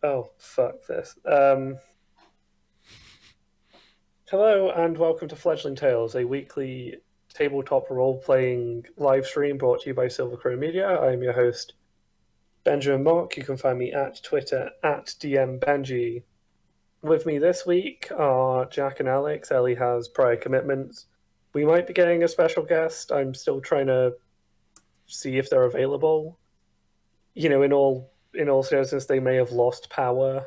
Oh, fuck this. Hello and welcome to Fledgeling Tales, a weekly tabletop role-playing live stream brought to you by Silver Crow Media. I'm your host, Benjamin Mock. You can find me at Twitter at DMBenji. With me this week are Jack and Alex. Ellie has prior commitments. We might be getting a special guest. I'm still trying to see if they're available. You know, in all seriousness, they may have lost power.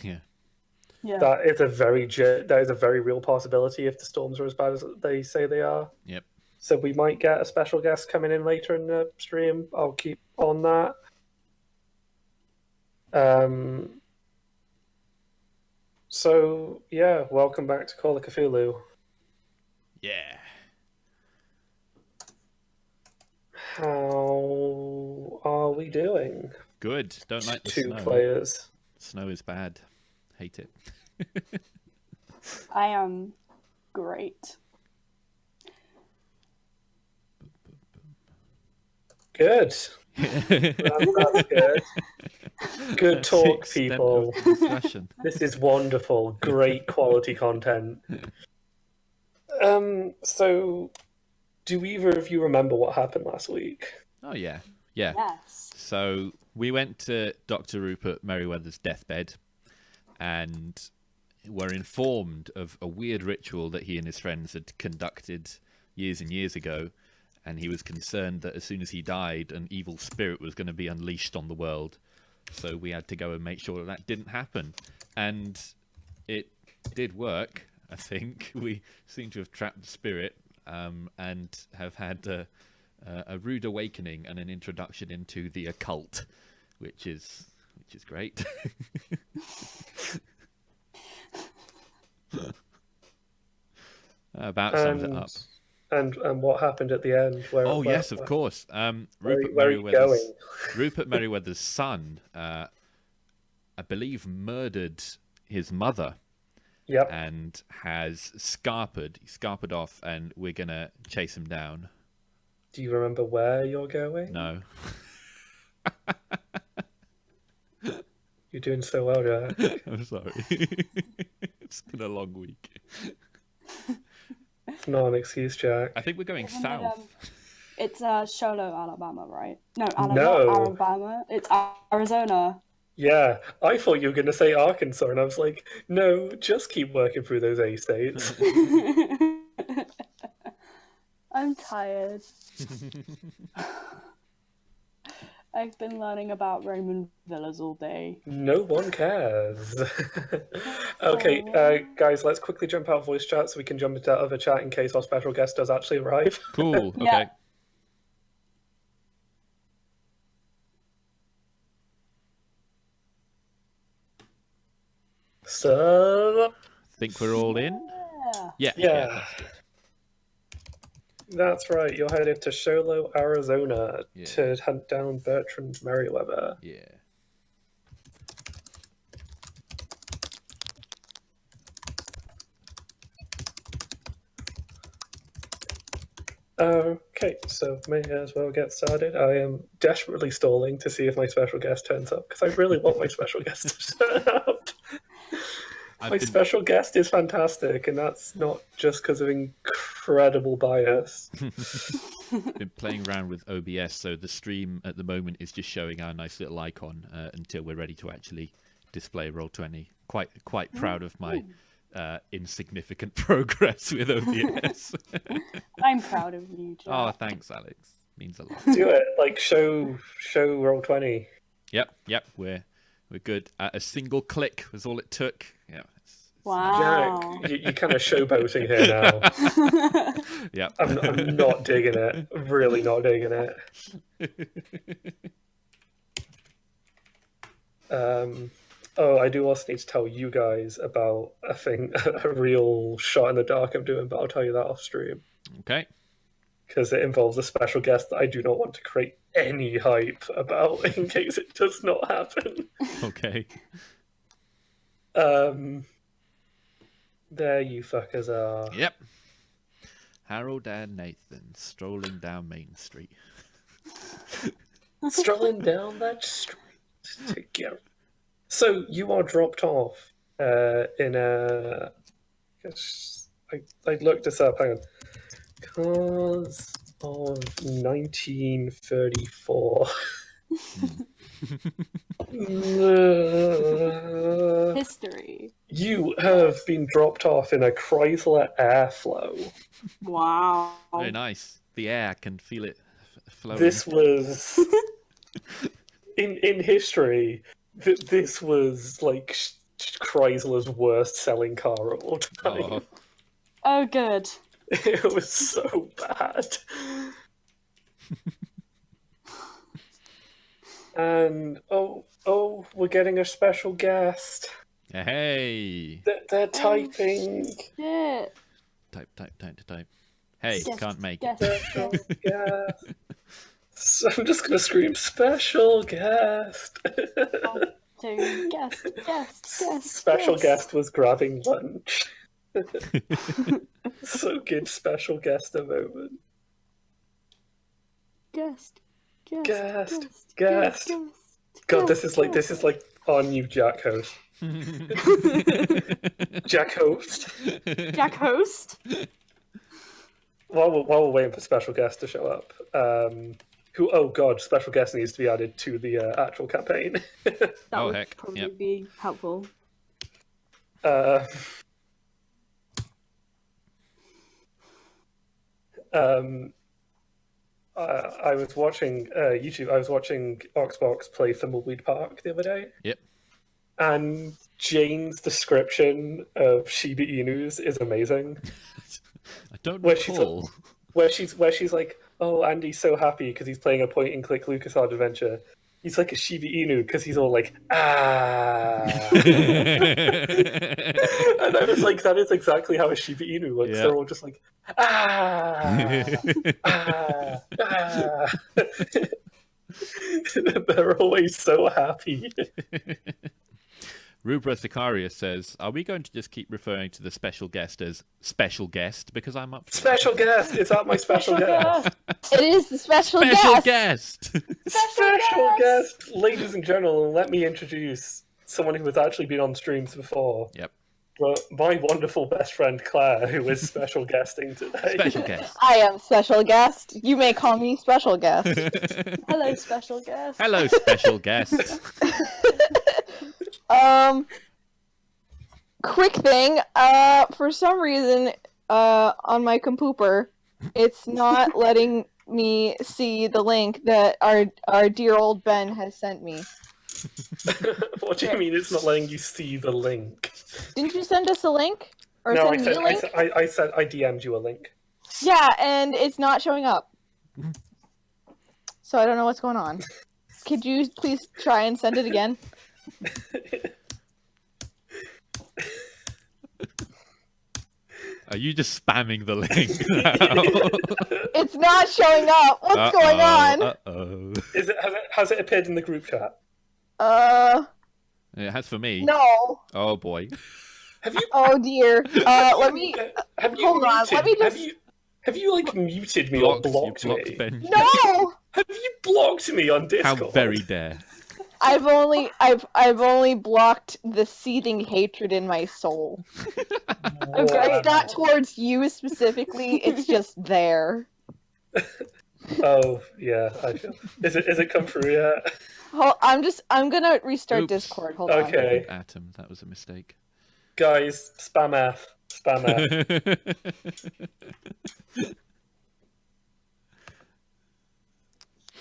Yeah. That is a very real possibility if the storms are as bad as they say they are. Yep. So we might get a special guest coming in later in the stream. I'll keep on that. So yeah, welcome back to Call of Cthulhu. Yeah. How are we doing? Good. Don't like the Two snow. players. Snow is bad. Hate it. I am great. Good. That's good. Good talk, people. This is wonderful. Great quality content. So, do either of you remember what happened last week? Oh, yeah. Yeah. Yes. So, we went to Dr. Rupert Merriweather's deathbed and were informed of a weird ritual that he and his friends had conducted years and years ago. And he was concerned that as soon as he died, an evil spirit was going to be unleashed on the world. So we had to go and make sure that didn't happen. And it did work, I think. We seem to have trapped the spirit and have had a rude awakening and an introduction into the occult, which is great. About sums it up. And what happened at the end? Yes, of course. Where are you going? Rupert Merriweather's son, I believe, murdered his mother. Yep. And has scarpered off, and we're gonna chase him down. Do you remember where you're going? No. You're doing so well, Jack. I'm sorry. It's been a long week. Not an excuse, Jack. I think we're going south. It's Sholo, Alabama, right? No, No. Alabama. It's Arizona. Yeah, I thought you were going to say Arkansas, and I was like, no, just keep working through those A states. I'm tired. I've been learning about Roman villas all day. No one cares. Okay, guys, let's quickly jump out of voice chat so we can jump into that other chat in case our special guest does actually arrive. Cool, okay. Yeah. So, Think we're all in? Yeah. Yeah. That's right. You're headed to Sholo, Arizona to hunt down Bertrand Merriweather. Yeah. Okay, so may as well get started. I am desperately stalling to see if my special guest turns up, because I really want my special guest to turn up. My special guest is fantastic, and that's not just because of incredible bias. Been playing around with OBS, so the stream at the moment is just showing our nice little icon until we're ready to actually display Roll20. Quite proud of my insignificant progress with OBS. I'm proud of you, Jack. Oh, thanks, Alex. Means a lot. Do it. Like, show Roll20. Yep. We're good. A single click was all it took. Yeah. Wow. Jack, you're kind of showboating here now. Yeah. I'm not digging it. I'm really not digging it. I do also need to tell you guys about a real shot in the dark I'm doing, but I'll tell you that off stream. Okay. Because it involves a special guest that I do not want to create any hype about in case it does not happen. Okay. There you fuckers are. Yep. Harold and Nathan strolling down Main Street. Strolling down that street together. So you are dropped off in a. I looked this up. Hang on. Cars of 1934. History. You have been dropped off in a Chrysler Airflow. Wow. Very nice. The air, I can feel it flowing. This was in history. This was like Chrysler's worst selling car of all time. Oh, Oh, good. It was so bad. And we're getting a special guest. hey. They're typing. Shit. Type. Hey, Guest, can't make guest, it. Special guest. So I'm just gonna scream special guest. To guest. Special guest was grabbing lunch. So give special guest a moment. Guest. God, this is like our new Jack host. Jack host. Jack host. While we're waiting for special guest to show up, special guest needs to be added to the actual campaign. That Oh, would heck, probably yep. be helpful. I was watching YouTube. I was watching Oxbox play Thimbleweed Park the other day. Yep. And Jane's description of Shiba Inus is amazing. I don't Where she's recall. Where she's like, "Oh, Andy's so happy because he's playing a point-and-click LucasArts adventure. He's like a Shiba Inu because he's all like, ah." And I was like, that is exactly how a Shiba Inu looks. Yeah. They're all just like, ah, ah, ah. They're always so happy. Rubra Sicarius says, "Are we going to just keep referring to the special guest as special guest because I'm up for Special guest! Is that my special guest? It is the special special guest. guest?" Special guest! Ladies and gentlemen, let me introduce someone who has actually been on streams before. Yep. But my wonderful best friend Claire, who is special guesting today. Special guest. I am special guest. You may call me special guest. Hello, special guest. Hello, special guest. Quick thing. For some reason, on my compooper, it's not letting me see the link that our dear old Ben has sent me. What do you mean it's not letting you see the link? Didn't you send us a link? Or No, send me a link? I said I DM'd you a link. Yeah, and it's not showing up. So I don't know what's going on. Could you please try and send it again? Are you just spamming the link now? It's not showing up. What's going on? Uh-oh. Has it appeared in the group chat? It has for me. No. Oh boy. Have you? Oh dear. Let me. Have you Hold on, muted? let me just- Have you like muted me or blocked you blocked me? Ben. No. Have you blocked me on How Discord? very dare. I've only blocked the seething hatred in my soul. It's not towards you specifically. It's just there. Oh yeah, I feel. Is it come through yet? I'm gonna restart Oops. Discord. Hold on. Okay, Atom, that was a mistake. guys, spam F, spam F.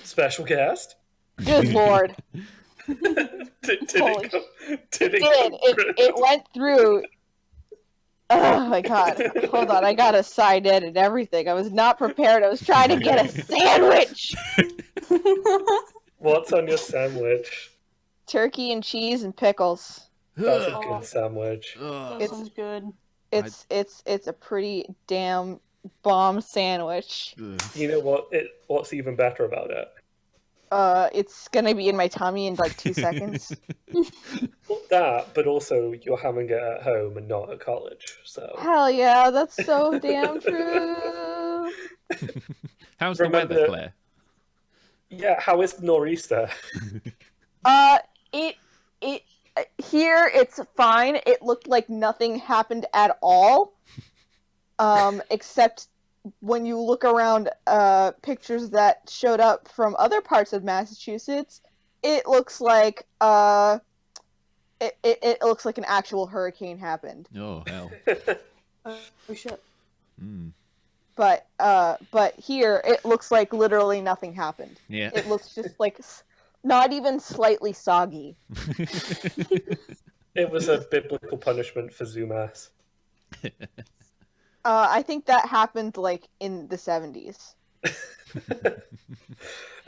Special guest. Good lord. Did Holy it come? It went through. Oh my god. Hold on, I got a side edit everything. I was not prepared. I was trying to get a sandwich. What's on your sandwich? Turkey and cheese and pickles. That's a Ugh. good sandwich. That It's- sounds good. It's a pretty damn bomb sandwich. You know what? What's even better about it? It's gonna be in my tummy in like 2 seconds. Well, that, but also you're having it at home and not at college. So Hell yeah, that's so damn true. How's the Remember- weather, Claire? yeah, how is the nor'easter? It here, it's fine. It looked like nothing happened at all. Except when you look around pictures that showed up from other parts of Massachusetts, it looks like it looks like an actual hurricane happened. Oh hell. Oh shit. Mm. But here it looks like literally nothing happened. Yeah. It looks just like not even slightly soggy. It was a biblical punishment for Zoomass. I think that happened like in the 70s.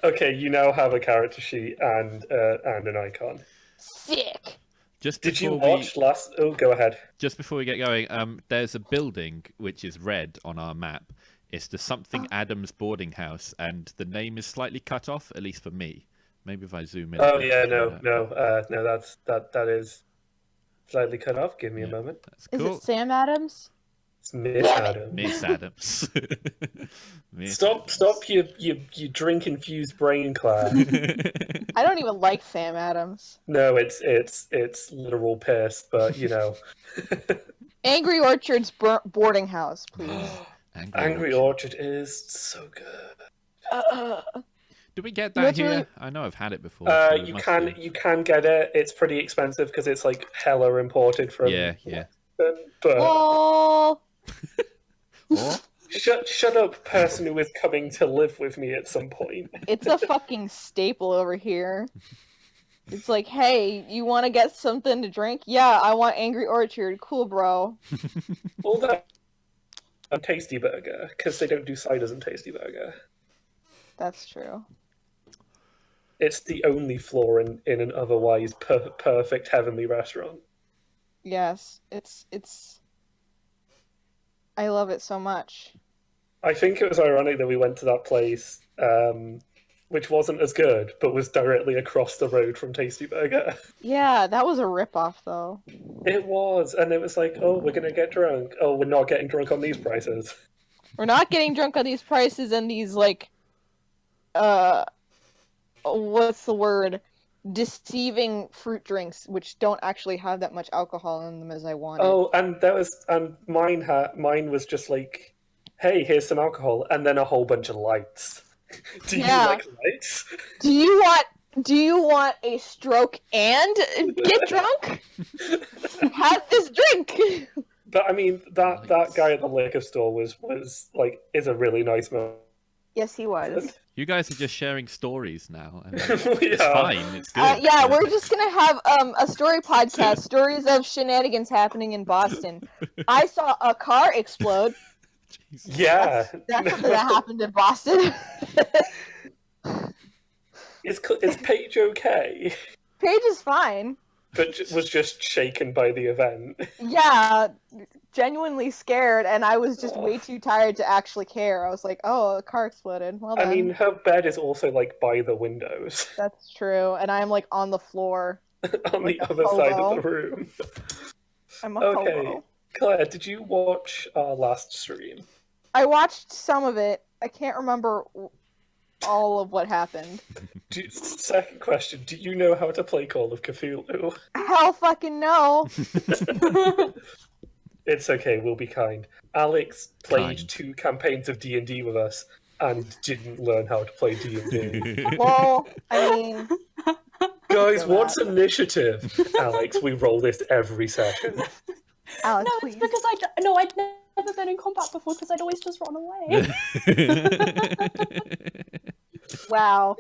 Okay, you now have a character sheet and an icon. Sick. Did you watch last? Oh, go ahead. Just before we get going, there's a building which is red on our map. It's the something Adams boarding house, and the name is slightly cut off, at least for me. Maybe if I zoom in. Oh yeah, no, that is slightly cut off. Give me a moment. That's Is cool. it Sam Adams? It's Miss Adams. Miss Adams. Stop your drink infused brain, Claire. I don't even like Sam Adams. No, it's literal piss, but you know. Angry Orchard's boarding house, please. Angry Orchard is so good. Do we get that here? Literally- I know I've had it before. so it You must can be. you can get it. It's pretty expensive because it's like hella imported from. Yeah. London, but Oh, Or shut up, person who is coming to live with me at some point. it's a fucking staple over here. It's like, hey, you want to get something to drink? Yeah, I want Angry Orchard. Cool, bro. All that and Tasty Burger because they don't do ciders in Tasty Burger. That's true. It's the only flaw in an otherwise perfect heavenly restaurant. Yes, it's. I love it so much. I think it was ironic that we went to that place, which wasn't as good, but was directly across the road from Tasty Burger. Yeah, that was a ripoff, though. It was, and it was like, oh, we're gonna get drunk. Oh, we're not getting drunk on these prices. We're not getting drunk on these prices and these, like, what's the word? Deceiving fruit drinks, which don't actually have that much alcohol in them as I wanted. Oh, and mine was just like, hey, here's some alcohol, and then a whole bunch of lights. Do you Yeah. like lights? Do you want a stroke and get drunk? Have this drink. But I mean, that guy at the liquor store was like is a really nice man. Yes, he was. you guys are just sharing stories now. And We it's are. fine. It's good. Yeah, we're just gonna have a story podcast, stories of shenanigans happening in Boston. I saw a car explode. Jesus. Yeah. That's something that happened in Boston. Is Paige okay? Paige is fine. But was just shaken by the event. Yeah, genuinely scared, and I was just way too tired to actually care. I was like, "Oh, a car exploded." Well I then, mean, her bed is also like by the windows that's true. And I'm like on the floor. on Like the a other side of hobo. the room. I'm a Okay. hobo. Claire, did you watch our last stream? I watched some of it. I can't remember all of what happened. Second question, do you know how to play Call of Cthulhu? Hell fucking no. It's okay, we'll be kind. Alex played Kind. 2 campaigns of D&D with us and didn't learn how to play D&D. Well, I mean, Guys, Feel what's that. initiative? Alex, we roll this every session. Alex, No, please. it's because I'd never been in combat before because I'd always just run away. Wow.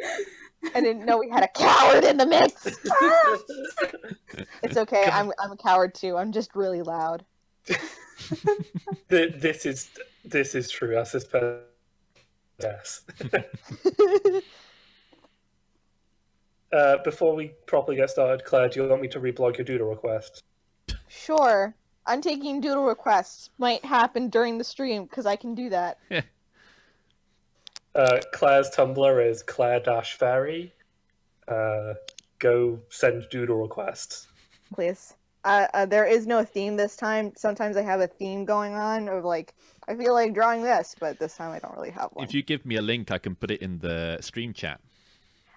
I didn't know we had a coward in the mix. It's okay. I'm a coward too. I'm just really loud. This is true. I suspect. Yes. Before we properly get started, Claire, do you want me to reblog your doodle request? Sure. I'm taking doodle requests. Might happen during the stream because I can do that. Claire's Tumblr is claire-fairy. Go send doodle requests. Please. There is no theme this time. Sometimes I have a theme going on of like, I feel like drawing this, but this time I don't really have one. If you give me a link, I can put it in the stream chat.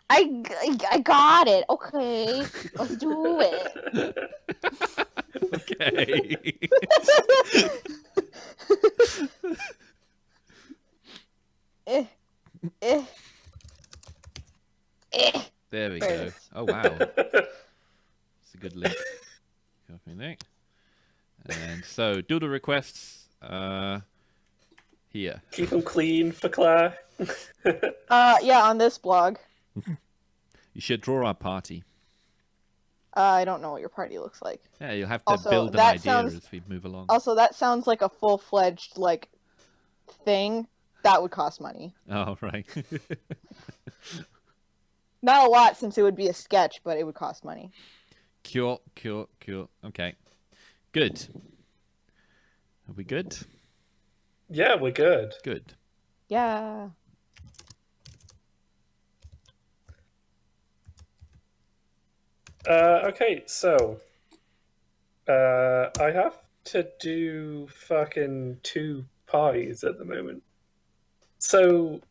I got it. Okay, let's do it. Okay. Eh, eh, eh. There we There it go. is. Oh wow, it's a good link. Copy link. And so doodle requests here. Keep them clean for Claire. Yeah, on this blog. You should draw our party. I don't know what your party looks like. Yeah, you'll have to Also, build an that idea sounds- as we move along. Also, that sounds like a full-fledged like thing. That would cost money. Oh right. Not a lot, since it would be a sketch, but it would cost money. Cool. Okay. Good. Are we good? Yeah, we're good. Good. Yeah. Okay, so I have to do fucking 2 pies at the moment. So,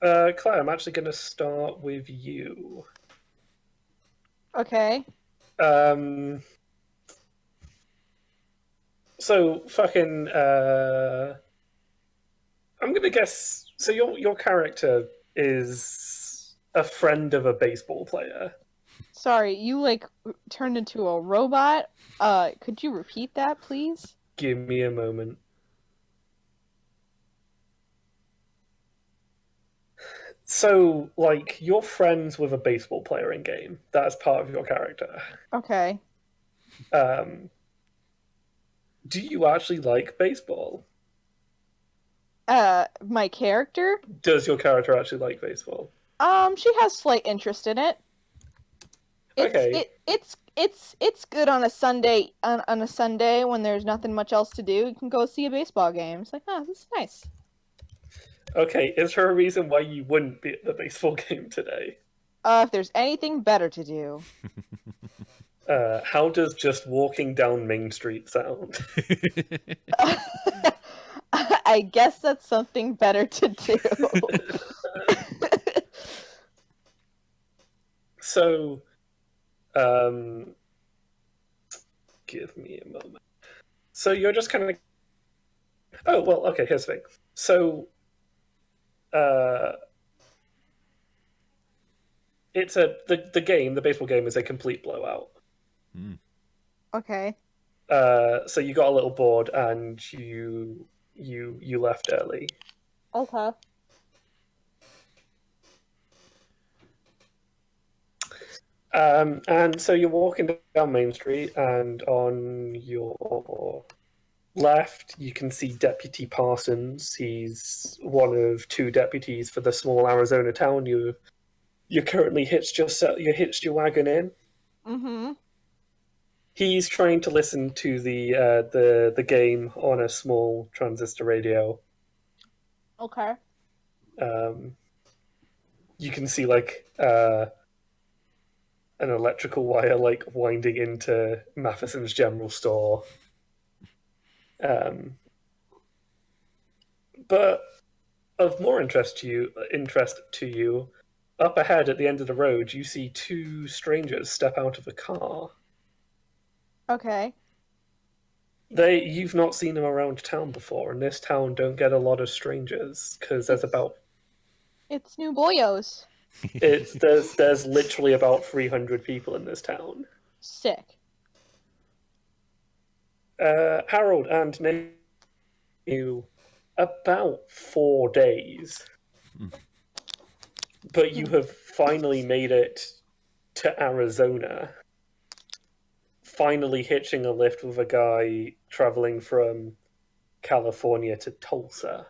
Claire, I'm actually going to start with you. Okay. So fucking I'm gonna guess. So your character is a friend of a baseball player. Sorry, you like turned into a robot. Could you repeat that, please? Give me a moment. So, like, you're friends with a baseball player in game. That's part of your character. Okay. Do you actually like baseball? My character? Does your character actually like baseball? She has slight interest in it. Okay. It's good on a Sunday on a Sunday when there's nothing much else to do. You can go see a baseball game. It's like, oh, this is nice. Okay, is there a reason why you wouldn't be at the baseball game today? If there's anything better to do. How does just walking down Main Street sound? I guess that's something better to do. So, give me a moment. So you're just kind of. Oh well, okay. Here's the thing. So, it's the game. The baseball game is a complete blowout. Okay. So you got a little bored and you left early. Okay. And so you're walking down Main Street, and on your left you can see Deputy Parsons. He's one of 2 deputies for the small Arizona town you're currently hitched your wagon in. Mm-hmm. He's trying to listen to the game on a small transistor radio. Okay. You can see like an electrical wire like winding into Matheson's general store. But of more interest to you, up ahead at the end of the road, you see 2 strangers step out of a car. Okay. You've not seen them around town before, and this town don't get a lot of strangers because It's New Boyos. there's literally about 300 people in this town. Sick. Harold and Nate you about 4 days, but you have finally made it to Arizona. Finally hitching a lift with a guy traveling from California to Tulsa.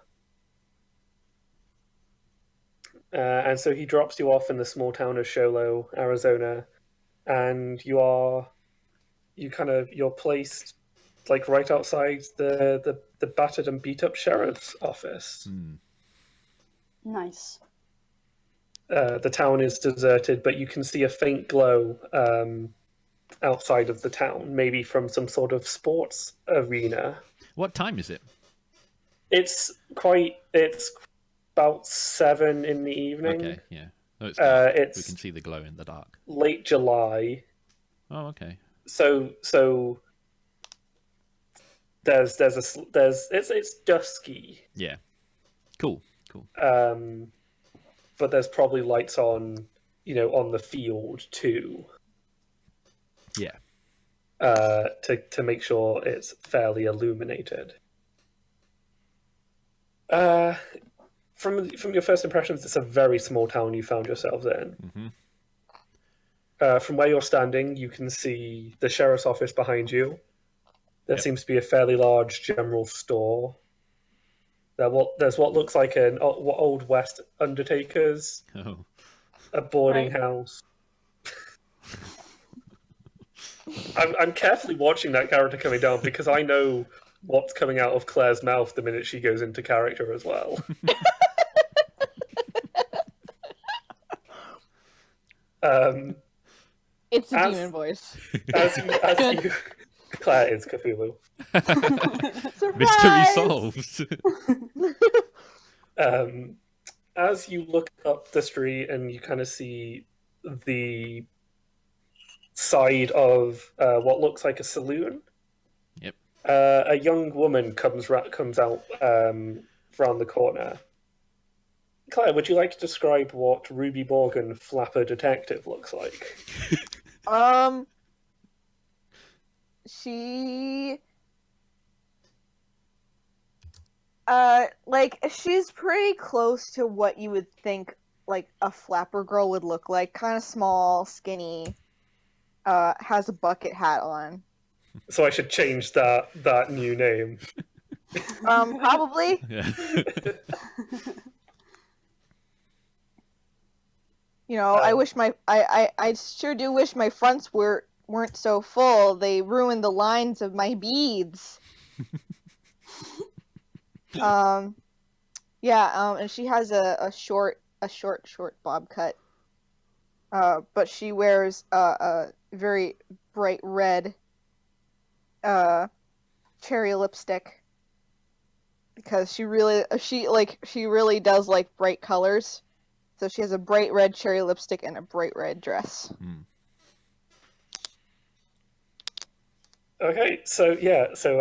And so he drops you off in the small town of Sholo, Arizona, and you're placed like right outside the battered and beat up sheriff's office. Nice. The town is deserted, but you can see a faint glow outside of the town, maybe from some sort of sports arena. What time is it? It's about 7 in the evening. Okay, yeah. Oh, it's dark. It's We can see the glow in the dark. late July. Oh, okay. So it's dusky. Yeah. Cool. But there's probably lights on, on the field too. Yeah. To make sure it's fairly illuminated. From your first impressions, it's a very small town you found yourselves in. Mm-hmm. From where you're standing, you can see the sheriff's office behind you. There seems to be a fairly large general store. There's what looks like an Old West Undertaker's, a boarding house. I'm carefully watching that character coming down because I know what's coming out of Claire's mouth the minute she goes into character as well. It's a demon voice. As you Claire is Cthulhu. Mystery solved. As you look up the street and you kind of see the side of what looks like a saloon. Yep. A young woman comes out round the corner. Claire, would you like to describe what Ruby Morgan, Flapper Detective, looks like? She... she's pretty close to what you would think, like, a flapper girl would look like. Kind of small, skinny, has a bucket hat on. So I should change that new name. Probably. Yeah. I sure do wish my fronts weren't so full. They ruined the lines of my beads. And she has a short bob cut. But she wears a very bright red cherry lipstick because she really does like bright colors. So she has a bright red cherry lipstick and a bright red dress. Okay, so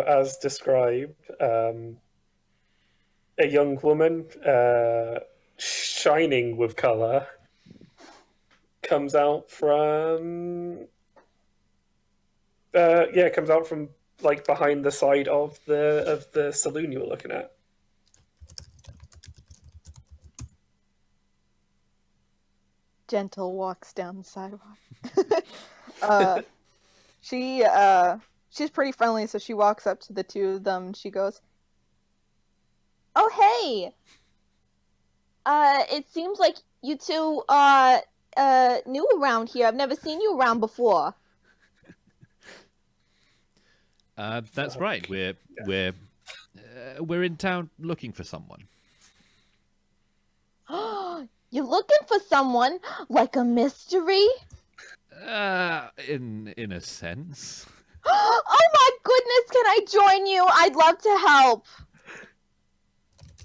as described, a young woman, shining with color, comes out from like behind the side of the saloon you were looking at. Gentle walks down the sidewalk. She's pretty friendly, so she walks up to the two of them and she goes, "Oh, hey! It seems like you two are new around here. I've never seen you around before." That's right. We're in town looking for someone. You're looking for someone? Like a mystery? In a sense. Oh my goodness, can I join you? I'd love to help.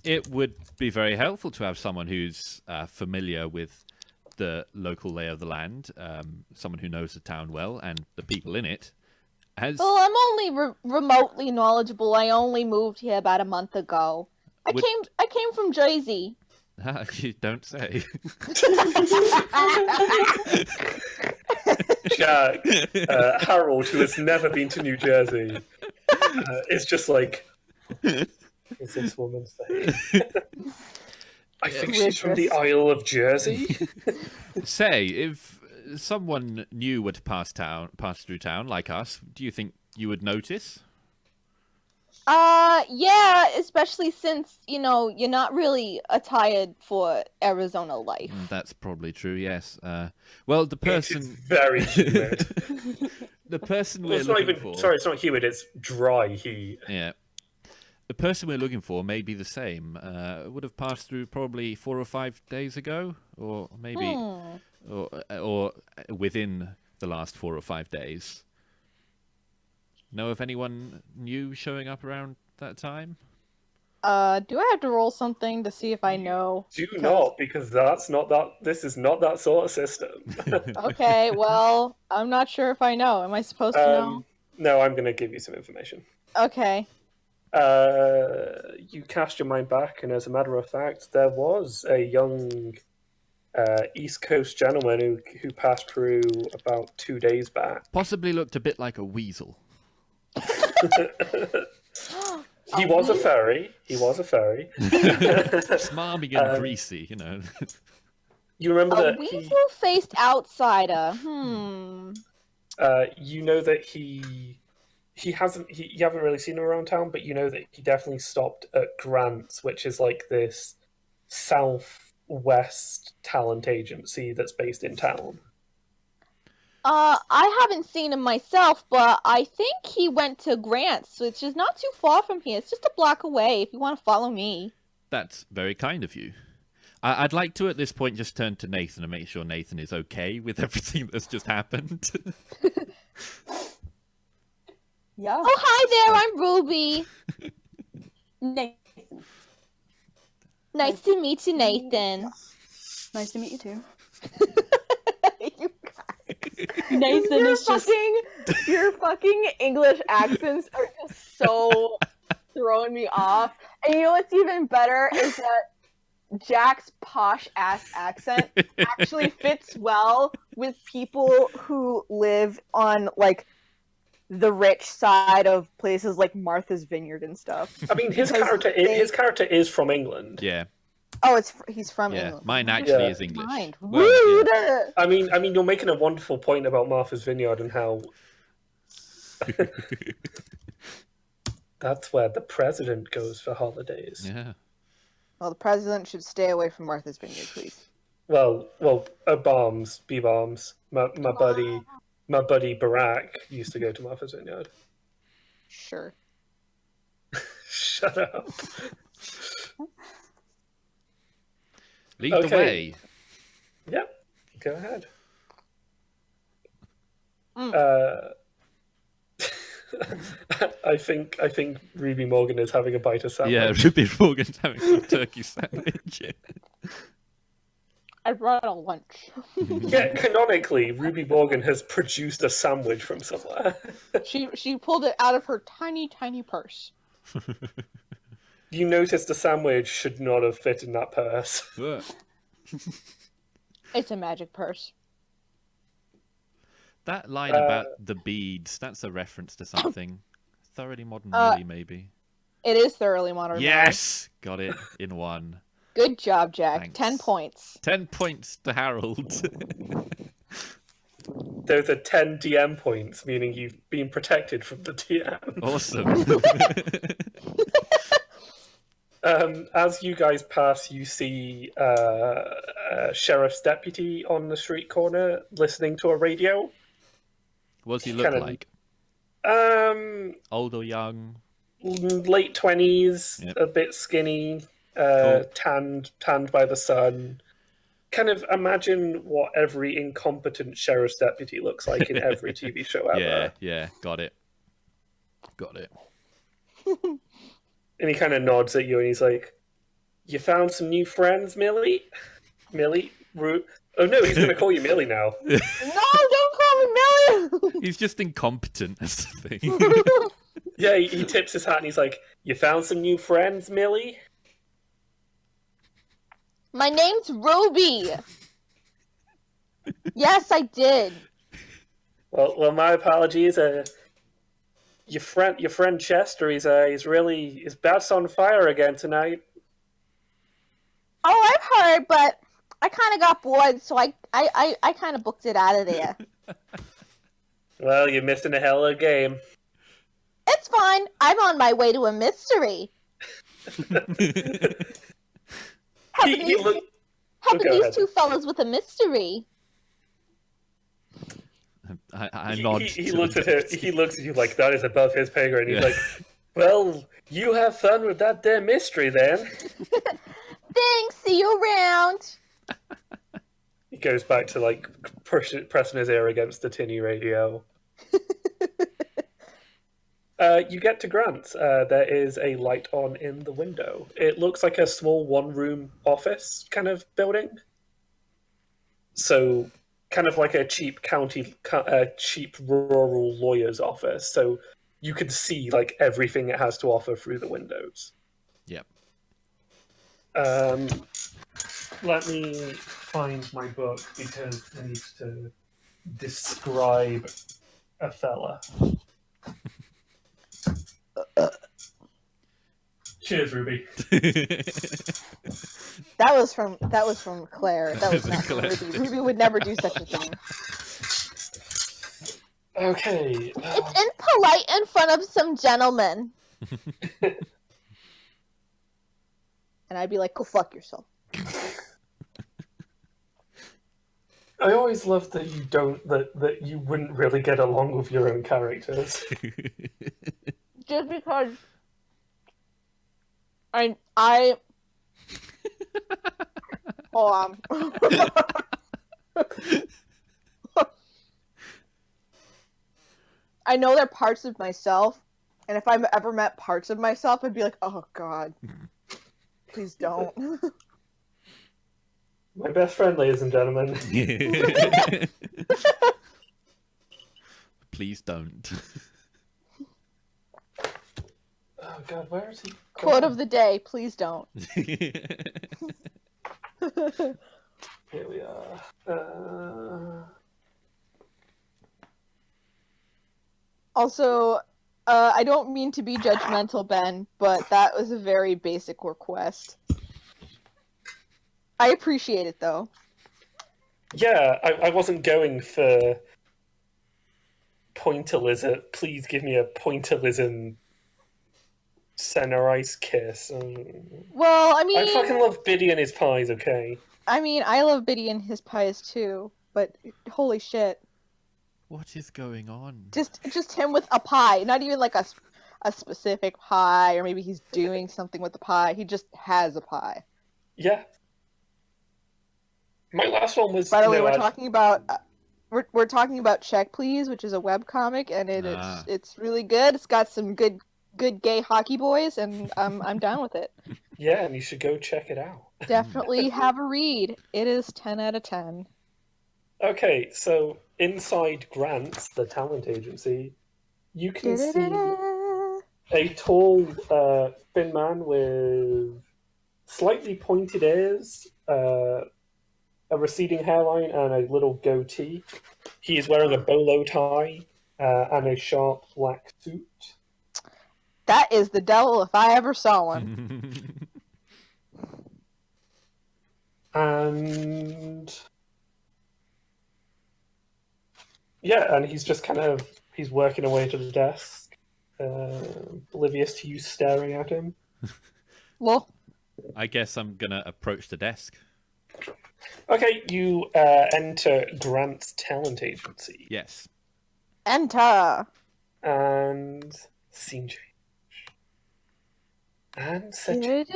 It would be very helpful to have someone who's familiar with the local lay of the land, someone who knows the town well and the people in it. Well, I'm only remotely knowledgeable. I only moved here about a month ago. I came from Jersey. You don't say. Jack, Harold, who has never been to New Jersey, is just like, what is this woman saying? I think she's from the Isle of Jersey. Say, if someone new were to pass through town like us, do you think you would notice? Yeah, especially since, you're not really attired for Arizona life. That's probably true, yes. Well, the person... It's very humid. The person Well, we're it's not looking even... for... Sorry, it's not humid, it's dry heat. Yeah. The person we're looking for may be the same. Would have passed through probably 4 or 5 days ago, or maybe... Or within the last 4 or 5 days. Know of anyone new showing up around that time? Do I have to roll something to see if I know? Do not, because that's not that. This is not that sort of system. Okay, well, I'm not sure if I know. Am I supposed to know? No, I'm going to give you some information. Okay. You cast your mind back, and as a matter of fact, there was a young East Coast gentleman who passed through about 2 days back. Possibly looked a bit like a weasel. He was a fairy. Smarmy and greasy, you know. You remember A that weasel-faced outsider. you know that you haven't really seen him around town, but you know that he definitely stopped at Grant's, which is like this southwest talent agency that's based in town. I haven't seen him myself, but I think he went to Grant's, which is not too far from here. It's just a block away if you want to follow me. That's very kind of you. I'd like to, at this point, just turn to Nathan and make sure Nathan is okay with everything that's just happened. Yeah. Oh, hi there, I'm Ruby. Nathan. Nice to meet you, Nathan. Nice to meet you too. You Nathan is just. Your fucking English accents are just so throwing me off. And you know what's even better is that Jack's posh ass accent actually fits well with people who live on like the rich side of places like Martha's Vineyard and stuff. I mean, his character is from England. Yeah. Oh, he's from Yeah. England. Mine actually is English. Mind. Well, Rude. yeah. I mean, you're making a wonderful point about Martha's Vineyard and how that's where the president goes for holidays. Yeah. Well, the president should stay away from Martha's Vineyard, please. Well, B-bombs. My buddy Barack used to go to Martha's Vineyard. Sure. Shut up. Lead the Okay. way. Yep. Go ahead. I think Ruby Morgan is having a bite of sandwich. Yeah, Ruby Morgan's having some turkey sandwich. I brought a lunch. Yeah, canonically, Ruby Morgan has produced a sandwich from somewhere. She pulled it out of her tiny purse. You noticed the sandwich should not have fit in that purse. It's a magic purse. That line about the beads, that's a reference to something. Thoroughly Modern Millie, maybe. It is thoroughly modern. Yes! Got it in one. Good job, Jack. Thanks. 10 points. 10 points to Harold. Those are 10 DM points, meaning you've been protected from the DM. Awesome. As you guys pass, you see a sheriff's deputy on the street corner listening to a radio. What does he look Kinda- like? Um, Old or young? late 20s, Yep. a bit skinny, Cool. tanned by the sun. Kind of imagine what every incompetent sheriff's deputy looks like in every TV show ever. Yeah, got it. Got it. And he kind of nods at you and he's like, "You found some new friends, Millie? Millie? Oh no, he's going to call you Millie now." No, don't call me Millie! He's just incompetent, that's the thing. Yeah, he tips his hat and he's like, "You found some new friends, Millie?" My name's Ruby. Yes, I did. Well, my apologies. Your friend Chester, his bat's on fire again tonight. Oh, I've heard, but I kind of got bored, so I kind of booked it out of there. Well, you're missing a hell of a game. It's fine. I'm on my way to a mystery. He look- Helping go these ahead. two fellas with a mystery. I nod. He to looks the at him. deputy. He looks at you like that is above his pay grade. And he's Yeah. like, "Well, you have fun with that damn mystery then." Thanks. See you around. He goes back to like pressing his ear against the tinny radio. You get to Grant's. There is a light on in the window. It looks like a small one-room office kind of building. So, kind of like a cheap cheap rural lawyer's office. So you can see like everything it has to offer through the windows. Yep. Let me find my book because I need to describe a fella. Cheers, Ruby. That was from Claire. That was not from Claire. Ruby. Ruby would never do such a thing. Okay. It's impolite in front of some gentlemen. And I'd be like, go fuck yourself. I always loved that that you wouldn't really get along with your own characters. Just because I hold on. I know they're parts of myself, and if I ever met parts of myself, I'd be like, oh god. Please don't. My best friend, ladies and gentlemen. Please don't. Oh god, where is he? Quote of the day, please don't. Here we are. Also, I don't mean to be judgmental, Ben, but that was a very basic request. I appreciate it, though. Yeah, I wasn't going for pointillism. Please give me a pointillism center ice kiss. Well, I mean... I fucking love Biddy and his pies, okay? I mean, I love Biddy and his pies, too. But, holy shit. What is going on? Just him with a pie. Not even like a specific pie, or maybe he's doing something with the pie. He just has a pie. Yeah. My last one was... By the way, we're talking about... We're talking about Check Please, which is a webcomic, and it's really good. It's got some good gay hockey boys, and I'm down with it. Yeah, and you should go check it out. Definitely have a read. It is 10 out of 10. Okay, so inside Grant's, the talent agency, you can see a tall, thin man with slightly pointed ears, a receding hairline, and a little goatee. He is wearing a bolo tie and a sharp black suit. That is the devil if I ever saw one. And yeah, and he's just he's working away to the desk, oblivious to you staring at him. Well, I guess I'm gonna approach the desk. Okay, you enter Grant's talent agency. Yes. enter. And scene change. And set change.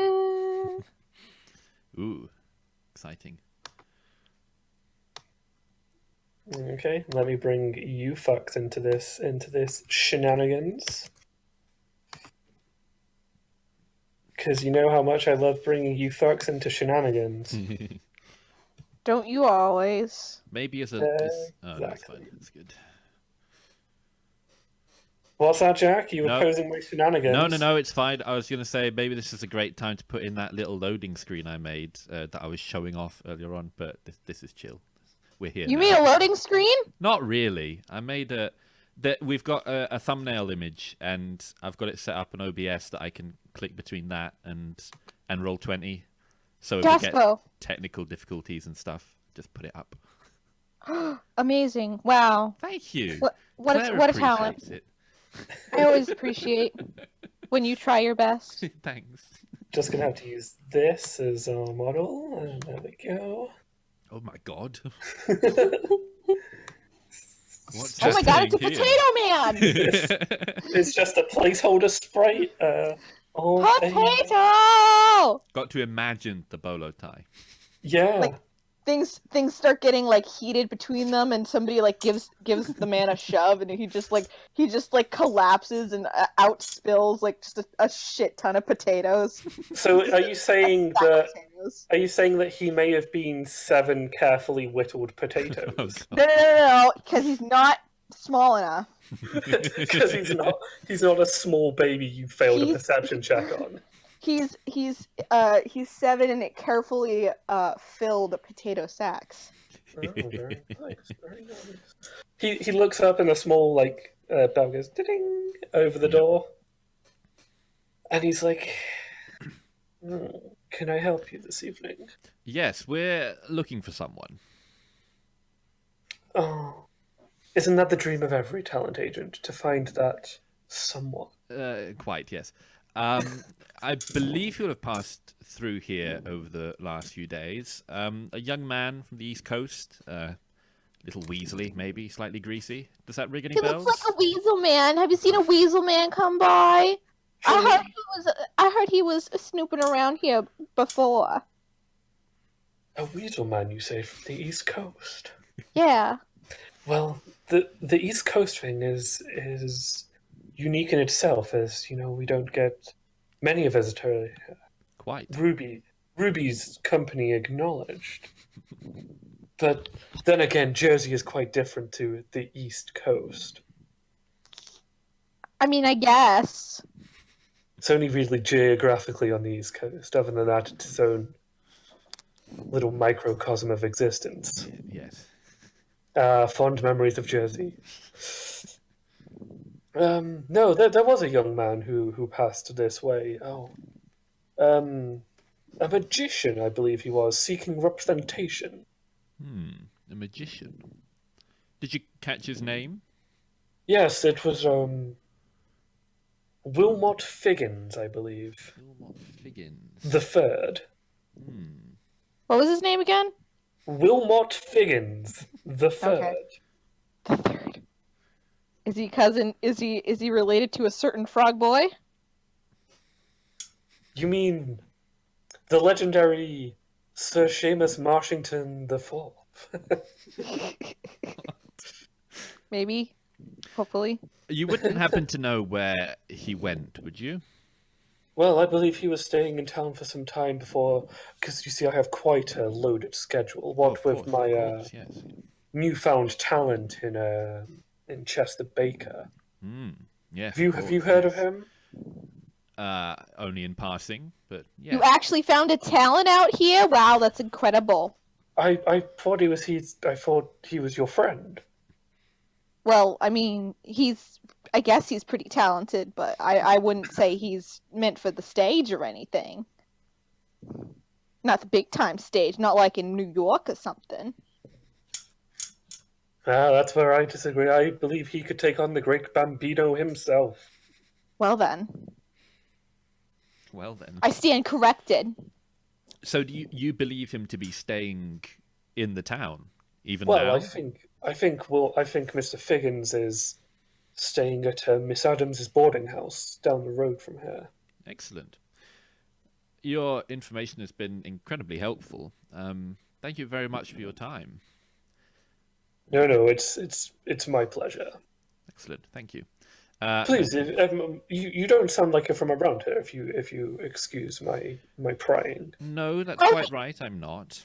Ooh, exciting. Okay, let me bring you fucks into this shenanigans. Because you know how much I love bringing you fucks into shenanigans. Don't you always? Maybe as a... Oh, that's Exactly. fine. That's good. What's that, Jack? You were No. posing my shenanigans? No, it's fine. I was going to say maybe this is a great time to put in that little loading screen I made that I was showing off earlier on, but this is chill. We're here You now. mean a loading screen? Not really. I made we've got a thumbnail image, and I've got it set up in OBS that I can click between that and Roll20. So if we get Gaspo. technical difficulties and stuff, just put it up. Amazing. Wow. Thank you. What Claire a talent. appreciates it. I always appreciate when you try your best. Thanks. Just gonna have to use this as our model, and there we go. Oh my god. What's Oh my god, it's a happening potato man! It's just a placeholder sprite. Potato! Got to imagine the bolo tie. Yeah. Like, things start getting like heated between them, and somebody like gives the man a shove, and he just collapses and out spills like just a shit ton of potatoes. So are you saying Sack of that potatoes. he may have been 7 carefully whittled potatoes? Oh, God. No, because he's not small enough. Because he's not a small baby you failed a He's- perception check on. He's 7 and it carefully filled potato sacks. Oh, very nice, very nice. He looks up and a small bell goes ding over the door, and he's like, "Can I help you this evening?" Yes, we're looking for someone. Oh, isn't that the dream of every talent agent, to find that someone? Quite, yes. I believe you'll have passed through here over the last few days. A young man from the East Coast, little weaselly, maybe, slightly greasy. Does that ring any He bells? looks like a weasel man. Have you seen a weasel man come by? I heard he was snooping around here before. A weasel man, you say, from the East Coast? Yeah. Well, the East Coast thing is unique in itself, as we don't get many a visitor. Quite. Ruby's company acknowledged. But then again, Jersey is quite different to the East Coast. I mean, I guess. It's only really geographically on the East Coast. Other than that, it's its own little microcosm of existence. Yes. Fond memories of Jersey. No, there was a young man who passed this way. A magician, I believe he was, seeking representation. A magician. Did you catch his name? Yes, it was Wilmot Figgins, I believe. Wilmot Figgins. The third. What was his name again? Wilmot Figgins, the third. Okay. The third. Is he cousin? Is he related to a certain frog boy? You mean the legendary Sir Seamus Marshington the Fourth? Maybe. Hopefully. You wouldn't happen to know where he went, would you? Well, I believe he was staying in town for some time before, because you see, I have quite a loaded schedule. What Of with course, my of course, yes. newfound talent in Chester Baker. Yes. Have you heard of him? Only in passing, but yeah. You actually found a talent out here? Wow, that's incredible. I thought I thought he was your friend. Well, I mean, I guess he's pretty talented, but I wouldn't say he's meant for the stage or anything. Not the big time stage, not like in New York or something. That's where I disagree. I believe he could take on the great Bambino himself. Well then, I stand corrected. So do you believe him to be staying in the town even Well, now? I think Mr. Figgins is staying at Miss Adams's boarding house down the road from here. Excellent. Your information has been incredibly helpful. Thank you very much for your time. No, it's my pleasure. Excellent, thank you. Please, you don't sound like you're from around here. If you excuse my prying. No, that's quite right. I'm not.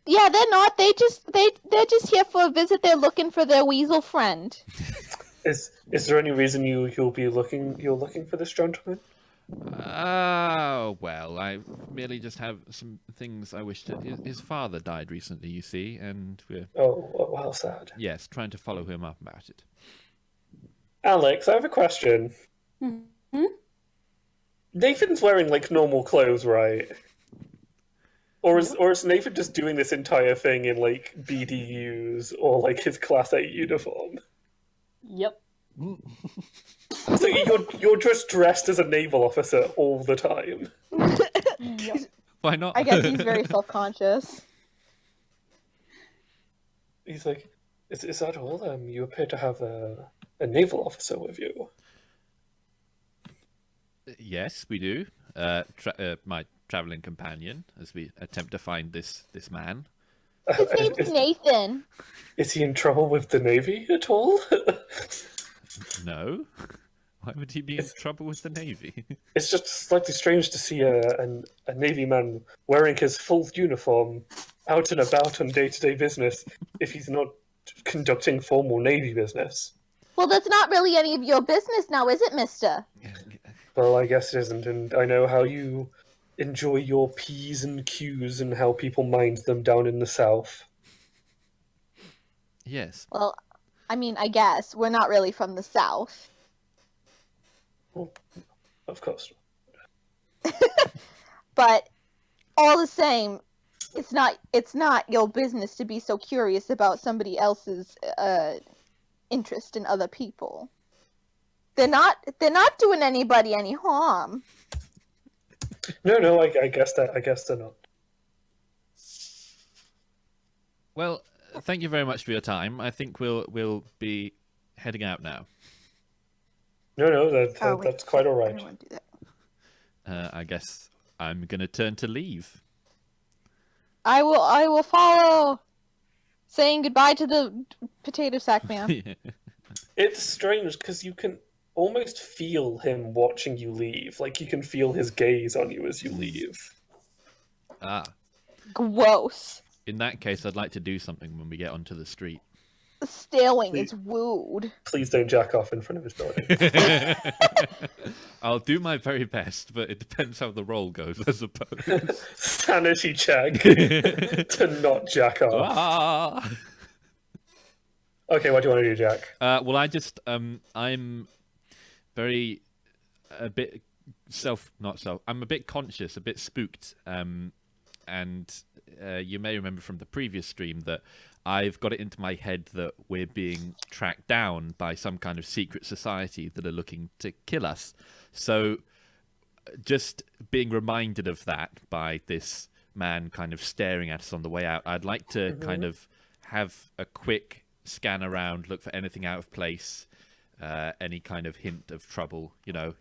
Yeah, they're not. They're just here for a visit. They're looking for their weasel friend. Is there any reason you're looking for this gentleman? Well, I merely just have some things I wish to... His father died recently, you see, and we're... Oh, how sad. Yes, trying to follow him up about it. Alex, I have a question. Mm-hmm. Nathan's wearing, normal clothes, right? Or is Nathan just doing this entire thing in, BDUs or, his Class 8 uniform? Yep. So you're just dressed as a naval officer all the time? Yep. Why not? I guess he's very self-conscious. He's like, is that all? You appear to have a naval officer with you. Yes, we do. My traveling companion, as we attempt to find this man. His name's Nathan. Is he in trouble with the Navy at all? No. Why would he be in trouble with the Navy? It's just slightly strange to see a Navy man wearing his full uniform out and about on day-to-day business if he's not conducting formal Navy business. Well, that's not really any of your business now, is it, mister? Well, I guess it isn't, and I know how you enjoy your P's and Q's and how people mind them down in the South. Yes. Well, I mean, I guess. We're not really from the South. Well, of course. But all the same, it's not your business to be so curious about somebody else's interest in other people. They're not doing anybody any harm. No, I guess they're not. Well, thank you very much for your time. I think we'll be heading out now. No, Wait, that's quite all I right. don't want to do that. I guess I'm gonna turn to leave. I will follow. Saying goodbye to the potato sack man. It's strange because you can almost feel him watching you leave. Like you can feel his gaze on you as you leave. Ah. Gross. In that case, I'd like to do something when we get onto the street. Staring is rude. Please don't jack off in front of his building. I'll do my very best, but it depends how the roll goes, I suppose. Sanity check to not jack off. Ah! Okay, what do you want to do, Jack? Well, I'm very I'm a bit conscious, a bit spooked, and you may remember from the previous stream that I've got it into my head that we're being tracked down by some kind of secret society that are looking to kill us. So just being reminded of that by this man kind of staring at us on the way out, I'd like to kind of have a quick scan around, look for anything out of place, any kind of hint of trouble,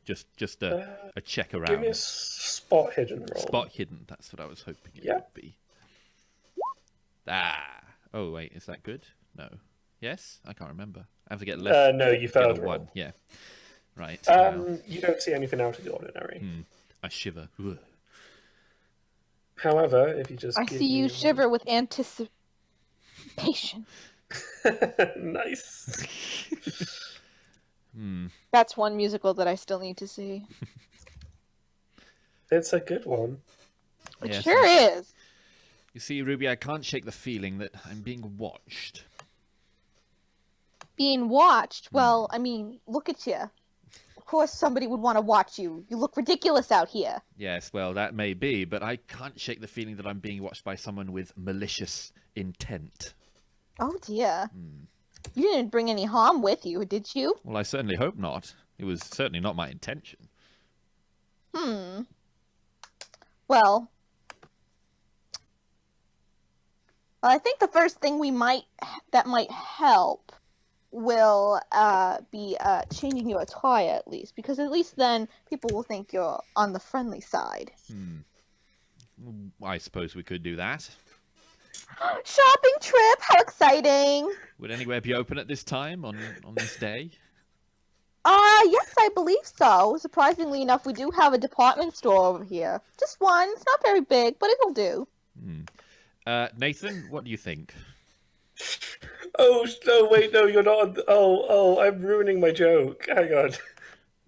just a check around. Give me a spot hidden roll. Spot hidden, that's what I was hoping it would be. Oh, wait, is that good? No. Yes? I can't remember. I have to get left. No, you failed one. roll. Yeah. Right. You don't see anything out of the ordinary. I shiver. Ugh. However, if you just I see you shiver with anticipation. Nice. That's one musical that I still need to see. It's a good one. It Yes, sure is. You see, Ruby, I can't shake the feeling that I'm being watched. Being watched? Well, I mean, look at you. Of course somebody would want to watch you. You look ridiculous out here. Yes, well, that may be, but I can't shake the feeling that I'm being watched by someone with malicious intent. Oh dear. You didn't bring any harm with you, did you? Well, I certainly hope not. It was certainly not my intention. Well, I think the first thing that might help will be changing your attire at least, because at least then people will think you're on the friendly side. I suppose we could do that. Shopping trip! How exciting! Would anywhere be open at this time on this day? Yes, I believe so. Surprisingly enough, we do have a department store over here. Just one. It's not very big, but it'll do. Nathan, what do you think? Oh, no, wait, no, you're not. I'm ruining my joke. Hang on.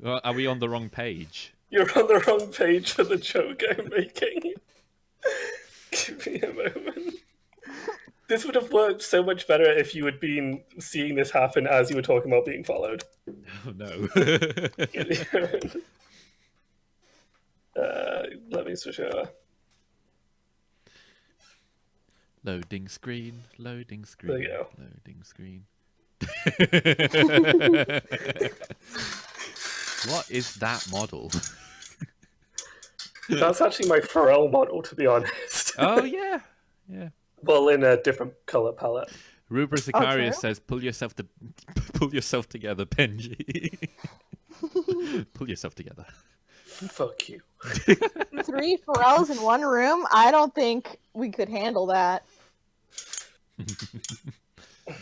Well, are we on the wrong page? You're on the wrong page for the joke I'm making. Give me a moment. This would have worked so much better if you had been seeing this happen as you were talking about being followed. Oh, no. Let me switch over. Loading screen, loading screen, There you go. loading screen. What is that model? That's actually my Pharrell model, to be honest. Oh, yeah. Yeah. Well, in a different color palette. Rubra Sicarius true? says, pull yourself together, Benji. Pull yourself together. Fuck you. 3 Pharrells in one room? I don't think we could handle that.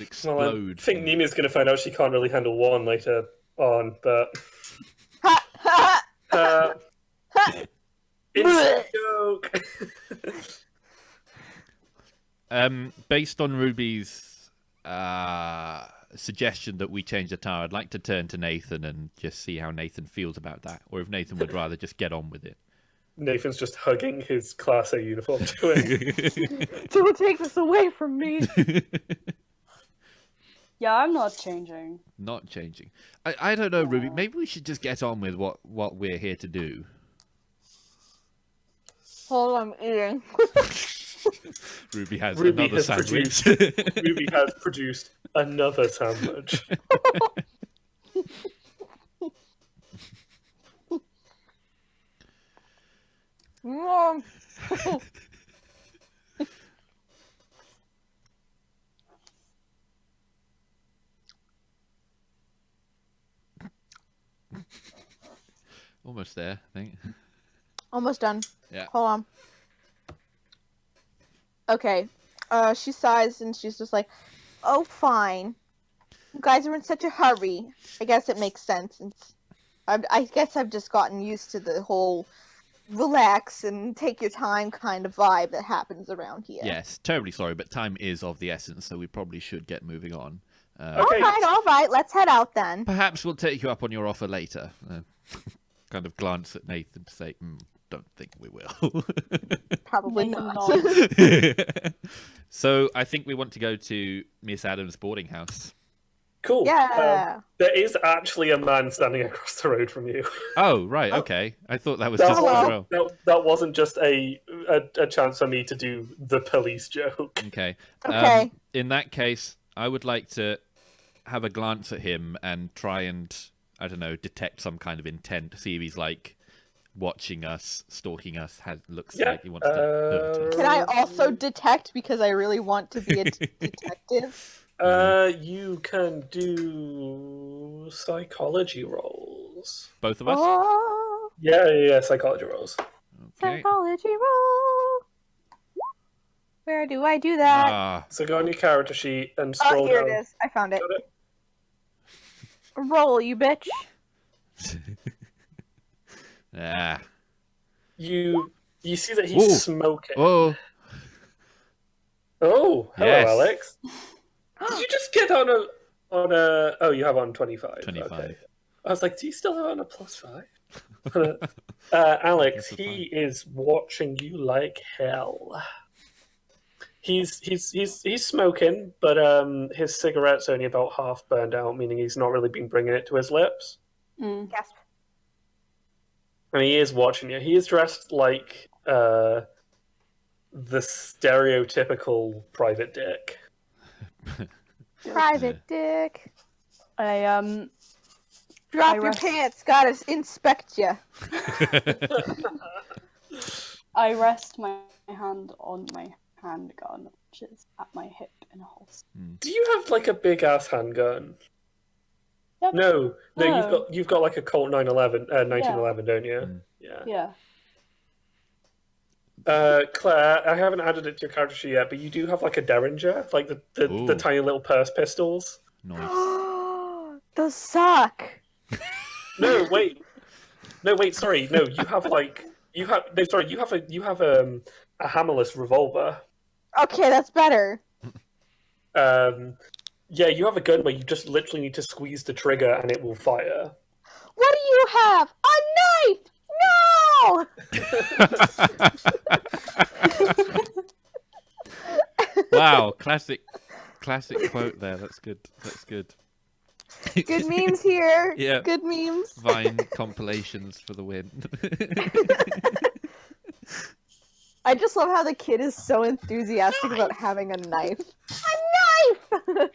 Explode. I think Nimi's going to find out she can't really handle one later on, but Ha ha uh, ha! inside joke. Based on Ruby's suggestion that we change the tower, I'd like to turn to Nathan and just see how Nathan feels about that, or if Nathan would rather just get on with it. Nathan's just hugging his Class A uniform to it. Don't take this away from me. Yeah, I'm not changing. Not changing. I don't know, Ruby. Maybe we should just get on with what we're here to do. Hold on, I'm eating. Ruby has Ruby another has sandwich. Ruby has produced another sandwich. Mom. Almost there, I think. Almost done. Yeah. Hold on. Okay. She sighs and she's just like, "Oh, fine. You guys are in such a hurry. I guess it makes sense. I guess I've just gotten used to the whole relax and take your time kind of vibe that happens around here." Yes, terribly sorry, but time is of the essence, so we probably should get moving on. Okay. All right. Let's head out then. Perhaps we'll take you up on your offer later. Kind of glance at Nathan to say, don't think we will. Probably Nathan not. nods. So I think we want to go to Miss Adams' boarding house. Cool. Yeah. There is actually a man standing across the road from you. Oh, right, okay. I thought that was That, just Hello. well. that wasn't just a chance for me to do the police joke. Okay. Okay. In that case, I would like to have a glance at him and try and, I don't know, detect some kind of intent, see if he's like watching us, stalking us, looks Yeah, like he wants to hurt us. Can I also detect because I really want to be a detective? You can do psychology rolls. Both of us? Oh, Yeah, psychology rolls. Okay. psychology roll. Where do I do that? Ah, So go on your character sheet and scroll Oh, here down. it is. I found it. Got it? Roll, you bitch. ah. You see that Ooh. he's smoking. Oh, Oh, hello, Yes. Alex. Did you just get on a? Oh, you have on 25. 25. Okay. I was like, do you still have on a +5? Alex, That's a he is watching you like hell. He's smoking, but his cigarette's only about half burned out, meaning he's not really been bringing it to his lips. Mm. Gasp. And he is watching you. He is dressed like the stereotypical private dick. Private dick. I Drop I your rest- pants. Gotta inspect you. I rest my hand on my handgun, which is at my hip in a holster. Do you have like a big ass handgun? Yep. No, No. you've got like a Colt 1911, don't you? Mm. Yeah. Yeah. Claire, I haven't added it to your character sheet yet, but you do have like a Derringer, like the Ooh. tiny little purse pistols. nice. Those suck. No, wait, sorry, no, you have a hammerless revolver. Okay, that's better. Yeah, you have a gun where you just literally need to squeeze the trigger and it will fire. What do you have? A knife! No! Wow, classic quote there. That's good. Good memes here. Yeah. Good memes. Vine compilations for the win. I just love how the kid is so enthusiastic about having a knife. A knife!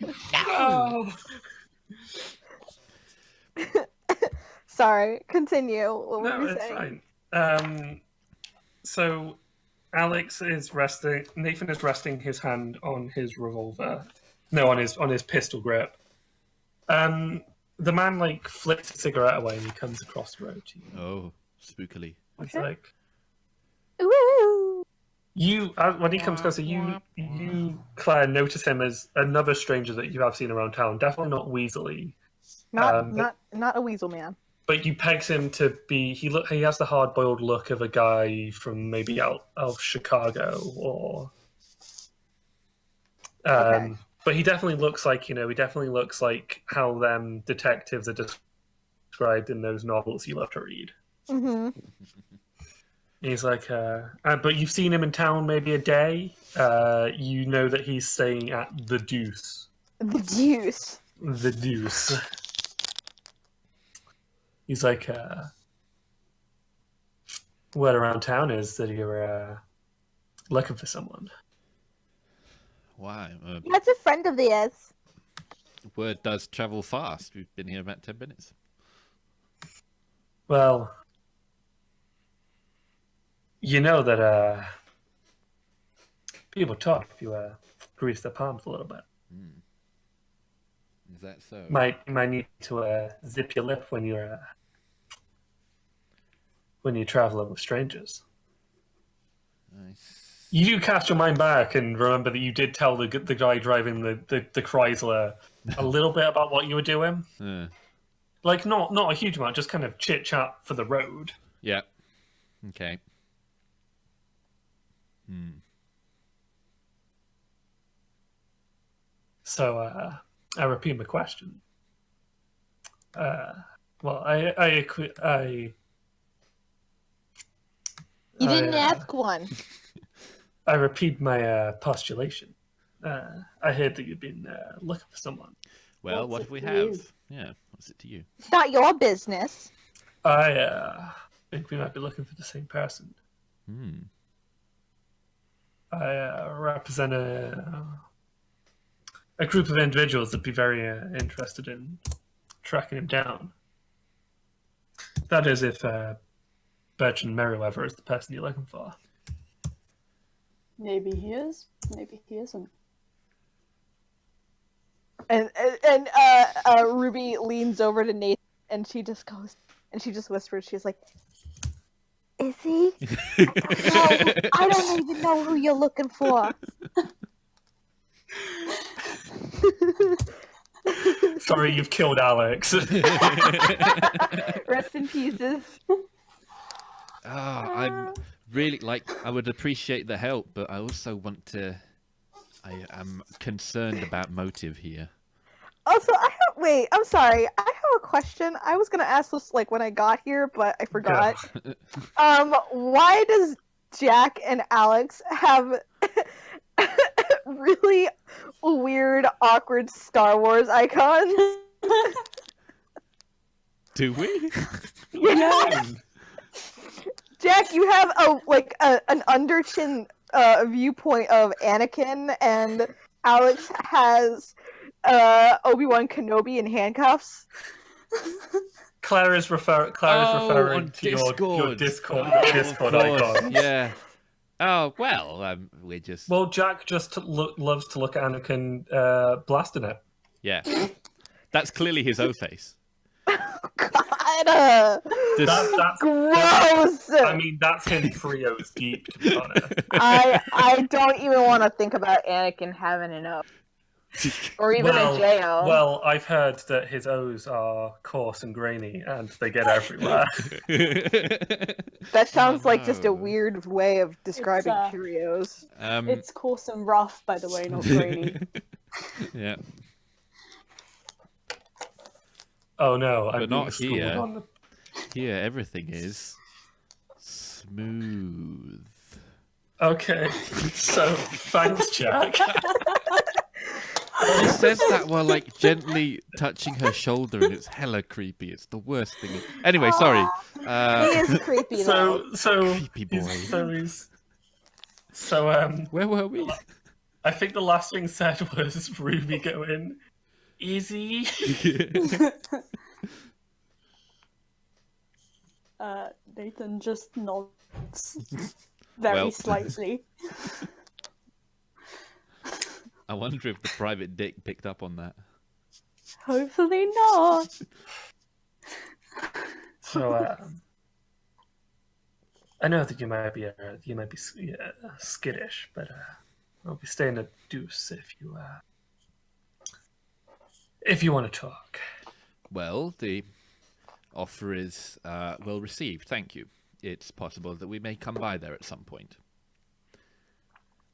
Oh. Sorry, continue. What were No, you it's saying? fine. So Alex is resting. Nathan is resting his hand on his revolver. No, on his pistol grip. The man like flicks a cigarette away and he comes across the road to you. Oh, spookily. He's Okay. like, Woo! when he comes closer, you Claire notice him as another stranger that you have seen around town. Definitely not Weasley. Not a weasel man. But you pegged him to be. He has the hard-boiled look of a guy from maybe out of Chicago, or. Okay. But he definitely looks like he definitely looks like how them detectives are described in those novels you love to read. Mm-hmm. He's like, but you've seen him in town maybe a day. You know that he's staying at the Deuce. The Deuce. The Deuce. He's like, word around town is that you're looking for someone. Why? That's a friend of theirs. Word does travel fast. We've been here about 10 minutes. Well, you know that people talk if you grease their palms a little bit. Is that so? Might need to zip your lip when you're traveling with strangers. Nice. You do cast your mind back and remember that you did tell the guy driving the Chrysler a little bit about what you were doing. Like not a huge amount, just kind of chit chat for the road. Yeah. Okay. So I repeat my question. Well, You didn't ask one. I repeat my postulation. I heard that you've been looking for someone. Well, what What's if we it to have? you? Yeah. What's it to you? It's not your business. I think we might be looking for the same person. I represent a group of individuals that'd be very interested in tracking him down. That is, if Bertrand Merriweather is the person you're looking for. Maybe he is, maybe he isn't. And Ruby leans over to Nathan and she just whispers, she's like, "Is he? No, I don't even know who you're looking for." Sorry, you've killed Alex. Rest in pieces. I'm really I would appreciate the help, but I also want to. I am concerned about motive here. Also, I'm sorry. I have a question. I was gonna ask this when I got here, but I forgot. Why does Jack and Alex have really weird, awkward Star Wars icons? Do we? Yeah. Jack, you have an under chin viewpoint of Anakin, and Alex has Obi-Wan Kenobi in handcuffs. Claire is referring to your Discord icon. Yeah. Oh well, we're just. Well, Jack just loves to look at Anakin blasting it. Yeah, that's clearly his O face. God, That's gross. I mean, that's him 3 O's deep, to be honest. I don't even want to think about Anakin having an O. Or even a J-O. Well, I've heard that his O's are coarse and grainy, and they get everywhere. That sounds like just a weird way of describing It's, Cheerios. It's coarse and rough, by the way, not grainy. Yeah. Oh no, But not schooled here. on the- Here, everything is smooth. Okay, so thanks, Jack. He says that while gently touching her shoulder, and it's hella creepy. It's the worst thing. Anyway, sorry. He is creepy though. So Creepy boy. Where were we? I think the last thing said was Ruby going easy. Nathan just nods very slightly. I wonder if the private dick picked up on that. Hopefully not. So I know that you might be skittish, but I'll be staying a deuce if you want to talk. Well, the offer is well received. Thank you. It's possible that we may come by there at some point.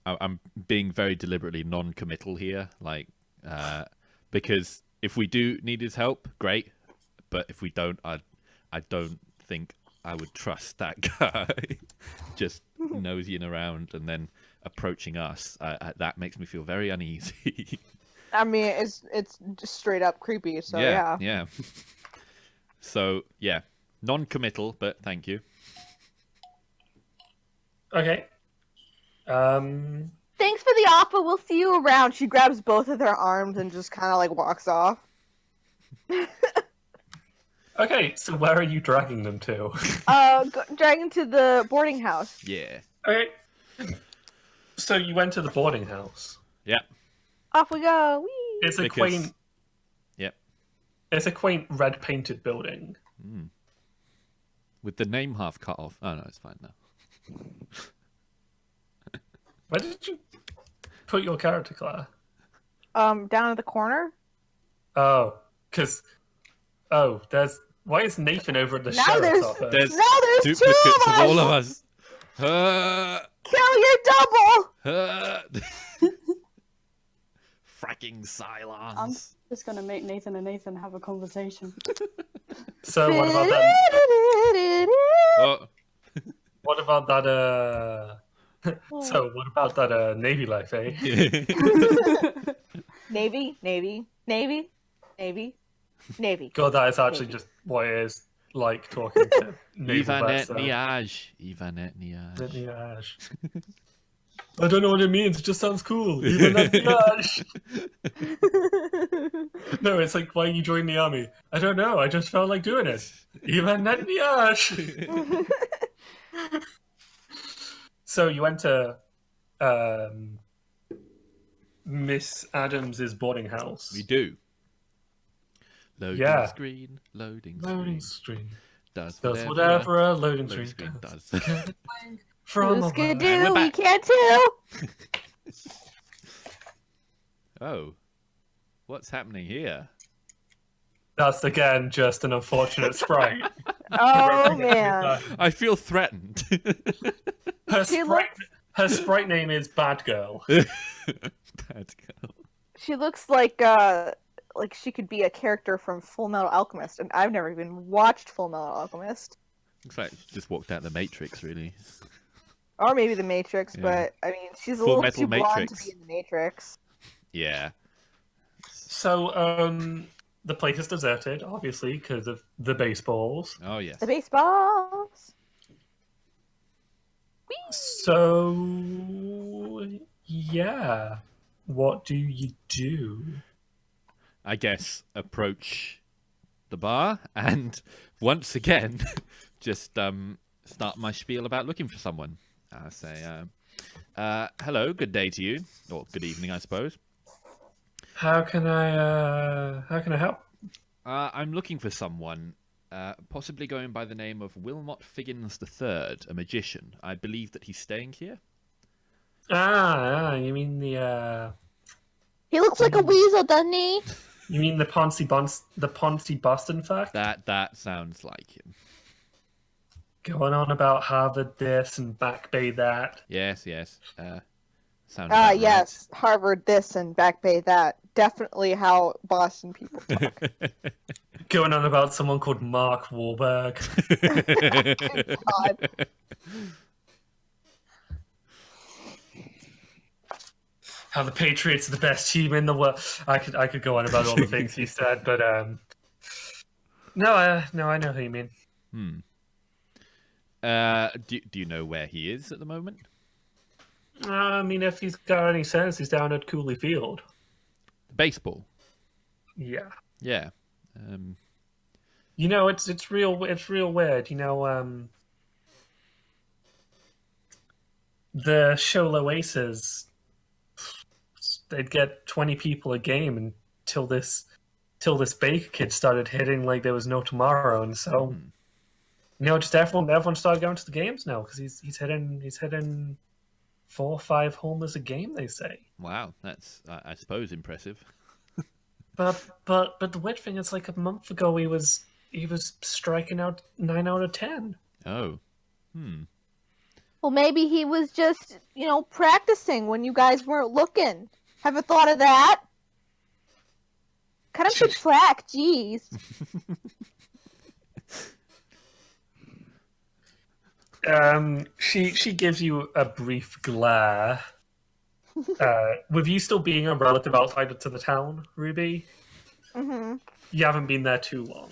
I'm being very deliberately non-committal here, because if we do need his help, great. But if we don't, I don't think I would trust that guy just nosying around and then approaching us. That makes me feel very uneasy. I mean, it's just straight up creepy. So yeah. So yeah, non-committal, but thank you. Okay. Thanks for the offer. We'll see you around. She grabs both of their arms and just kind of like walks off. Okay, so where are you dragging them to? Dragging to the boarding house. Yeah. Okay. So you went to the boarding house. Yeah. Off we go. Whee! It's a quaint. Yep. It's a quaint red painted building. With the name half cut off. Oh no, it's fine now. Where did you put your character, Claire? Down at the corner. Oh, because there's why is Nathan over at the Now sheriff's office? There's two duplicates of of all of us. us. Kill your double. Fracking silence. I'm just gonna make Nathan and Nathan have a conversation. So what about that? Oh, What about that? So what about that Navy life, eh? Navy. God, that is actually just what it is like talking to naval vets. Ivanette Niage. Niage. I don't know what it means. It just sounds cool. Ivanette Niage. No, it's like why you joined the army. I don't know. I just felt like doing it. Ivanette Niage. So you went to Miss Adams's boarding house. We do. Loading screen. Loading screen. Does whatever a loading screen does. From Who's gonna a do? We can't tell. Oh, what's happening here? That's again just an unfortunate sprite. Oh man. I feel threatened. Her sprite name is Bad Girl. Bad girl. She looks like she could be a character from Full Metal Alchemist, and I've never even watched Full Metal Alchemist. Looks like she just walked out the Matrix, really. Or maybe the Matrix, Yeah. but I mean, she's a Full little Metal too blonde Matrix. to be in the Matrix. Yeah. So the place is deserted, obviously, because of the baseballs. Oh yes. The baseballs. So yeah, what do you do? I guess approach the bar and once again just start my spiel about looking for someone. I say, hello, good day to you, or good evening, I suppose. How can I help? I'm looking for someone, possibly going by the name of Wilmot Figgins III, a magician. I believe that he's staying here. You mean the He looks like a weasel, doesn't he? you mean the Ponzi Boston fact? That sounds like him. Going on about Harvard this and Back Bay that. Yes. Sounds about Yes. Harvard this and Back Bay that. Definitely how Boston people talk. Going on about someone called Mark Wahlberg. God. How the Patriots are the best team in the world. I could go on about all the things he said, but no, I know who you mean. Do you know where he is at the moment? I mean, if he's got any sense, he's down at Cooley Field. Baseball. Yeah. Yeah. You know, it's real weird. You know, the Sholo Aces, they'd get 20 people a game until this Baker kid started hitting like there was no tomorrow, and so just everyone started going to the games now because he's hitting 4 or 5 homers a game. They say. Wow, that's I suppose impressive. But the weird thing is, like a month ago, he was striking out 9 out of 10. Oh, Well, maybe he was just, practicing when you guys weren't looking. Have you thought of that? Cut him some slack, jeez. She gives you a brief glare. With you still being a relative outsider to the town, Ruby, Mm-hmm. you haven't been there too long.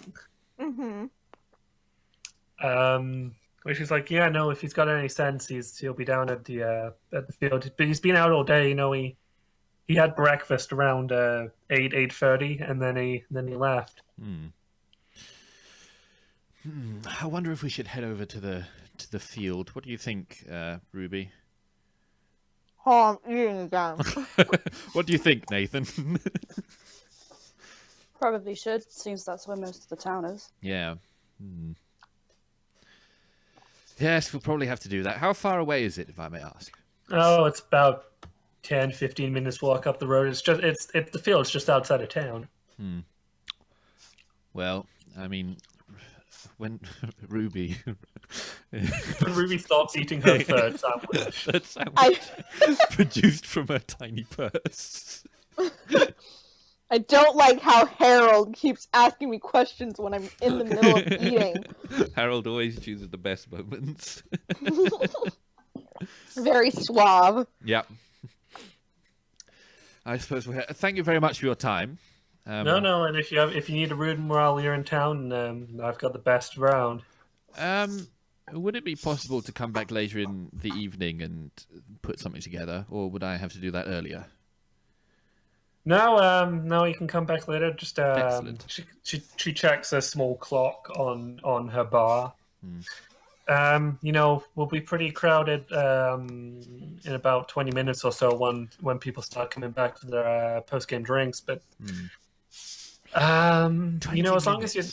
Mm-hmm. Which is like, yeah, no, if he's got any sense, he'll be down at the field. But he's been out all day. He had breakfast around 8:30, and then he left. I wonder if we should head over to the field. What do you think, Ruby? Oh, I'm eating again. What do you think, Nathan? Probably should, seems that's where most of the town is. Yeah. Yes, we'll probably have to do that. How far away is it, if I may ask? Oh, it's about 10, 15 minutes walk up the road. It's the field's just outside of town. Well, I mean, when Ruby When Ruby stops eating her third sandwich. that sandwich produced from her tiny purse. I don't like how Harold keeps asking me questions when I'm in the middle of eating. Harold always chooses the best moments. Very suave. Yep. I suppose thank you very much for your time. No, and if you need a room while you're in town, I've got the best around. Would it be possible to come back later in the evening and put something together, or would I have to do that earlier? No, you can come back later. Just Excellent. she checks a small clock on her bar. We'll be pretty crowded in about 20 minutes or so when people start coming back for their post-game drinks. But as long as you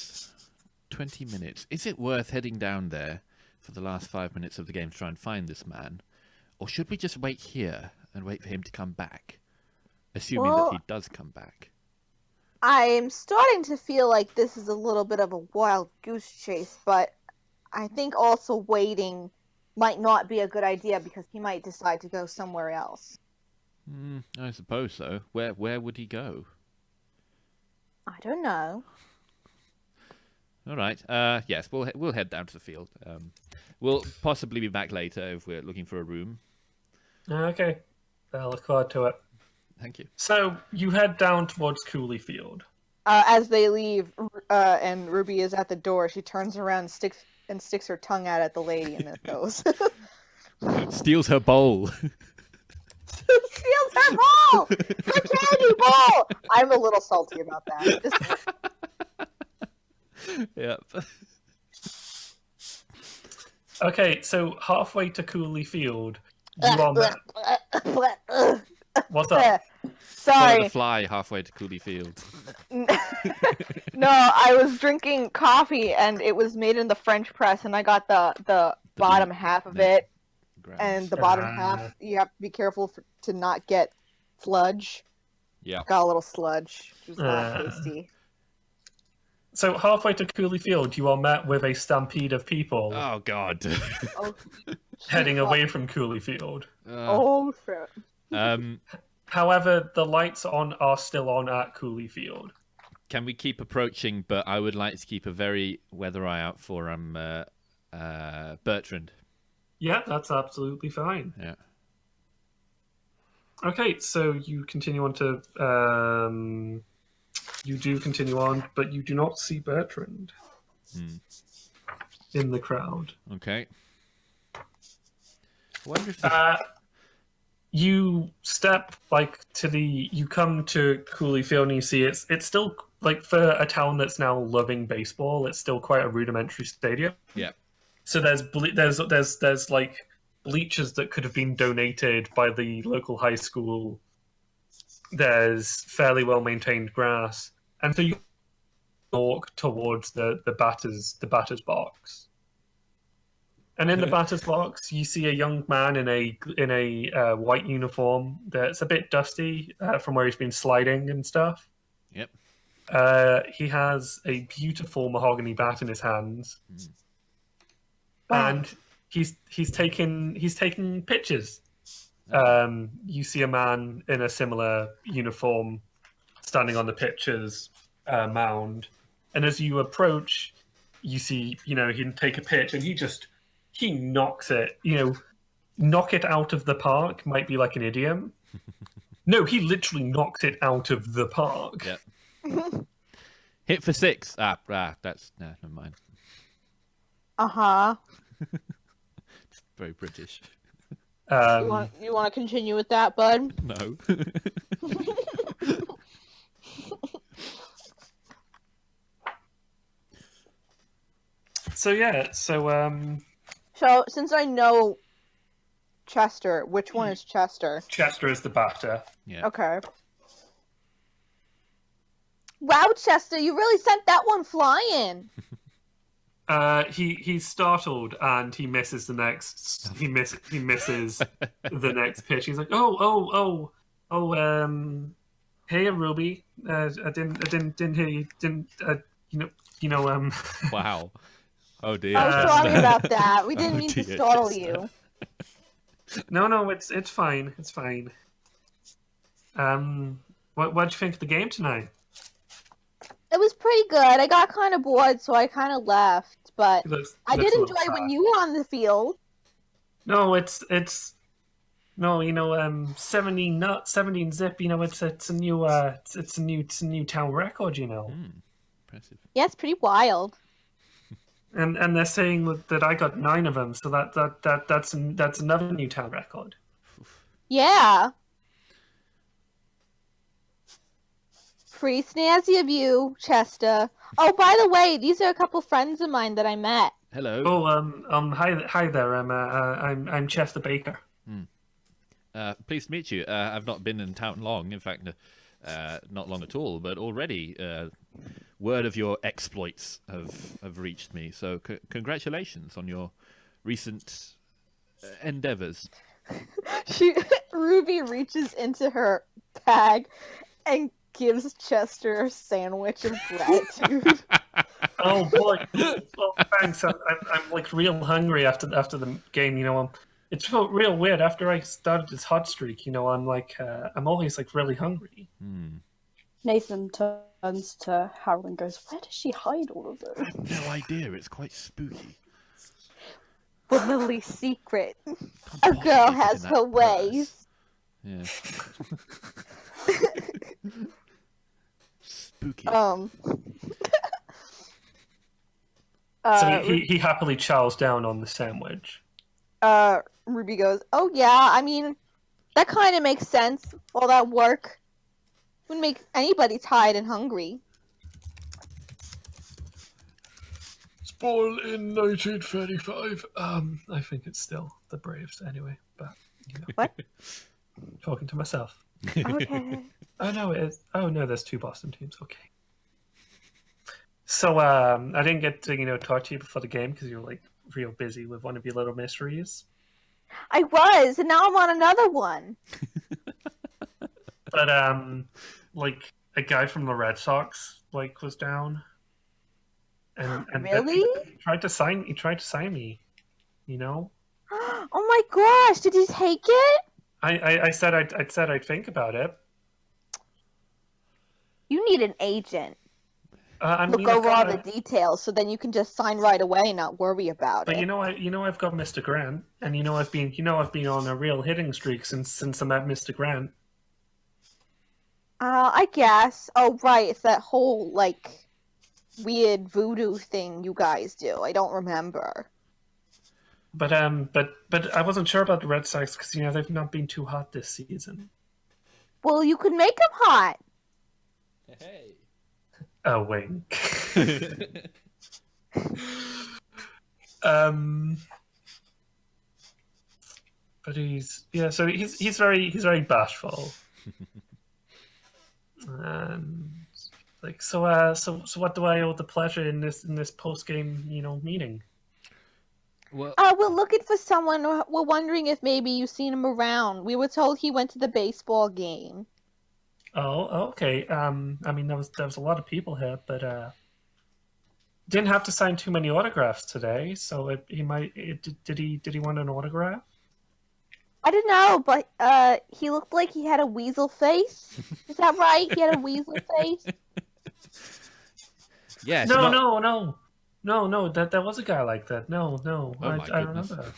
20 minutes. Is it worth heading down there for the last 5 minutes of the game to try and find this man, or should we just wait here and wait for him to come back? Assuming that he does come back. I'm starting to feel like this is a little bit of a wild goose chase, but I think also waiting might not be a good idea because he might decide to go somewhere else. I suppose so. Where would he go? I don't know. All right. Yes, we'll head down to the field. We'll possibly be back later if we're looking for a room. Okay, I'll look forward to it. Thank you. So you head down towards Cooley Field. As they leave, and Ruby is at the door, she turns around and sticks her tongue out at the lady and then goes. Steals her bowl. Steals her bowl! The candy bowl! I'm a little salty about that. Yep. Okay, so halfway to Cooley Field, you are met. What's up? Follow Sorry. the fly halfway to Cooley Field. No, I was drinking coffee and it was made in the French press, and I got the bottom half of it, and the bottom half you have to be careful to not get sludge. Yeah. Got a little sludge, which was not tasty. So halfway to Cooley Field, you are met with a stampede of people Oh God. Oh, heading away from Cooley Field. oh shit. However, the lights are still on at Cooley Field. Can we keep approaching? But I would like to keep a very weather eye out for Bertrand. Yeah, that's absolutely fine. Yeah. Okay, so you continue on to. You do continue on, but you do not see Bertrand in the crowd. Okay. I wonder if you step you come to Cooley Field and you see it's still like for a town that's now loving baseball, it's still quite a rudimentary stadium. Yeah. So there's like bleachers that could have been donated by the local high school. There's fairly well maintained grass, and so you walk towards the batter's box. And in the batter's box, you see a young man in a white uniform that's a bit dusty from where he's been sliding and stuff. Yep. He has a beautiful mahogany bat in his hands, Wow. and he's taking pictures. You see a man in a similar uniform standing on the pitcher's mound, and as you approach, you see he can take a pitch, and he knocks it. Knock it out of the park might be like an idiom. No, he literally knocks it out of the park. Yep. Hit for 6. That's never mind. Uh-huh. It's very British. You want to continue with that, bud? No. So since I know Chester, which one is Chester? Chester is the batter. Yeah. Okay. Wow, Chester, you really sent that one flying. He's startled and he misses the next. He misses the next pitch. He's like, oh. Hey, Ruby. I didn't hear you. Wow. Oh dear. Oh, sorry about that. We didn't mean to dear, startle Chester. you. No, it's fine. It's fine. What'd you think of the game tonight? It was pretty good. I got kind of bored, so I kind of left. But I did Looks a little enjoy when sad. you were on the field. No, it's 17 zip. It's a new town record. Impressive. Yeah, it's pretty wild. And they're saying that I got 9 of them, so that's another new town record. Yeah. Pretty snazzy of you, Chester. Oh, by the way, these are a couple friends of mine that I met. Hello. Oh, hi there. I'm Chester Baker. Pleased to meet you. I've not been in town long. In fact, not long at all. But already, word of your exploits have reached me. So congratulations on your recent endeavors. Ruby reaches into her bag and gives Chester a sandwich of gratitude. Oh boy! Oh, thanks. I'm like real hungry after the game. It felt real weird after I started this hot streak. I'm like I'm always like really hungry. Nathan turns to Harold and goes, "Where does she hide all of I those?" have no idea. It's quite spooky. Family secret. Can't A girl possibly fit has in her that ways. purse. Yeah. Spooky. So he happily chows down on the sandwich. Ruby goes, "Oh yeah, I mean, that kind of makes sense. All that work would make anybody tired and hungry." It's born in 1935. I think it's still the Braves anyway. But What? talking to myself. Okay. Oh no, there's 2 Boston teams. Okay. So I didn't get to talk to you before the game because you were like real busy with one of your little mysteries. I was, and now I'm on another one. But like a guy from the Red Sox was down. And Really? he tried to sign me. Oh my gosh! Did he take it? I said I'd think about it. You need an agent. Look I've over all got the details, so then you can just sign right away and not worry about But it. I've got Mr. Grant, and I've been on a real hitting streak since I met Mr. Grant. I guess. Oh right, it's that whole weird voodoo thing you guys do. I don't remember. But I wasn't sure about the Red Sox because they've not been too hot this season. Well, you could make them hot. Hey. A wink. But he's very bashful. And so what do I owe the pleasure in this post game meeting? Well, We're looking for someone. We're wondering if maybe you've seen him around. We were told he went to the baseball game. Oh, okay. I mean, there was a lot of people here, but didn't have to sign too many autographs today. So did he want an autograph? I don't know, but he looked like he had a weasel face. Is that right? He had a weasel face. yes. No, not... no. That was a guy like that. No, Oh my I goodness. remember.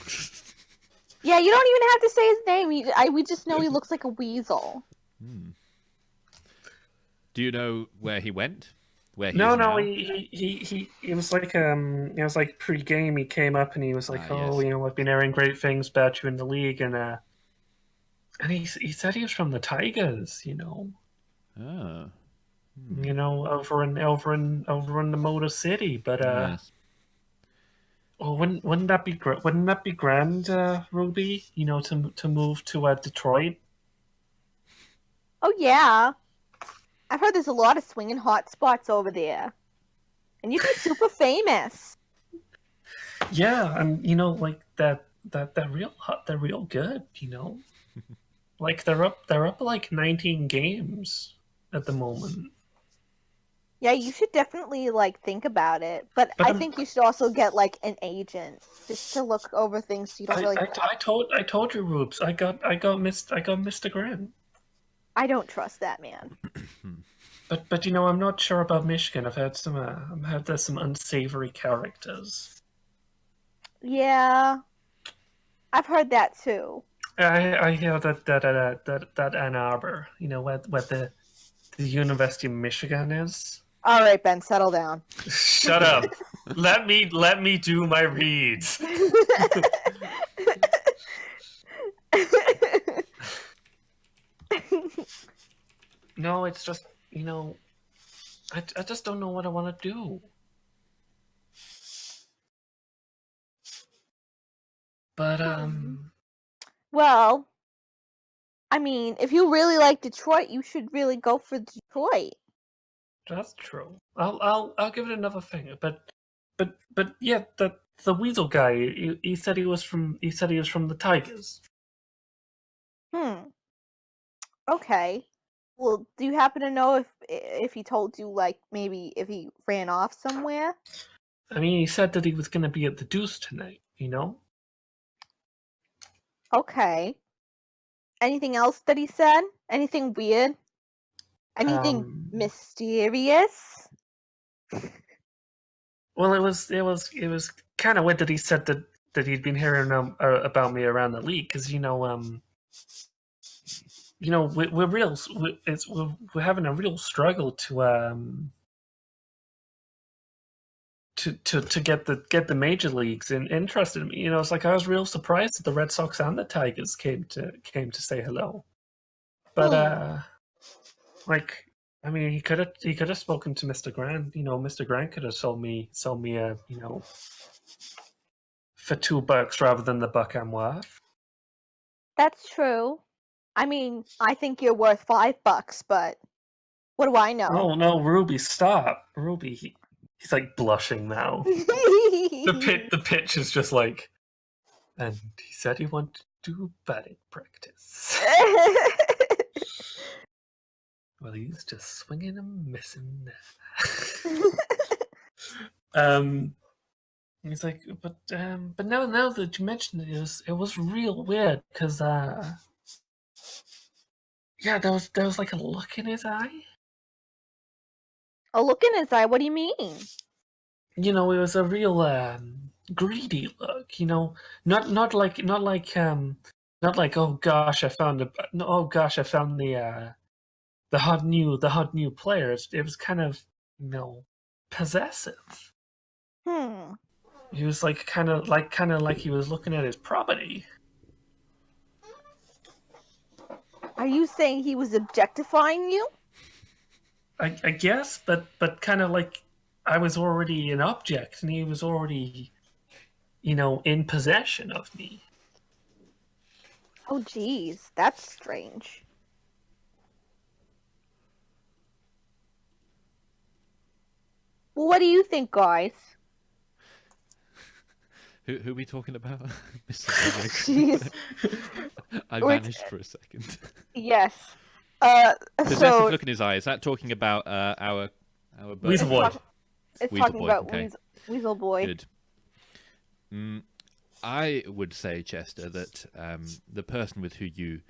Yeah, you don't even have to say his name. We just know he looks like a weasel. Do you know where he went? Where he No, is now? he was like it was like pre-game. He came up and he was like, Ah, "Oh, yes. I've been hearing great things about you in the league," and he said he was from the Tigers, Oh, over in the Motor City. But yes. oh, wouldn't that be wouldn't that be grand, Ruby? To move to Detroit. Oh yeah, I've heard there's a lot of swinging hot spots over there, and you'd be super famous. Yeah, and like that real hot, they're real good. Like they're up like 19 games at the moment. Yeah, you should definitely think about it. But But I think you should also get an agent just to look over things so you don't really. I told you, Rubes. I got Mr. Grant. I don't trust that man. But I'm not sure about Michigan. I've heard there's some unsavory characters. Yeah, I've heard that too. I hear that Ann Arbor, where the University of Michigan is. All right, Ben, settle down. Shut up. Let me do my reads. No, it's just I just don't know what I want to do. But Well, I mean, if you really like Detroit, you should really go for Detroit. that's true. I'll give it another thing. But yeah, the Weasel guy. He said he was from the Tigers. Okay. Well, do you happen to know if he told you maybe if he ran off somewhere? I mean, he said that he was going to be at the Deuce tonight. Okay. Anything else that he said? Anything weird? Anything mysterious? Well, it was kind of weird that he said that he'd been hearing about me around the league because we're having a real struggle to get the major leagues interested in me. It's like I was real surprised that the Red Sox and the Tigers came to say hello. But I mean, he could have spoken to Mr. Grant. Mr. Grant could have sold me a for $2 rather than the buck I'm worth. That's true. I mean, I think you're worth $5, but what do I know? Oh no, Ruby, stop, Ruby. He's like blushing now. The pitch is just like, and he said he wanted to do batting practice. Well, he's just swinging and missing. He's like, but now that you mentioned it was real weird because yeah, there was like a look in his eye. A look in his eye? What do you mean? It was a real greedy look. Not like oh gosh, I found the hot new players. It was kind of possessive. He was kind of like he was looking at his property. Are you saying he was objectifying you? I guess, but kind of like I was already an object, and he was already, in possession of me. Oh, geez, that's strange. Well, what do you think, guys? Who are we talking about? Mr. Jeez. I We're vanished for a second. Yes. Possessive So look in his eye. Is that talking about our Weasel bird? boy. it's Weasel talking boy, about okay. Weasel Boy. Good. I would say, Chester, that the person with who you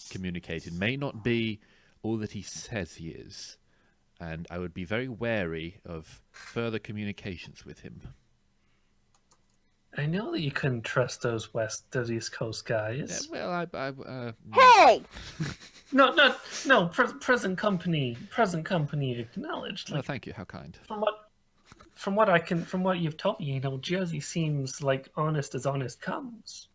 communicated may not be all that he says he is, and I would be very wary of further communications with him. I know that you couldn't trust those East Coast guys. Yeah, well, Hey! No. Present company acknowledged. oh, Like, thank you. How kind. from what you've told me, Jersey seems like honest as honest comes.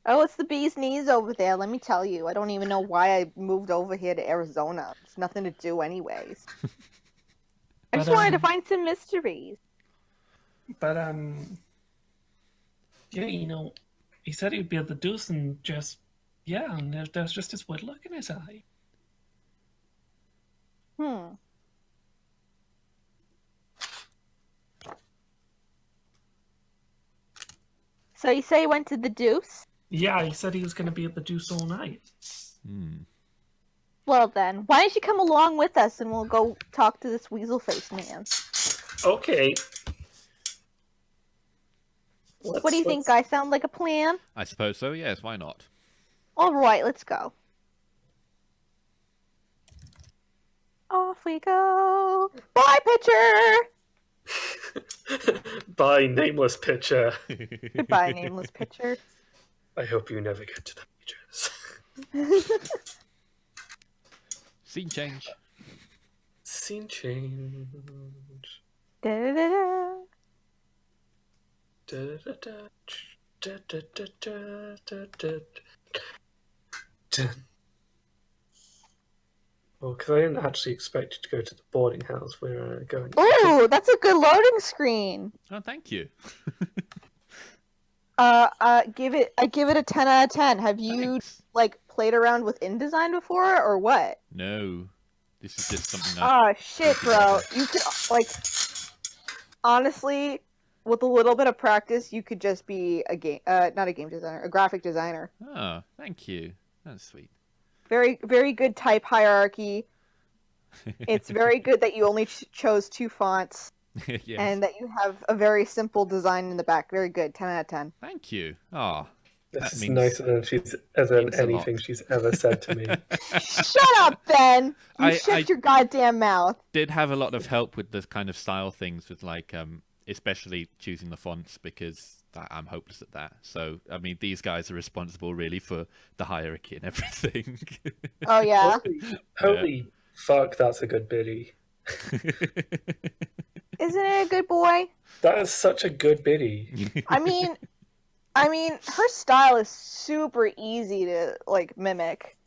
Oh, it's the bee's knees over there, let me tell you. I don't even know why I moved over here to Arizona. It's nothing to do anyways. I just But, wanted to find some mysteries. But yeah, he said he'd be at the deuce and and there's just this weird look in his eye. So you say he went to the deuce? Yeah, he said he was going to be at the deuce all night. Well then, why don't you come along with us and we'll go talk to this weasel-faced man? Okay. What do you think, guys? Sound like a plan? I suppose so. Yes. Why not? Alright, let's go. Off we go! Bye, pitcher! Bye, nameless pitcher. Goodbye, nameless pitcher. I hope you never get to the majors. Scene change. Scene change. Da-da-da-da. Well, because I didn't actually expect you to go to the boarding house. We're going. Ooh, that's a good loading screen. Oh, thank you. I give it a 10 out of 10. Have you Thanks. played around with InDesign before or what? No, this is just something Oh shit, bro. You could honestly, with a little bit of practice, you could just be not a game designer, a graphic designer. Oh, thank you. That's sweet. Very, very good type hierarchy. It's very good that you only chose 2 fonts Yes. and that you have a very simple design in the back. Very good. 10 out of 10. Thank you. Oh, This that is means nicer than means a anything lot. she's ever said to me. Shut up, Ben! You I shut your goddamn mouth. did have a lot of help with the kind of style things with especially choosing the fonts because I'm hopeless at that. So, I mean, these guys are responsible really for the hierarchy and everything. Oh, yeah? Holy fuck, that's a good biddy. Isn't it a good boy? That is such a good biddy. I mean, her style is super easy to, mimic.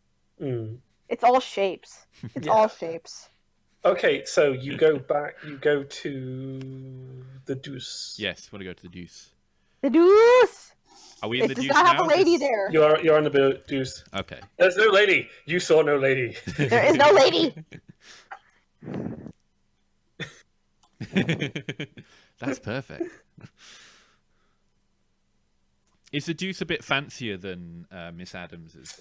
Mm. It's all shapes. It's Yeah. all shapes. Okay, so you go to the deuce. Yes, want to go to the deuce. The deuce! Are we in It the does deuce not have now? a lady there. You're on the deuce. Okay. There's no lady. You saw no lady. There is no lady. That's perfect. Is the deuce a bit fancier than Miss Adams's?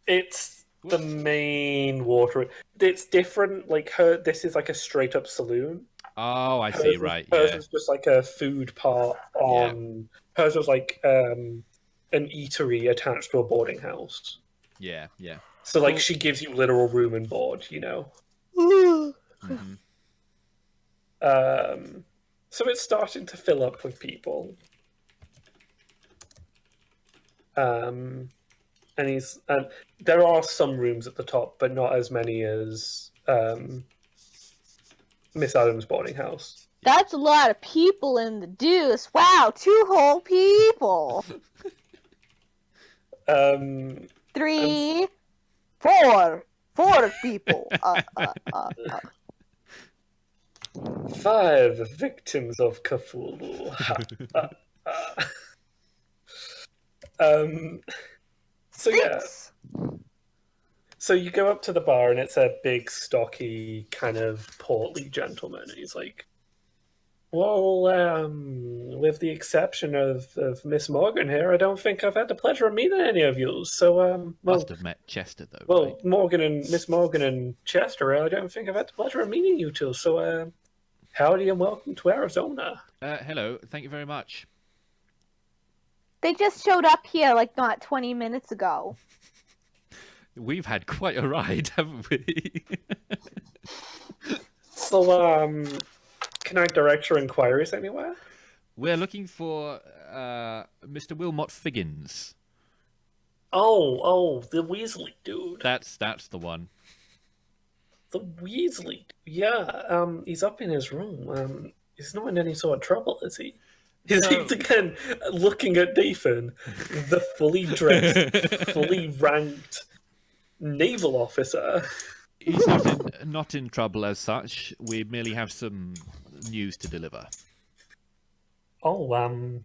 It's the main water. It's different. This is like a straight up saloon. Oh, I see. Right. Hers Yeah. was just like a food part on. Hers was like an eatery attached to a boarding house. Yeah. Yeah. So she gives you literal room and board. Mhm. So it's starting to fill up with people. And there are some rooms at the top, but not as many as Miss Adams' boarding house. That's a lot of people in the deuce. Wow, 2 whole people. 3, 4 people. 5 victims of Cthulhu. So yeah. 6. So you go up to the bar and it's a big, stocky, kind of portly gentleman. And he's like, "Well, with the exception of Miss Morgan here, I don't think I've had the pleasure of meeting any of you. So, well, Must have met Chester though. well, right? Miss Morgan and Chester, I don't think I've had the pleasure of meeting you two. So, howdy and welcome to Arizona. Hello. Thank you very much. They just showed up here like not 20 minutes ago. We've had quite a ride, haven't we? So, can I direct your inquiries anywhere? We're looking for Mr. Wilmot Figgins. Oh, the Weasley dude. That's the one. The Weasley. Yeah, he's up in his room. He's not in any sort of trouble, is he? He's No. again looking at Nathan, the fully dressed, fully ranked naval officer. He's not in trouble as such. We merely have some news to deliver. Oh,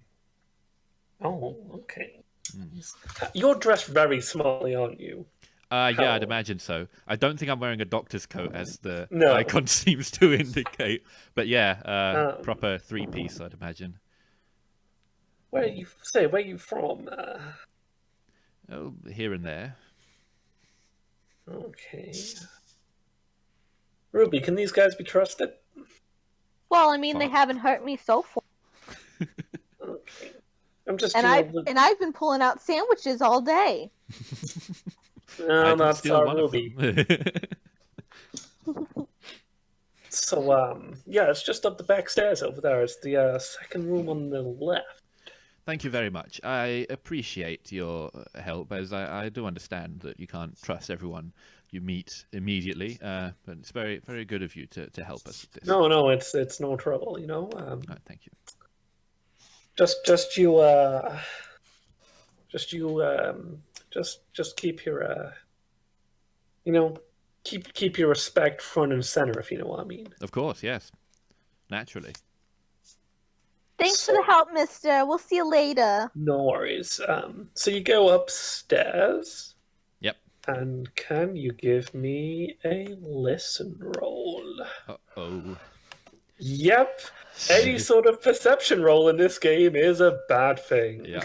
okay. You're dressed very smartly, aren't you? Yeah, I'd imagine so. I don't think I'm wearing a doctor's coat, as the No. icon seems to indicate. But yeah, proper three-piece, I'd imagine. Where are you from? Oh, here and there. Okay. Ruby, can these guys be trusted? Well, I mean, Fine. they haven't hurt me so far. Okay. I'm just. And I've been pulling out sandwiches all day. No, I did that's steal our one of Ruby. them. So, yeah, it's just up the back stairs over there. It's the second room on the left. Thank you very much. I appreciate your help, as I do understand that you can't trust everyone you meet immediately. But it's very, very good of you to help us with this. No, it's no trouble, you know. Right, thank you. Just keep your keep your respect front and center, if you know what I mean. Of course, yes. Naturally. Thanks for the help, mister. We'll see you later. No worries. So you go upstairs. Yep. And can you give me a listen roll? Uh-oh. Yep. Any sort of perception roll in this game is a bad thing. Yep.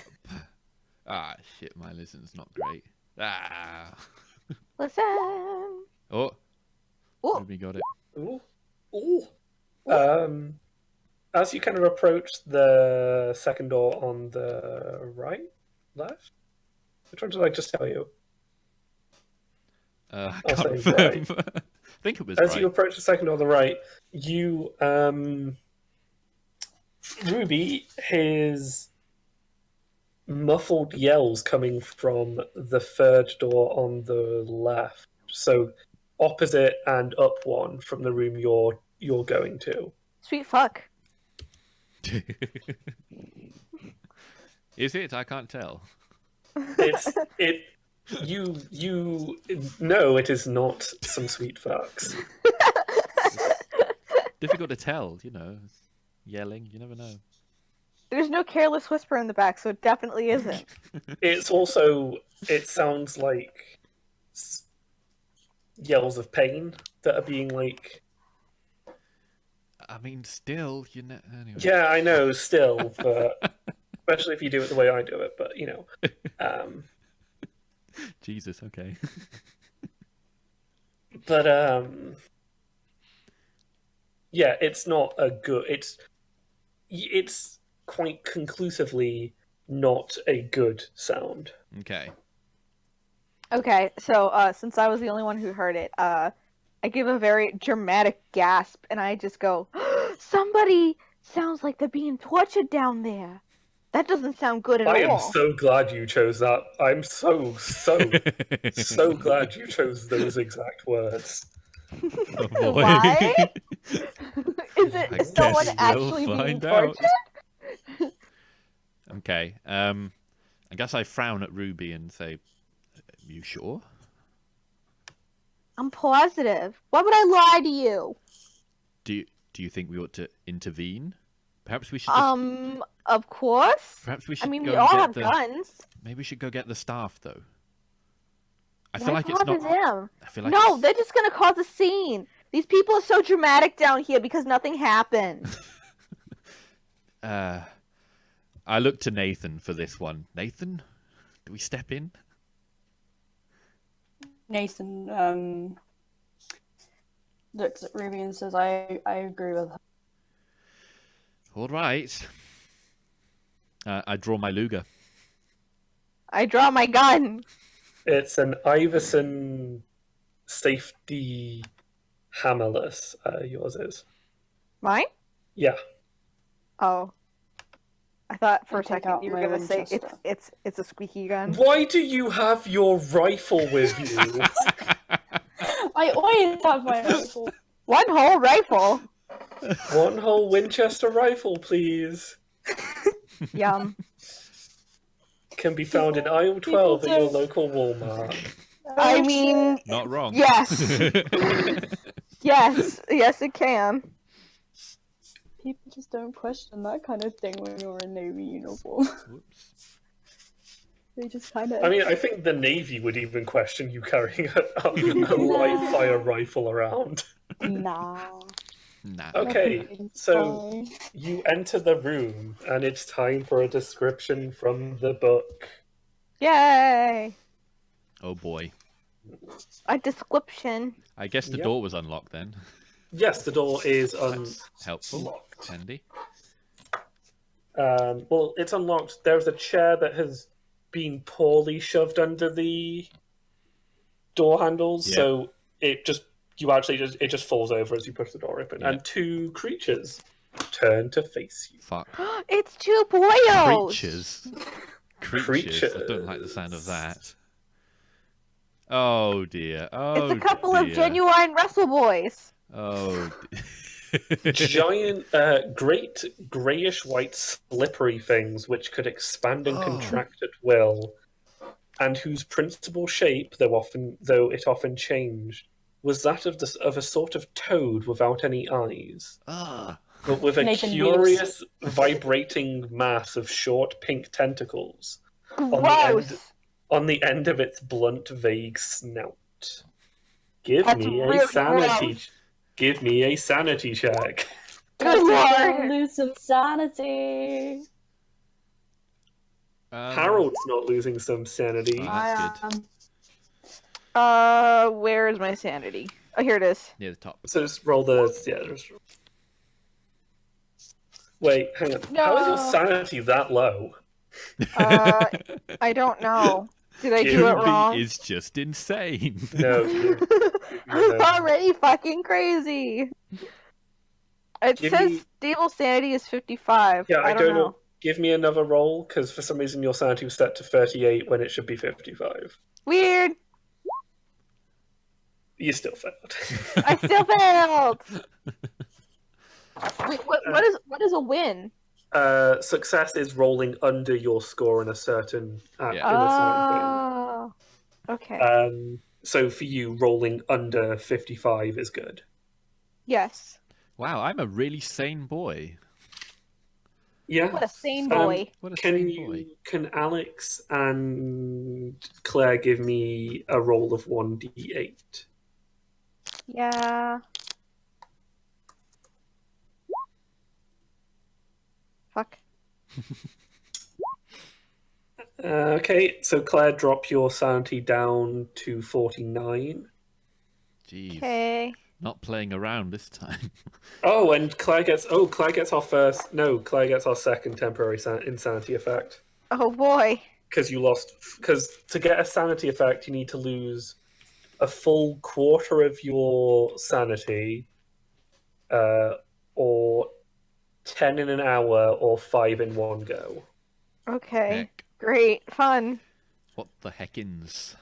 Ah, shit, my listen's not great. Ah. Listen. Oh. Oh. Ruby got it. Ooh. As you kind of approach the second door on the left? Which one did I just tell you? I I'll can't say remember. I think it was As right. you approach the second door on the right, you, Ruby, his muffled yells coming from the third door on the left. So opposite and up one from the room you're going to. Sweet fuck. Is it? I can't tell. You know it is not some sweet fucks. Difficult to tell, you know. Yelling, you never know. There's no careless whisper in the back, so it definitely isn't. It sounds like yells of pain that are being like. I mean, still, you know. Anyway. Yeah, I know, still, but especially if you do it the way I do it. But you know, Jesus, okay. but yeah, it's not a good. It's quite conclusively not a good sound. Okay. Okay, so since I was the only one who heard it, I give a very dramatic gasp, and I just go, "Somebody sounds like they're being tortured down there. That doesn't sound good at all." I am so glad you chose that. I'm so glad you chose those exact words. Oh, boy. Why? Is I it someone guess actually we'll being find out. tortured? Okay. I guess I frown at Ruby and say, "You sure?" I'm positive. Why would I lie to you? Do you think we ought to intervene? Perhaps we should. Just, Of course. perhaps we should. I mean, go we and all get have the, guns. Maybe we should go get the staff, though. I feel Why like it's bother not. them? I feel like No, it's- they're just gonna cause a scene. These people are so dramatic down here because nothing happened. I look to Nathan for this one. Nathan, do we step in? Nathan looks at Ruby and says, I agree with her. All right. I draw my Luger. I draw my gun. It's an Iverson safety hammerless. Yours is. Mine? Yeah. Oh. I thought for I a take second out you were my gonna say Winchester. it's a squeaky gun. Why do you have your rifle with you? I always have my rifle. One whole rifle. One whole Winchester rifle, please. Yum. Can be found in aisle 12 at your local Walmart. I mean, Not wrong. yes. Yes, it can. People just don't question that kind of thing when you're in Navy uniform. Whoops. They just kind of. I mean, I think the Navy would even question you carrying a live fire rifle around. Nah. Nah. Okay, Everything's so fine. you enter the room, and it's time for a description from the book. Yay! Oh boy. A description. I guess the Yep. door was unlocked then. Yes, the door is That's helpful. unlocked. Handy. Well, it's unlocked. There's a chair that has been poorly shoved under the door handles, Yeah. so it just falls over as you push the door open. Yeah. And two creatures turn to face you. Fuck. It's two boyos. Creatures. I don't like the sound of that. Oh dear. Oh It's a couple dear. of genuine wrestle boys. Oh dear. Giant, great greyish-white slippery things which could expand and Oh. contract at will, and whose principal shape, though it often changed, was that of a sort of toad without any eyes, Ah. but with a Nathan curious, vibrating mass of short pink tentacles Gross. on the end of its blunt, vague snout. Give That's me a really sanity. gross. Give me a sanity check. Good Don't lord. lose some sanity. Harold's not losing some sanity. Oh, I that's good. am. Where is my sanity? Oh, here it is. Near the top. So just roll the Wait, hang on. How is your No. sanity that low? I don't know. Did I do Give it me wrong? Is just insane. No. I'm already fucking crazy. It Give says me- stable sanity is 55. Yeah, I don't know. Give me another roll, because for some reason your sanity was set to 38 when it should be 55. Weird. You still failed. I still failed. Wait, what is a win? Success is rolling under your score in a certain Yeah. in a Oh. Okay. certain thing. So for you, rolling under 55 is good. Yes. Wow, I'm a really sane boy. Yeah. What a sane boy. What a Can sane boy. Can Alex and Claire give me a roll of 1d8? Yeah. Fuck. Okay, so Claire, drop your sanity down to 49. Jeez. Okay. Not playing around this time. Oh, and Claire gets our first. No, Claire gets our second temporary insanity effect. Oh boy. Because to get a sanity effect, you need to lose a full quarter of your sanity, or 10 in an hour, or 5 in one go. Okay. Heck. Great. Fun. What the heckins?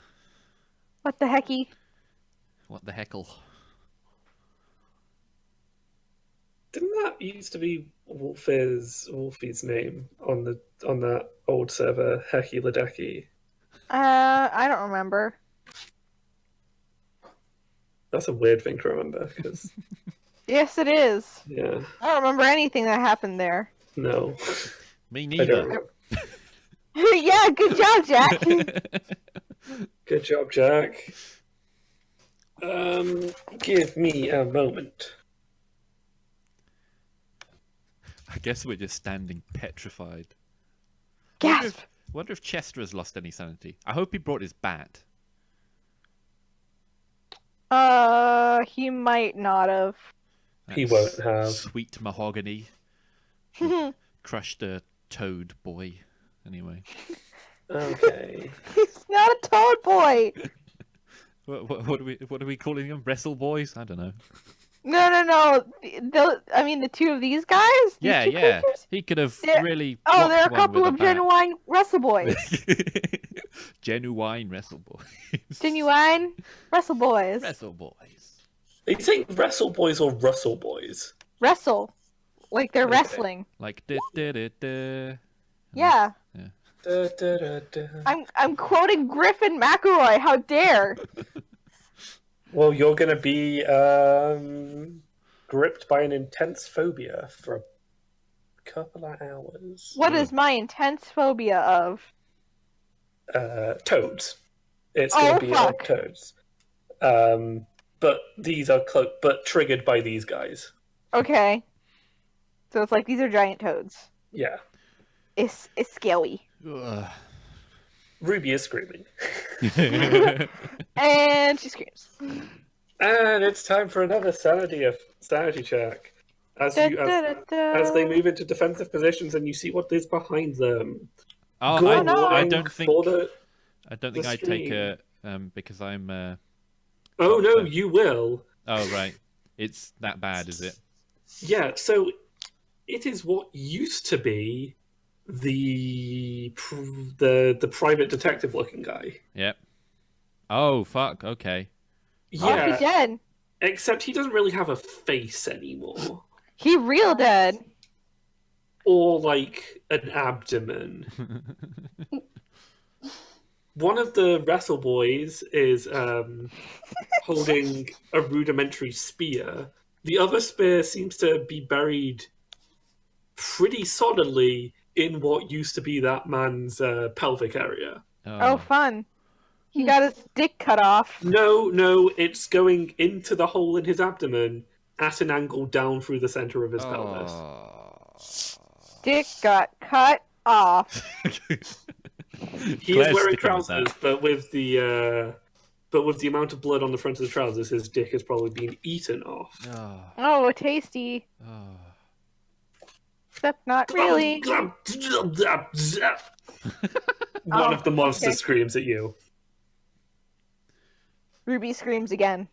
What the hecky? What the heckle? Didn't that used to be Wolfie's name on that old server, Hecky Ledecky? I don't remember. That's a weird thing to remember, because, Yes, it is. yeah, I don't remember anything that happened there. no. Me I don't. neither. Yeah, good job, Jack. Good job, Jack. Give me a moment. I guess we're just standing petrified. Gasp! Wonder if Chester has lost any sanity. I hope he brought his bat. He might not have. He That won't have. Sweet mahogany. Crushed a toad boy. Anyway. Okay. He's not a toad boy. What are we calling them? Wrestle boys? I don't know. No. The two of these guys. These Yeah, two yeah. creatures? He could have really. Oh, they're a whacked one couple with of bat. genuine wrestle boys. Genuine wrestle boys. Genuine wrestle boys. Wrestle boys. Are you saying Wrestle Boys or Russell Boys? Wrestle. Like they're Okay. wrestling. Like da. Yeah. Da, da, da, da. I'm quoting Griffin McElroy. How dare? Well, you're going to be gripped by an intense phobia for a couple of hours. What is my intense phobia of? Toads. It's going Oh, to be fuck. toads. But these are but triggered by these guys. Okay. So it's like these are giant toads. Yeah. It's scary. Ugh. Ruby is screaming. And she screams. And it's time for another sanity check. As they move into defensive positions and you see what is behind them. Oh, Good no. I luck don't think for the- I'd take a because I'm Oh no, you will. oh right. It's that bad, is it? Yeah, so it is what used to be the private detective looking guy. Yep. Oh fuck, okay. Oh, Yeah, he's dead. except he doesn't really have a face anymore. He real dead. Or like an abdomen. One of the wrestle boys is holding a rudimentary spear. The other spear seems to be buried pretty solidly in what used to be that man's pelvic area. Oh, fun. He got his dick cut off. No, it's going into the hole in his abdomen at an angle down through the center of his pelvis. Dick got cut off. He is wearing trousers, but with the amount of blood on the front of the trousers, his dick has probably been eaten off. Oh, tasty. Except not really. One of the monsters okay. screams at you. Ruby screams again.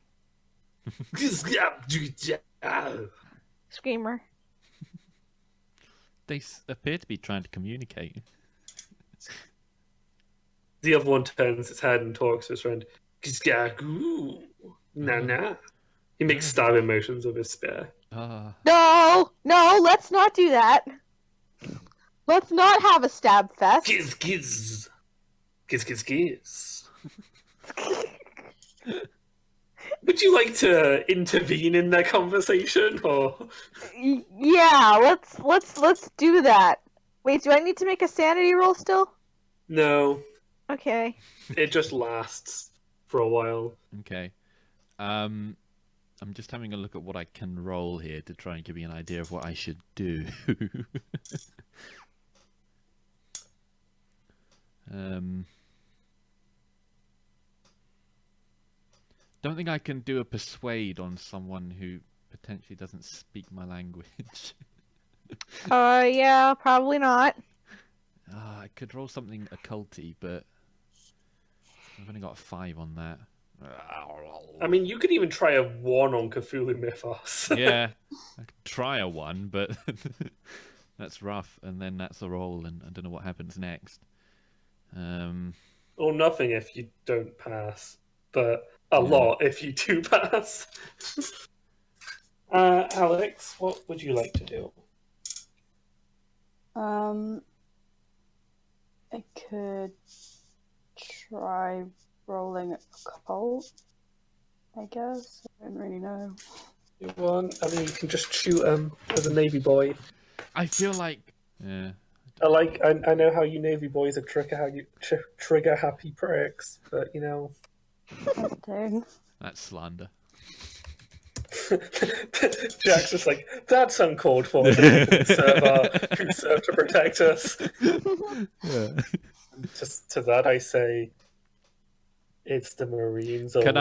Screamer. They appear to be trying to communicate. The other one turns its head and talks to his friend. Nah. He makes stabbing motions with his spear. No, let's not do that. Let's not have a stab fest. Giz. Would you like to intervene in their conversation, or? Yeah, let's do that. Wait, do I need to make a sanity roll still? No, Okay. it just lasts for a while. Okay. I'm just having a look at what I can roll here to try and give you an idea of what I should do. Don't think I can do a persuade on someone who potentially doesn't speak my language. Yeah, probably not. I could roll something occulty, but I've only got a 5 on that. I mean, you could even try a 1 on Cthulhu Mythos. Yeah, I could try a 1, but that's rough, and then that's a roll, and I don't know what happens next. Or nothing if you don't pass, but a lot if you do pass. Alex, what would you like to do? I could try rolling occult, I guess. I don't really know. You want? I mean, you can just shoot him as a Navy boy. I feel like... Yeah. I know how you Navy boys are trigger happy pricks, but you know. Dang. That's slander. Jack's just like, that's uncalled for. Who serve to protect us. Yeah. Just to that I say, it's the Marines. Can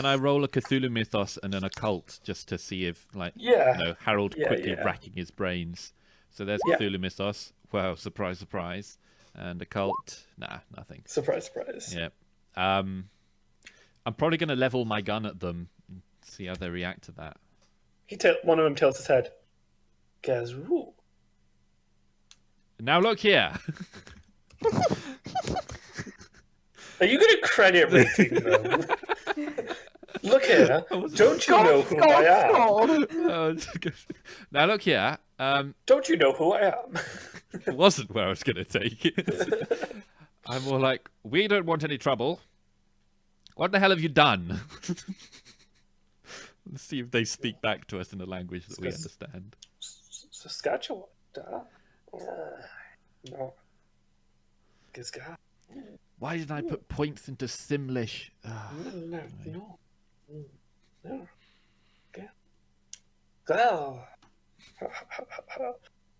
I roll a Cthulhu mythos and an occult just to see if, like, Yeah. Harold Yeah, quickly yeah. racking his brains. So there's Yeah. Cthulhu mythos. Wow, surprise, surprise. And occult, nah, nothing. Surprise, surprise. Yeah. I'm probably gonna level my gun at them and see how they react to that. One of them tilts his head. Gazoo. Now look here. Are you going to credit rating them? Look here. Don't you know who I am? Now look here. Don't you know who I am? It wasn't where I was going to take it. I'm more like, we don't want any trouble. What the hell have you done? Let's see if they speak back to us in a language that we understand. Saskatchewan. No. Gizga. Why did I put points into Simlish? No. Okay. Oh.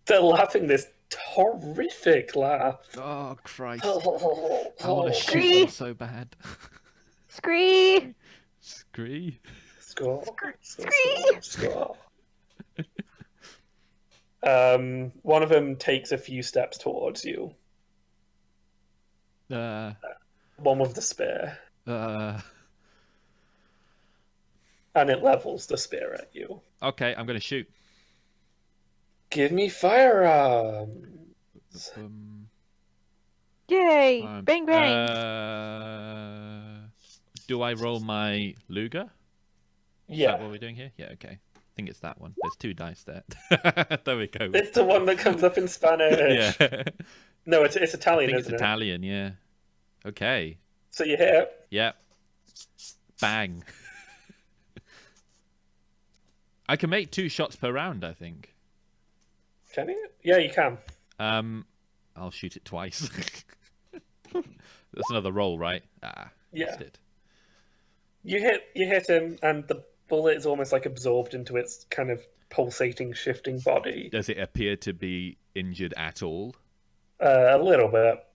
They're laughing this horrific laugh. Oh, Christ. Oh. I want to shoot them so bad. Scree! Scree? Score. One of them takes a few steps towards you. One with the spear. Uh, And it levels the spear at you. okay, I'm going to shoot. Give me firearms. Yay! Bang bang! Do I roll my Luger? Is Yeah. that what we're doing here? Yeah, okay. I think it's that one. There's 2 dice there. There we go. It's the one that comes up in Spanish. Yeah. No, it's I Italian, think it's isn't it? Italian, yeah. Okay. So you hit. Yeah. Bang. I can make 2 shots per round, I think. Can you? Yeah, you can. I'll shoot it twice. That's another roll, right? Ah, Yeah. missed it. You hit him, and the bullet is almost like absorbed into its kind of pulsating, shifting body. Does it appear to be injured at all? A little bit.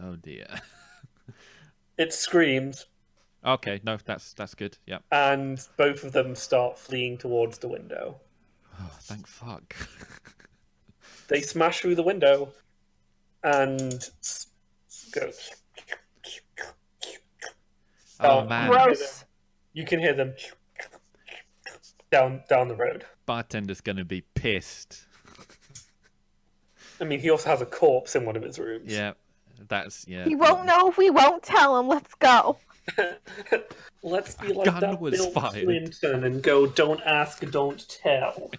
Oh dear. It screams, Okay, no, that's good. Yep. and both of them start fleeing towards the window. Oh, thank fuck. They smash through the window, and go. Oh man, Gross! You can hear them down the road. bartender's gonna be pissed. I mean, he also has a corpse in one of his rooms. Yeah, yeah. He won't know if we won't tell him. Let's go. Let's be like gun that was Bill fired. Clinton and go, don't ask, don't tell.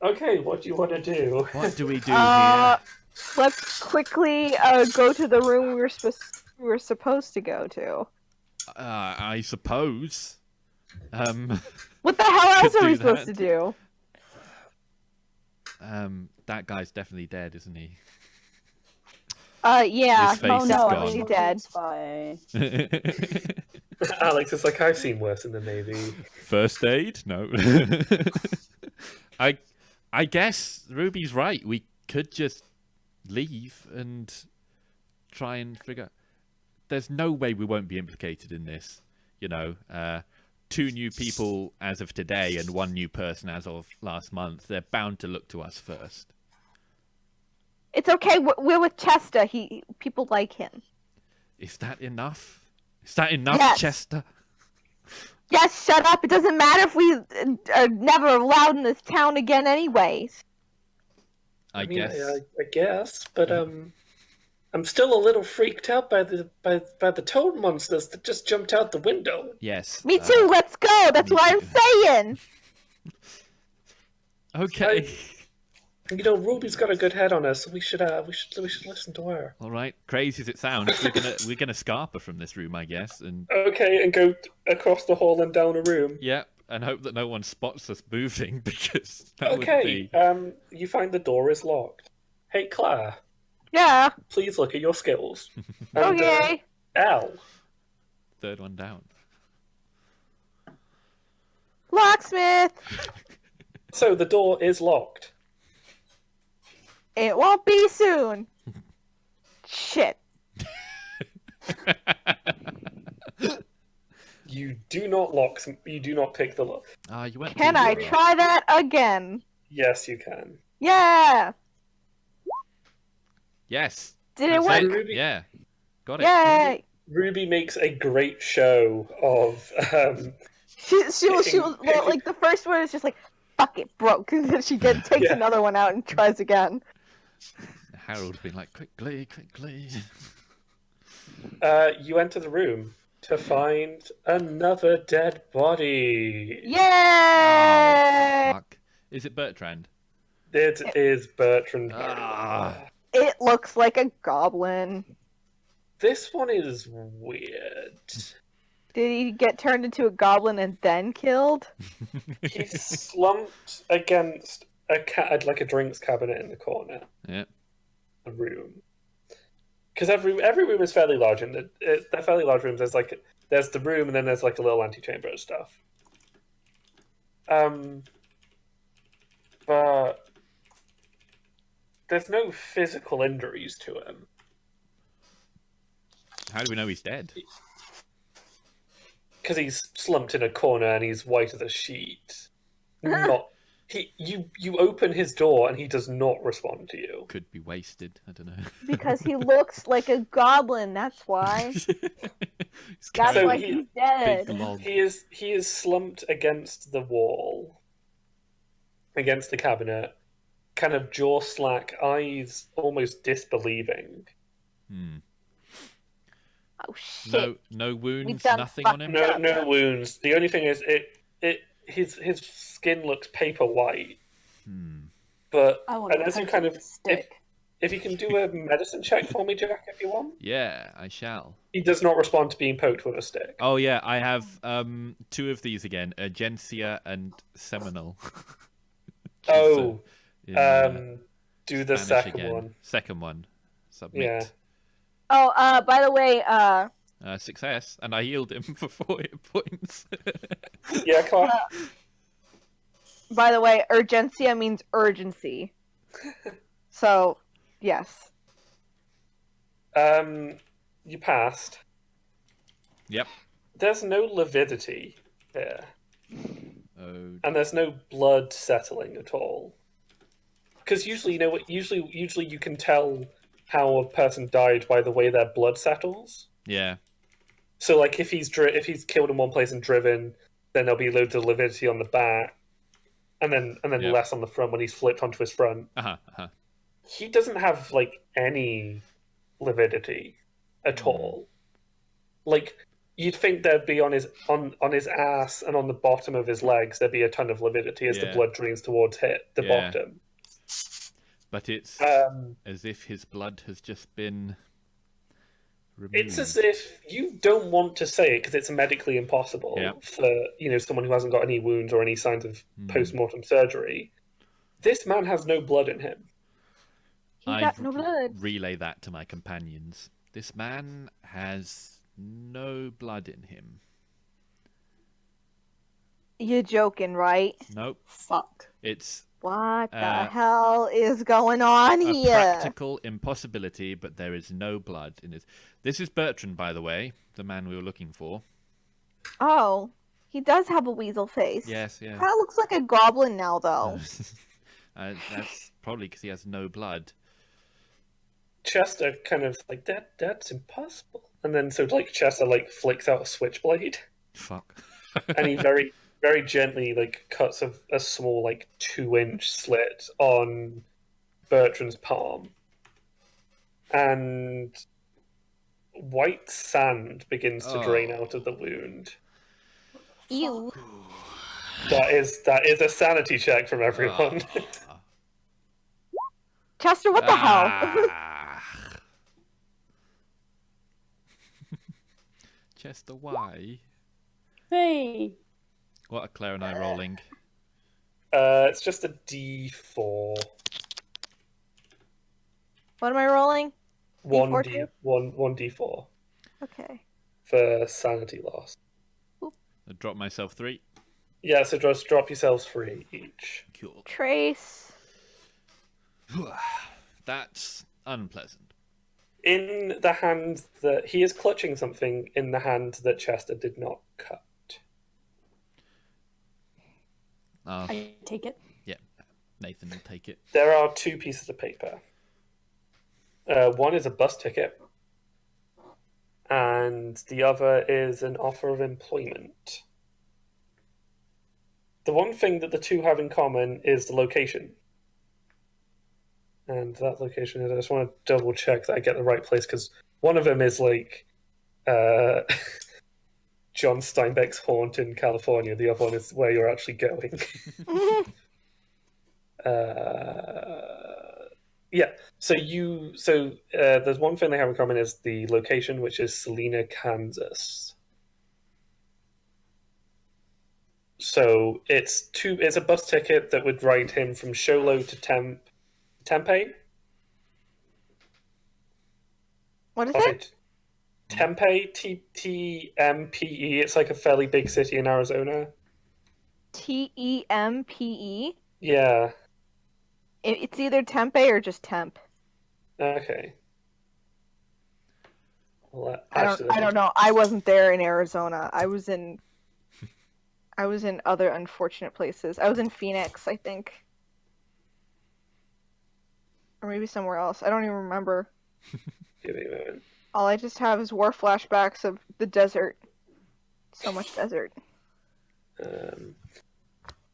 Okay, what do you want to do? What do we do here? Let's quickly go to the room we were supposed to go to. I suppose. What the hell else Could are we do supposed that. to do? That guy's definitely dead, isn't he? Yeah. His face Oh is no, gone. I mean, Dead. it's fine. Alex is like, I've seen worse in the Navy. First aid? No. I guess Ruby's right. We could just leave and try and figure. There's no way we won't be implicated in this. 2 new people as of today and 1 new person as of last month. They're bound to look to us first. It's okay. We're with Chester. People like him. Is that enough? Is that enough, Yes. Chester? Yes. Shut up. It doesn't matter if we are never allowed in this town again, anyways. I mean, guess. I guess, but I'm still a little freaked out by the toad monsters that just jumped out the window. Yes. Me too. Let's go. That's me what I'm saying. Okay. Ruby's got a good head on her, so we should listen to her. All right. Crazy as it sounds, we're gonna scarper from this room, I guess, and Okay, and go across the hall and down a room. yeah, and hope that no one spots us moving because that Okay, would be. you find the door is locked. Hey, Claire, Yeah. please look at your skills. And, Okay. Al, third one down. Locksmith! So the door is locked. It won't be soon. Shit. You do not lock. You do not pick the lock. Ah, you went. Can too I far. try that again? Yes, you can. Yeah! Yes. Did it That's work? Ruby, Yeah. Got it. Yay! Ruby makes a great show of. She was Picking- like the first one is just like, fuck it, broke. And then she takes Yeah. another one out and tries again. Harold's been like, quickly. You enter the room to find another dead body. Oh, Yay! fuck. Is it Bertrand? It is Bertrand Ah. Merriweather. It looks like a goblin. This one is weird. Did he get turned into a goblin and then killed? He's slumped against like a drinks cabinet in the corner Yeah. of the room. Because every room is fairly large, and they're fairly large rooms. There's the room, and then there's like a little antechamber and stuff. But there's no physical injuries to him. How do we know he's dead? Because he's slumped in a corner and he's white as a sheet. Not you open his door and he does not respond to you. Could be wasted. I don't know. Because he looks like a goblin, that's why. He's That's carrying why he- he's a dead. big log. He is slumped against the wall, against the cabinet, kind of jaw slack, eyes almost disbelieving. Hmm. Oh shit. No wounds, done nothing on him. fucked No wounds. The only thing is his skin looks paper white. Hmm. But I want and to as you poke kind it of with a stick. if you can do a medicine check for me, Jack, if you want. Yeah, I shall. He does not respond to being poked with a stick. Oh yeah, I have two of these again: Urgencia and Seminal. Oh, In, do the Spanish second again. one. Second one. Submit. Yeah. Oh, by the way, Success, and I healed him for 4 hit points. Yeah, come on. by the way, urgencia means urgency. So, yes. You passed. Yep. There's no lividity here, Oh, and there's no blood settling at all. Because usually, you know what? Usually you can tell how a person died by the way their blood settles. yeah. So, like, if he's killed in one place and driven, then there'll be loads of lividity on the back, and then Yep. less on the front when he's flipped onto his front. Uh-huh. He doesn't have like any lividity at all. Like, you'd think there'd be on his ass and on the bottom of his legs there'd be a ton of lividity as the Yeah. blood drains towards the Yeah. bottom. But it's Um, as if his blood has just been removed. it's as if you don't want to say it because it's medically impossible Yeah. for someone who hasn't got any wounds or any signs of Hmm. post-mortem surgery. This man has no blood in him. He I got no blood. relay that to my companions. This man has no blood in him. You joking, right? Nope. Fuck. It's What the Uh, hell is going on a here? practical impossibility, but there is no blood in it. This is Bertrand, by the way, the man we were looking for. Oh, he does have a weasel face. Yes, yeah. Kind of looks like a goblin now, though. That's probably because he has no blood. Chester kind of like that's impossible. And then so like Chester like flicks out a switchblade Fuck. and he very very gently like cuts a small like 2-inch slit on Bertrand's palm. And white sand begins to drain Oh. out of the wound. Ew. That is a sanity check from everyone. Ah. Chester, what the hell? Ah. Chester, why? Hey. What are Claire and I rolling? It's just a D4. What am I rolling? One D4 D too? one D4. Okay. for sanity loss. I drop myself 3. Yeah, so just drop yourselves 3 each. Cool. Trace. That's unpleasant. In the hand that he is clutching something in the hand that Chester did not cut. I take it. Yeah, Nathan will take it. There are 2 pieces of paper. One is a bus ticket, and the other is an offer of employment. The one thing that the 2 have in common is the location. And that location is, I just want to double check that I get the right place, because one of them is like John Steinbeck's Haunt in California. The other one is where you're actually going. Yeah. So there's one thing they have in common is the location, which is Salina, Kansas. So it's a bus ticket that would ride him from Sholo to Tempe. What is it? Tempe, Tempe. It's like a fairly big city in Arizona. Tempe? Yeah. It's either Tempe or just Temp. Okay. Well, I don't know. I wasn't there in Arizona. I was in other unfortunate places. I was in Phoenix, I think. Or maybe somewhere else. I don't even remember. Give me a moment. All I just have is war flashbacks of the desert. So much desert.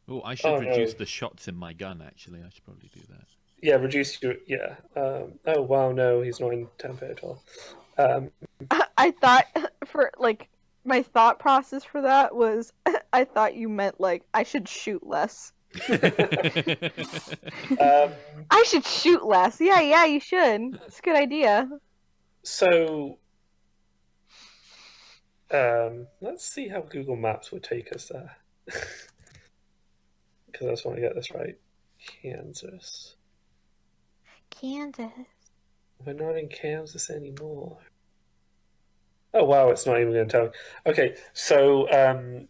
Oh, I should reduce the shots in my gun, actually. I should probably do that. Yeah, reduce your... Yeah. Oh, wow, no, he's not in Tempe at all. I thought, my thought process for that was, I thought you meant, I should shoot less. I should shoot less. Yeah, you should. It's a good idea. So, let's see how Google Maps would take us there. Because I just want to get this right. Kansas. We're not in Kansas anymore. Oh, wow, it's not even going to tell me. Okay, so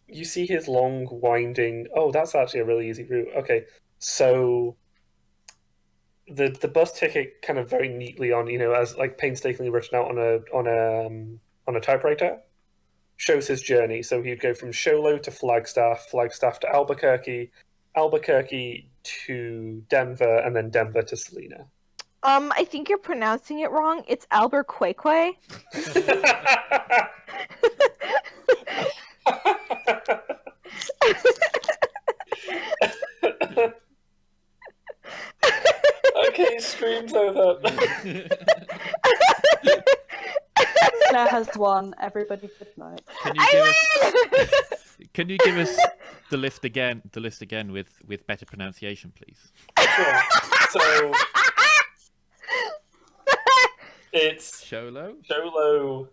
you see his long, winding... Oh, that's actually a really easy route. Okay, so the bus ticket kind of very neatly as painstakingly written out on a typewriter shows his journey. So he'd go from Sholo to Flagstaff, Flagstaff to Albuquerque, Albuquerque to Denver, and then Denver to Salina. I think you're pronouncing it wrong. It's Albuquerque. Okay, stream's over. Claire has won. Everybody good night. Can you give us the list again with better pronunciation, please? Sure. So it's Sholo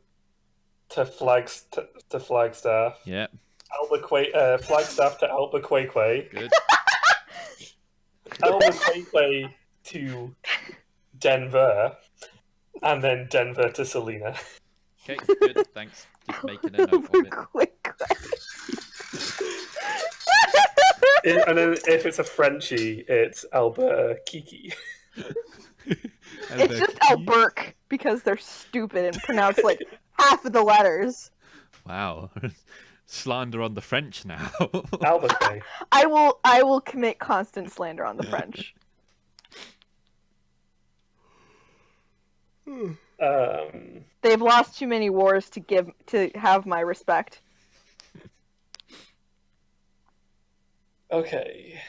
to Flagstaff. Yeah. Flagstaff to Albuquerque. Good. Albuquerque to Denver, and then Denver to Salina. Okay, good. Thanks. Just making a note of it. And then if it's a Frenchie, it's Albuquerque. It's just Alburk because they're stupid and pronounce half of the letters. Wow. Slander on the French now. Albuquerque. I will commit constant slander on the French. They've lost too many wars to have my respect. Okay.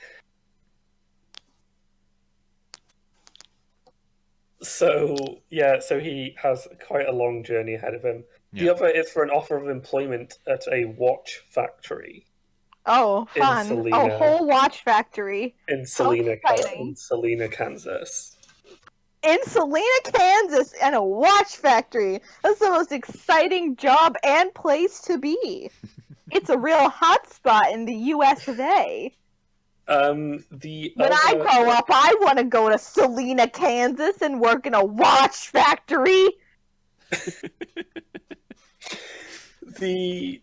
So he has quite a long journey ahead of him. Yeah. The other is for an offer of employment at a watch factory. Oh, fun. Salina. Oh, whole watch factory. In Salina, exciting. Kansas. In Salina, Kansas, and a watch factory. That's the most exciting job and place to be. It's a real hot spot in the U.S. of A. When I grow up, I want to go to Salina, Kansas, and work in a watch factory. The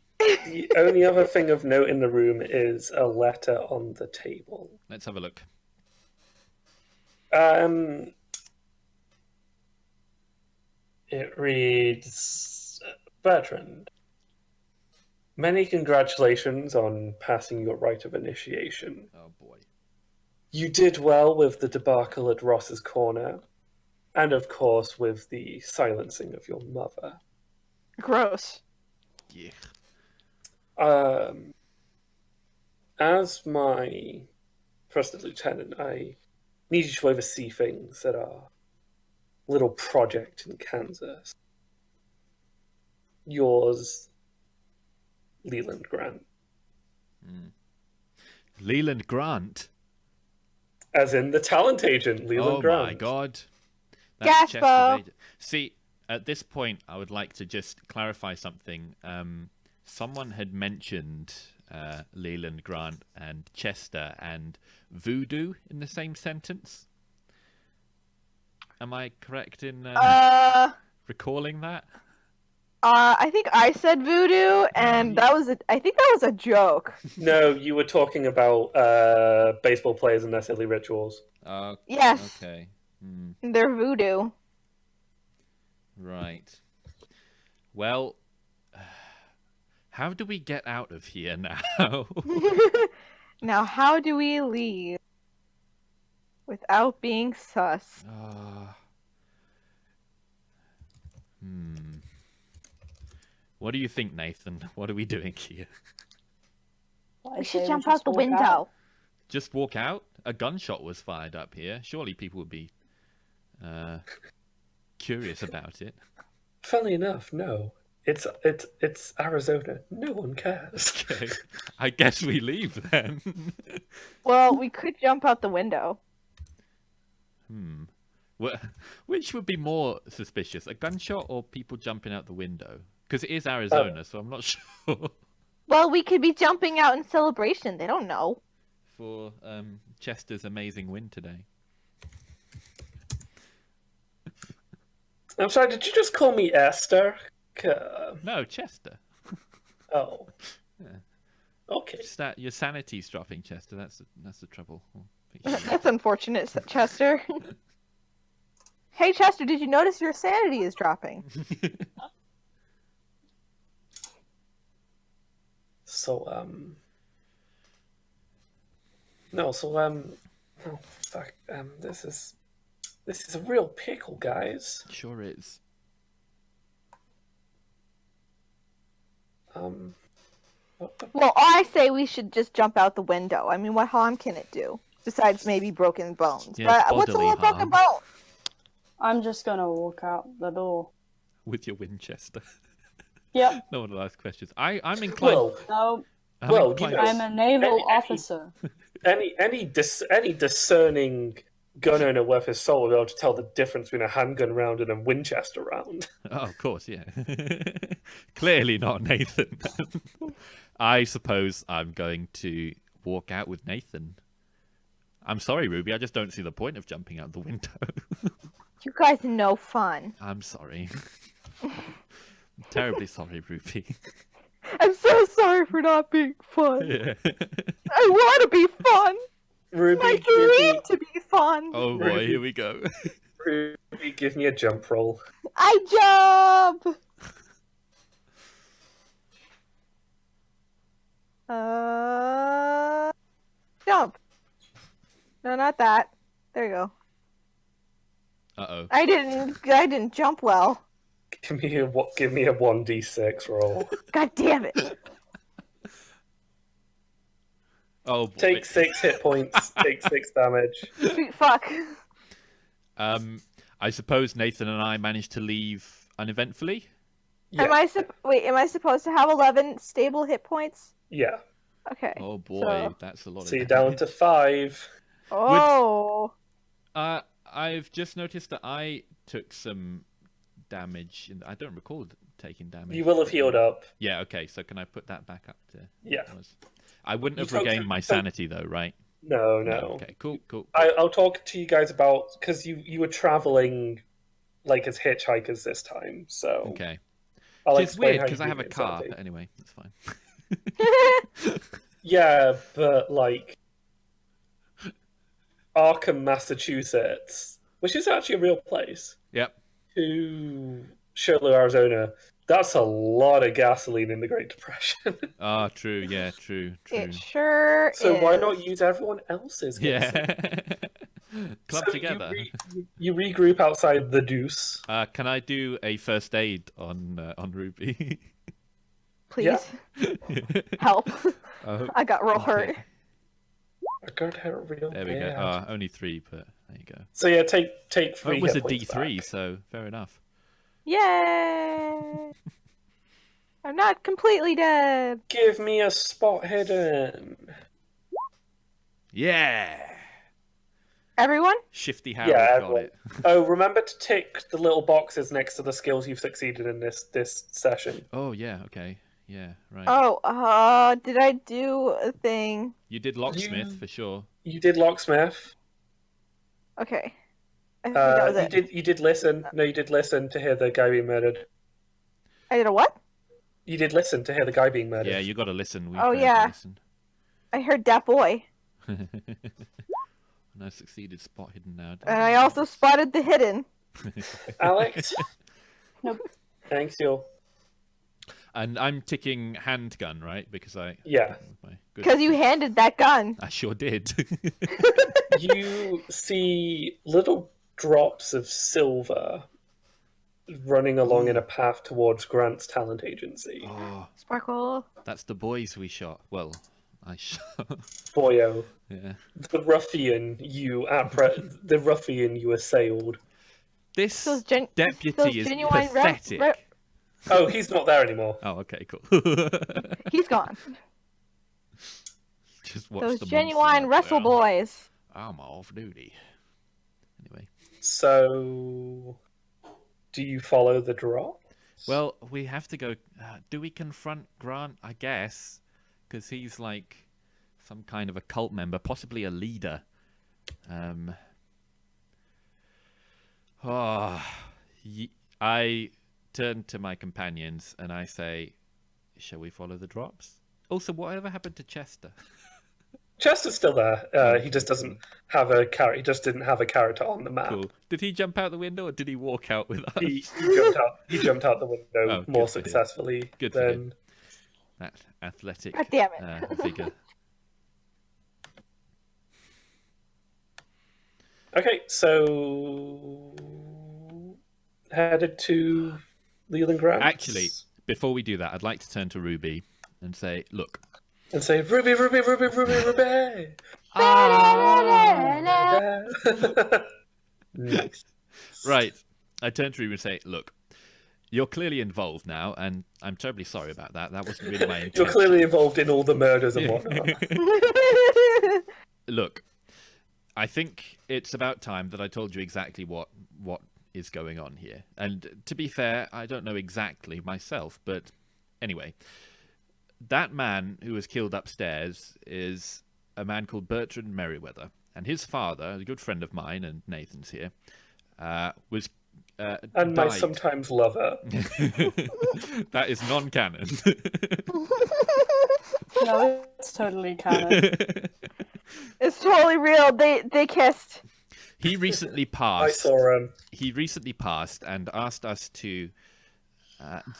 only other thing of note in the room is a letter on the table. Let's have a look. It reads, Bertrand, many congratulations on passing your rite of initiation. Oh boy. You did well with the debacle at Ross's Corner, and of course with the silencing of your mother. Gross. Yeah. As my first lieutenant, I need you to oversee things at our little project in Kansas. Yours, Leland Grant. Leland Grant? As in the talent agent, Leland Grant. Oh my god. Gaspo! Chester. See, at this point, I would like to just clarify something. Someone had mentioned Leland Grant and Chester and voodoo in the same sentence. Am I correct in recalling that? I think I said voodoo, and I think that was a joke. No, you were talking about baseball players and their silly rituals. Yes. Okay. They're voodoo. Right. Well, how do we get out of here now? Now, how do we leave without being sus? What do you think, Nathan? What are we doing here? I We say should jump just out the walk window. out. Just walk out? A gunshot was fired up here. Surely people would be curious about it. Funnily enough, no. It's Arizona. No one cares. Okay. I guess we leave then. Well, we could jump out the window. Which would be more suspicious, a gunshot or people jumping out the window? Because it is Arizona, so I'm not sure. Well, we could be jumping out in celebration. They don't know. For Chester's amazing win today. I'm sorry, did you just call me Esther? No, Chester. Oh. Yeah. Okay. Just that your sanity's dropping, Chester. That's the trouble. That's unfortunate, Chester. Hey, Chester, did you notice your sanity is dropping? Oh, fuck, this is a real pickle, guys. Sure is. Well, I say we should just jump out the window. I mean, what harm can it do? Besides maybe broken bones. Yeah, But what's a bodily little broken harm. bone? I'm just gonna walk out the door. With your Winchester. Yep. No one will ask questions. I'm inclined. Well, No, I'm well, inclined- you know- I'm a naval Any- officer. any discerning gun owner worth his soul will be able to tell the difference between a handgun round and a Winchester round. Oh, of course, yeah. Clearly not Nathan. I suppose I'm going to walk out with Nathan. I'm sorry, Ruby. I just don't see the point of jumping out the window. You guys are no fun. I'm sorry. I'm terribly sorry, Ruby. I'm so sorry for not being fun. Yeah. I want to be fun. Ruby, My dream to be fun. Oh boy, here we go. Ruby, give me a jump roll. I jump. Jump. No, not that. There you go. Uh-oh. I didn't jump well. Give me a 1d6 roll. God damn it. Oh boy. Take 6 hit points. Take 6 damage. Sweet fuck. I suppose Nathan and I managed to leave uneventfully. Yeah. Am I supposed to have 11 stable hit points? Yeah. Okay. Oh boy, So- that's a lot of So you're damage. down to 5. Oh. I've just noticed that I took some damage. I don't recall taking damage. You will have healed up. Yeah, okay, so can I put that back up to... Yeah. I wouldn't You have took regained some- my sanity, though, right? No. Okay, cool. I'll talk to you guys about, because you were traveling like as hitchhikers this time, so Okay. I'll Which is explain weird how because you I do have a the car, insanity. but anyway, that's fine. Yeah, but like Arkham, Massachusetts, which is actually a real place, Yep. to Sherlock, Arizona, that's a lot of gasoline in the Great Depression. Ah, true. Yeah, true. It sure So is. why not use everyone else's gasoline? Yeah. Club So together. You regroup outside the Deuce. Can I do a first aid on Ruby? Please help. Oh, I got real okay. hurt. I got her real There we go. bad. Only 3, but there you go. So yeah, take Oh, 3 it was a hit points D3, back. so fair enough. Yay! I'm not completely dead. Give me a spot hidden. Yeah. Everyone? Shifty Harold Yeah, got everyone. it. Oh, remember to tick the little boxes next to the skills you've succeeded in this session. Oh yeah. Okay. Yeah. Right. Oh, did I do a thing? You did locksmith You- for sure. You did locksmith. Okay. I think that was it. You did listen. No, you did listen to hear the guy being murdered. I did a what? You did listen to hear the guy being murdered. Yeah, you got to listen. We've Oh, heard you yeah. listen. I heard that boy. And I succeeded spot hidden now. And I also spotted the hidden. Alex? Nope. Thanks, you. And I'm ticking handgun, right? Because I... Yeah. Good. Because you handed that gun. I sure did. You see little drops of silver running along in a path towards Grant's talent agency. Oh, Sparkle. that's the boys we shot. Well, I shot. Boyo, Yeah. the ruffian you assailed. This Those deputy is genuine pathetic. Oh, he's not there anymore. Oh, okay, cool. He's gone. Just watch Those the genuine monster wrestle now. boys. I'm off duty. Anyway. So, do you follow the drop? Well, we have to go. Do we confront Grant? I guess, because he's like some kind of a cult member, possibly a leader. I turn to my companions and I say, "Shall we follow the drops?" Also, whatever happened to Chester? Chester's still there. He just doesn't have a character. He just didn't have a character on the map. Cool. Did he jump out the window or did he walk out with us? He jumped out the window Oh, good more for him. successfully Good for than. That athletic God damn it. figure. Okay, so headed to Leland Grant. Actually, before we do that, I'd like to turn to Ruby and say, "Look, and say Ruby, Ruby, Ruby, Ruby, Ruby. Nice. right." I turn to Ruby and say, "Look, you're clearly involved now, and I'm terribly sorry about that. That wasn't really my intention." You're clearly involved in all the murders and whatnot. Look, I think it's about time that I told you exactly what is going on here. And to be fair, I don't know exactly myself, but anyway, that man who was killed upstairs is a man called Bertrand Merriweather, and his father, a good friend of mine, and Nathan's here, was And my died. sometimes lover. That is non-canon. No, it's totally canon. It's totally real. They kissed. He recently I passed. saw him. He recently passed and asked us to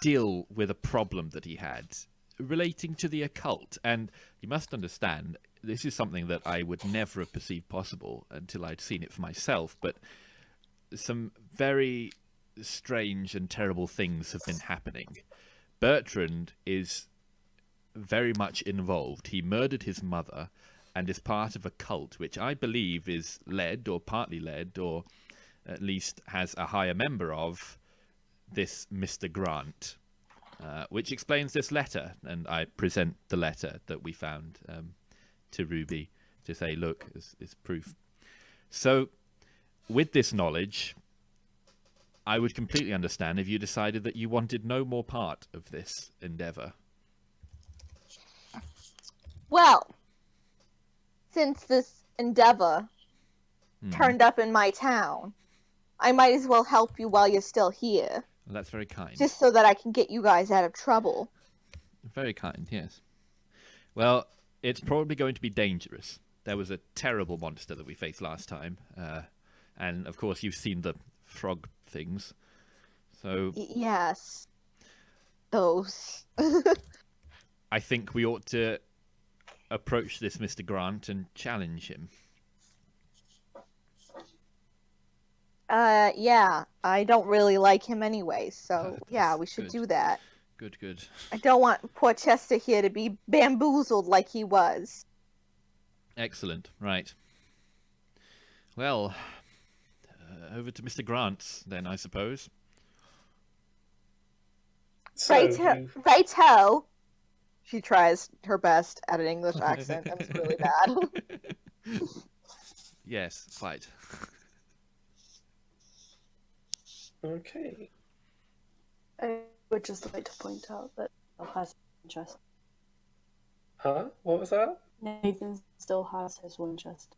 deal with a problem that he had relating to the occult. And you must understand, this is something that I would never have perceived possible until I'd seen it for myself. But some very strange and terrible things have been happening. Bertrand is very much involved. He murdered his mother and is part of a cult, which I believe is led, or partly led, or at least has a higher member of this Mr. Grant, which explains this letter. And I present the letter that we found to Ruby to say, look, it's proof. So with this knowledge, I would completely understand if you decided that you wanted no more part of this endeavor. Well, since this endeavor turned up in my town, I might as well help you while you're still here. Well, that's very kind. Just so that I can get you guys out of trouble. Very kind, yes. Well, it's probably going to be dangerous. There was a terrible monster that we faced last time. And, of course, you've seen the frog things. So Yes. Those. I think we ought to approach this Mr. Grant and challenge him. Yeah. I don't really like him anyway, so That's yeah, we should good. do that. Good, good. I don't want poor Chester here to be bamboozled like he was. Excellent. Right. Well, over to Mr. Grant's then, I suppose. So Righto. She tries her best at an English accent, and it's really bad. Yes, quite. Okay. I would just like to point out that Bill has Winchester. Huh? What was that? Nathan still has his Winchester.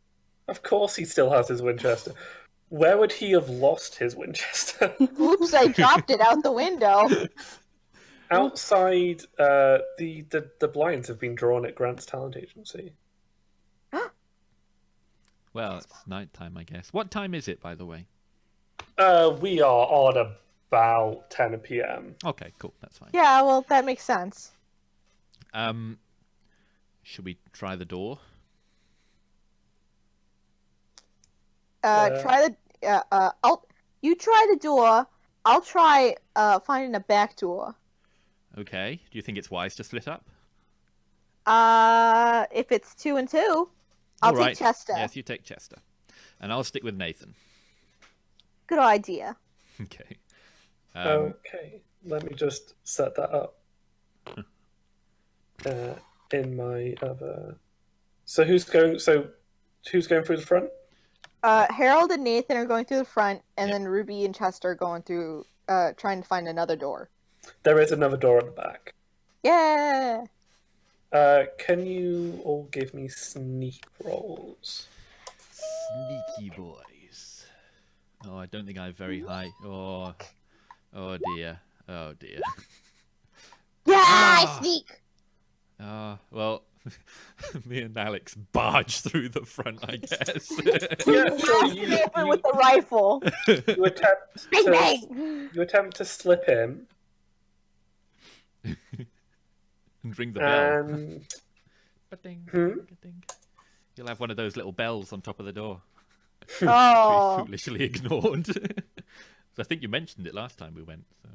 Of course he still has his Winchester. Where would he have lost his Winchester? Oops, I dropped it out the window. Outside, the blinds have been drawn at Grant's talent agency. Well, it's night time, I guess. What time is it, by the way? We are on about 10 p.m. Okay, cool. That's fine. Yeah, well, that makes sense. Should we try the door? Try the. You try the door. I'll try finding a back door. Okay. Do you think it's wise to split up? If it's 2 and 2, I'll All right. take Chester. Yes, you take Chester. And I'll stick with Nathan. Good idea. Okay. Okay, let me just set that up. In my other. So who's going through the front? Harold and Nathan are going through the front, and Yep. then Ruby and Chester are going through, trying to find another door. There is another door at the back. Yeah. Can you all give me sneak rolls? Sneaky boys. Oh, I don't think I have very high. Oh dear. Oh dear. Yeah, Ah. I sneak. Well, me and Alex barge through the front, I guess. Yeah, sure. Nathan with the rifle. You attempt Bang to bang. you attempt to slip in, And ring the bell. and Ba-ding, Hmm? ba-ding. You'll have one of those little bells on top of the door. Oh. We foolishly ignored. So I think you mentioned it last time we went. So.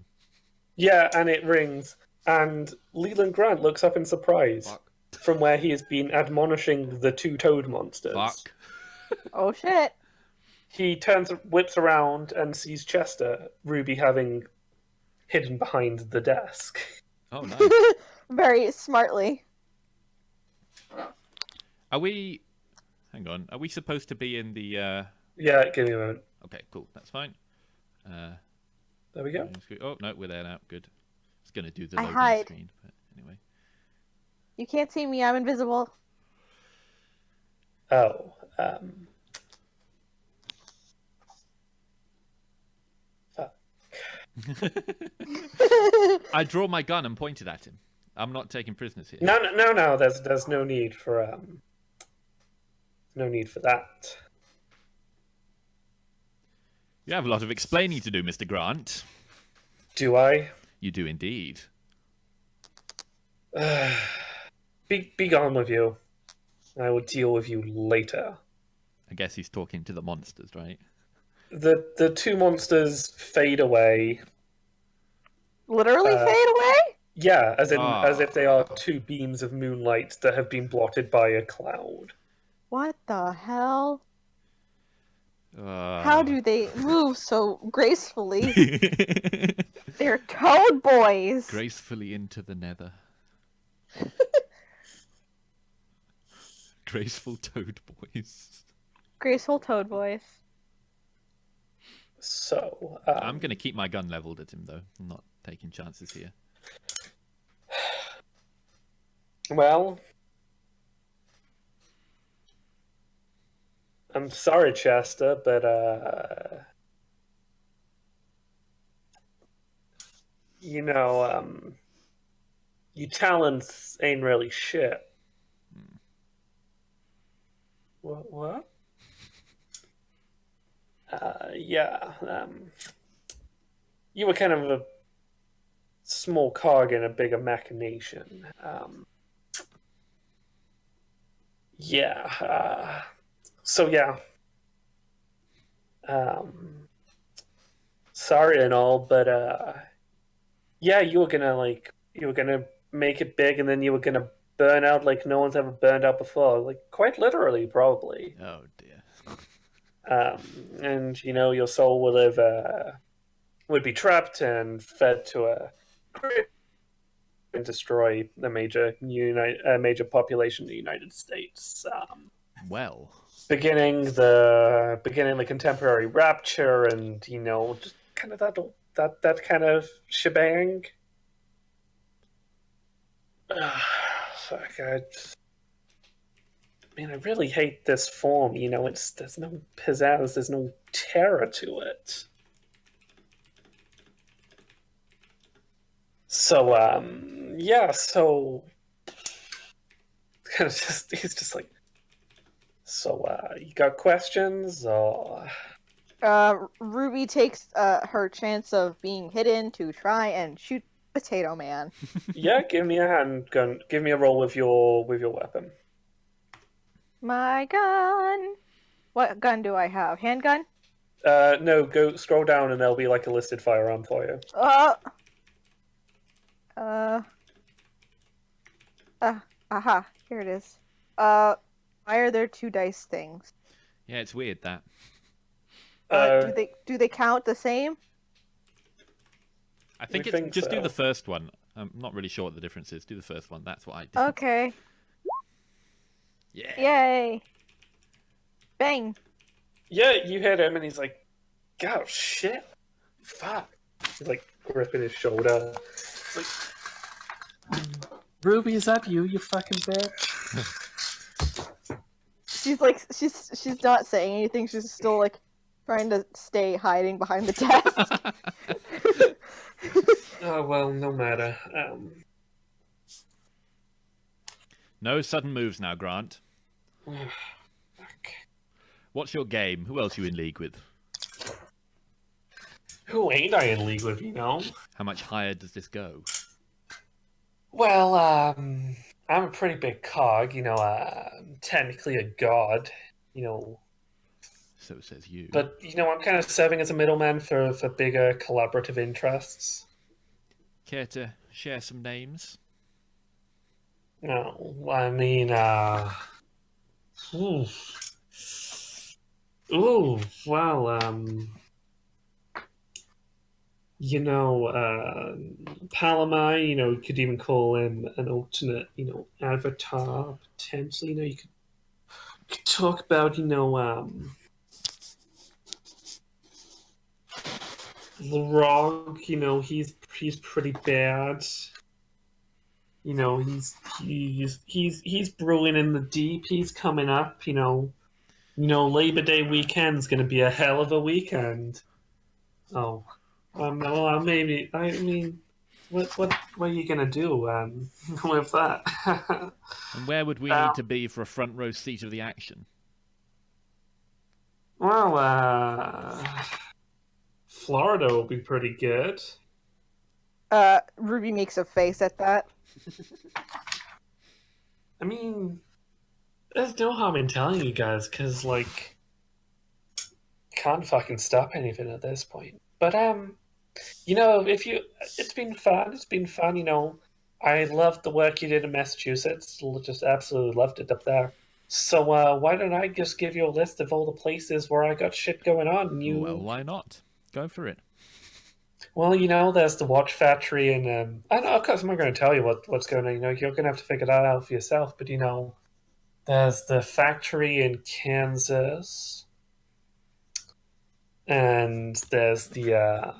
yeah, and it rings, and Leland Grant looks up in surprise Fuck. from where he has been admonishing the two toad monsters. Fuck. Oh shit. He whips around, and sees Chester, Ruby having hidden behind the desk. Oh, nice. Very smartly. Are we... Hang on. Are we supposed to be in the... Yeah, give me a moment. Okay, cool. That's fine. There we go. Oh, no, we're there now. Good. I was going to do the I loading hide. screen, but anyway. You can't see me. I'm invisible. Oh, I draw my gun and point it at him. I'm not taking prisoners here. no. There's no need for that. You have a lot of explaining to do, Mr. Grant. Do I? You do indeed. Be gone with you. I will deal with you later. I guess he's talking to the monsters, right? The two monsters fade away. Literally fade away? Yeah, as if they are Ah. two beams of moonlight that have been blotted by a cloud. What the hell? Uh... How do they move so gracefully? They're toad boys. Gracefully into the nether. Graceful toad boys. Graceful toad boys. So I'm going to keep my gun leveled at him, though. I'm not taking chances here. Well, I'm sorry, Chester, but you know, your talents ain't really shit. What? Yeah. You were kind of a small cog in a bigger machination. Yeah. So yeah. Um, Sorry and all, but yeah, you were gonna make it big, and then you were gonna burn out like no one's ever burned out before, like quite literally, probably. Oh dear. And your soul would be trapped and fed to a great and destroy the major population of the United States. Well, Beginning the contemporary rapture, and just kind of that kind of shebang. Fuck, I really hate this form. There's no pizzazz, there's no terror to it. So, yeah, so kind of he's just like, so, you got questions, or Ruby takes her chance of being hidden to try and shoot Potato Man. yeah, give me a handgun. Give me a roll with your weapon. My gun. What gun do I have? Handgun? No, go scroll down and there'll be like a listed firearm for you. Aha, here it is. Why are there 2 dice things? yeah, it's weird that. Do they count the same? I think We it's think just do so. the first one. I'm not really sure what the difference is. Do the first one. That's what I did. Okay. Yeah. Yay. Bang. Yeah, you hit him, and he's like, "God, shit, fuck." He's like gripping his shoulder. He's like, "Ruby, is that you fucking bitch?" She's not saying anything. She's still like trying to stay hiding behind the desk. Oh well, no matter. No sudden moves now, Grant. Fuck. What's your game? Who else you in league with? Who ain't I in league with? How much higher does this go? Well, I'm a pretty big cog. Technically a god. So says you. But I'm kind of serving as a middleman for bigger collaborative interests. Care to share some names? No, I mean, ooh, well, Palomar, you could even call him an alternate, avatar, potentially. You could talk about, the Rock, he's pretty bad. He's brewing in the deep. He's coming up. Labor Day weekend's gonna be a hell of a weekend. Oh, well, maybe. I mean, what are you gonna do with that? And where would we need to be for a front row seat of the action? Well, Florida will be pretty good. Ruby makes a face at that. I mean, there's no harm in telling you guys, because, can't fucking stop anything at this point. But, it's been fun. It's been fun, I loved the work you did in Massachusetts. Just absolutely loved it up there. So, why don't I just give you a list of all the places where I got shit going on? And Well, why not? Go for it. Well, there's the watch factory, and I know, of course, I'm not going to tell you what's going on. You're going to have to figure that out for yourself. But there's the factory in Kansas, and there's the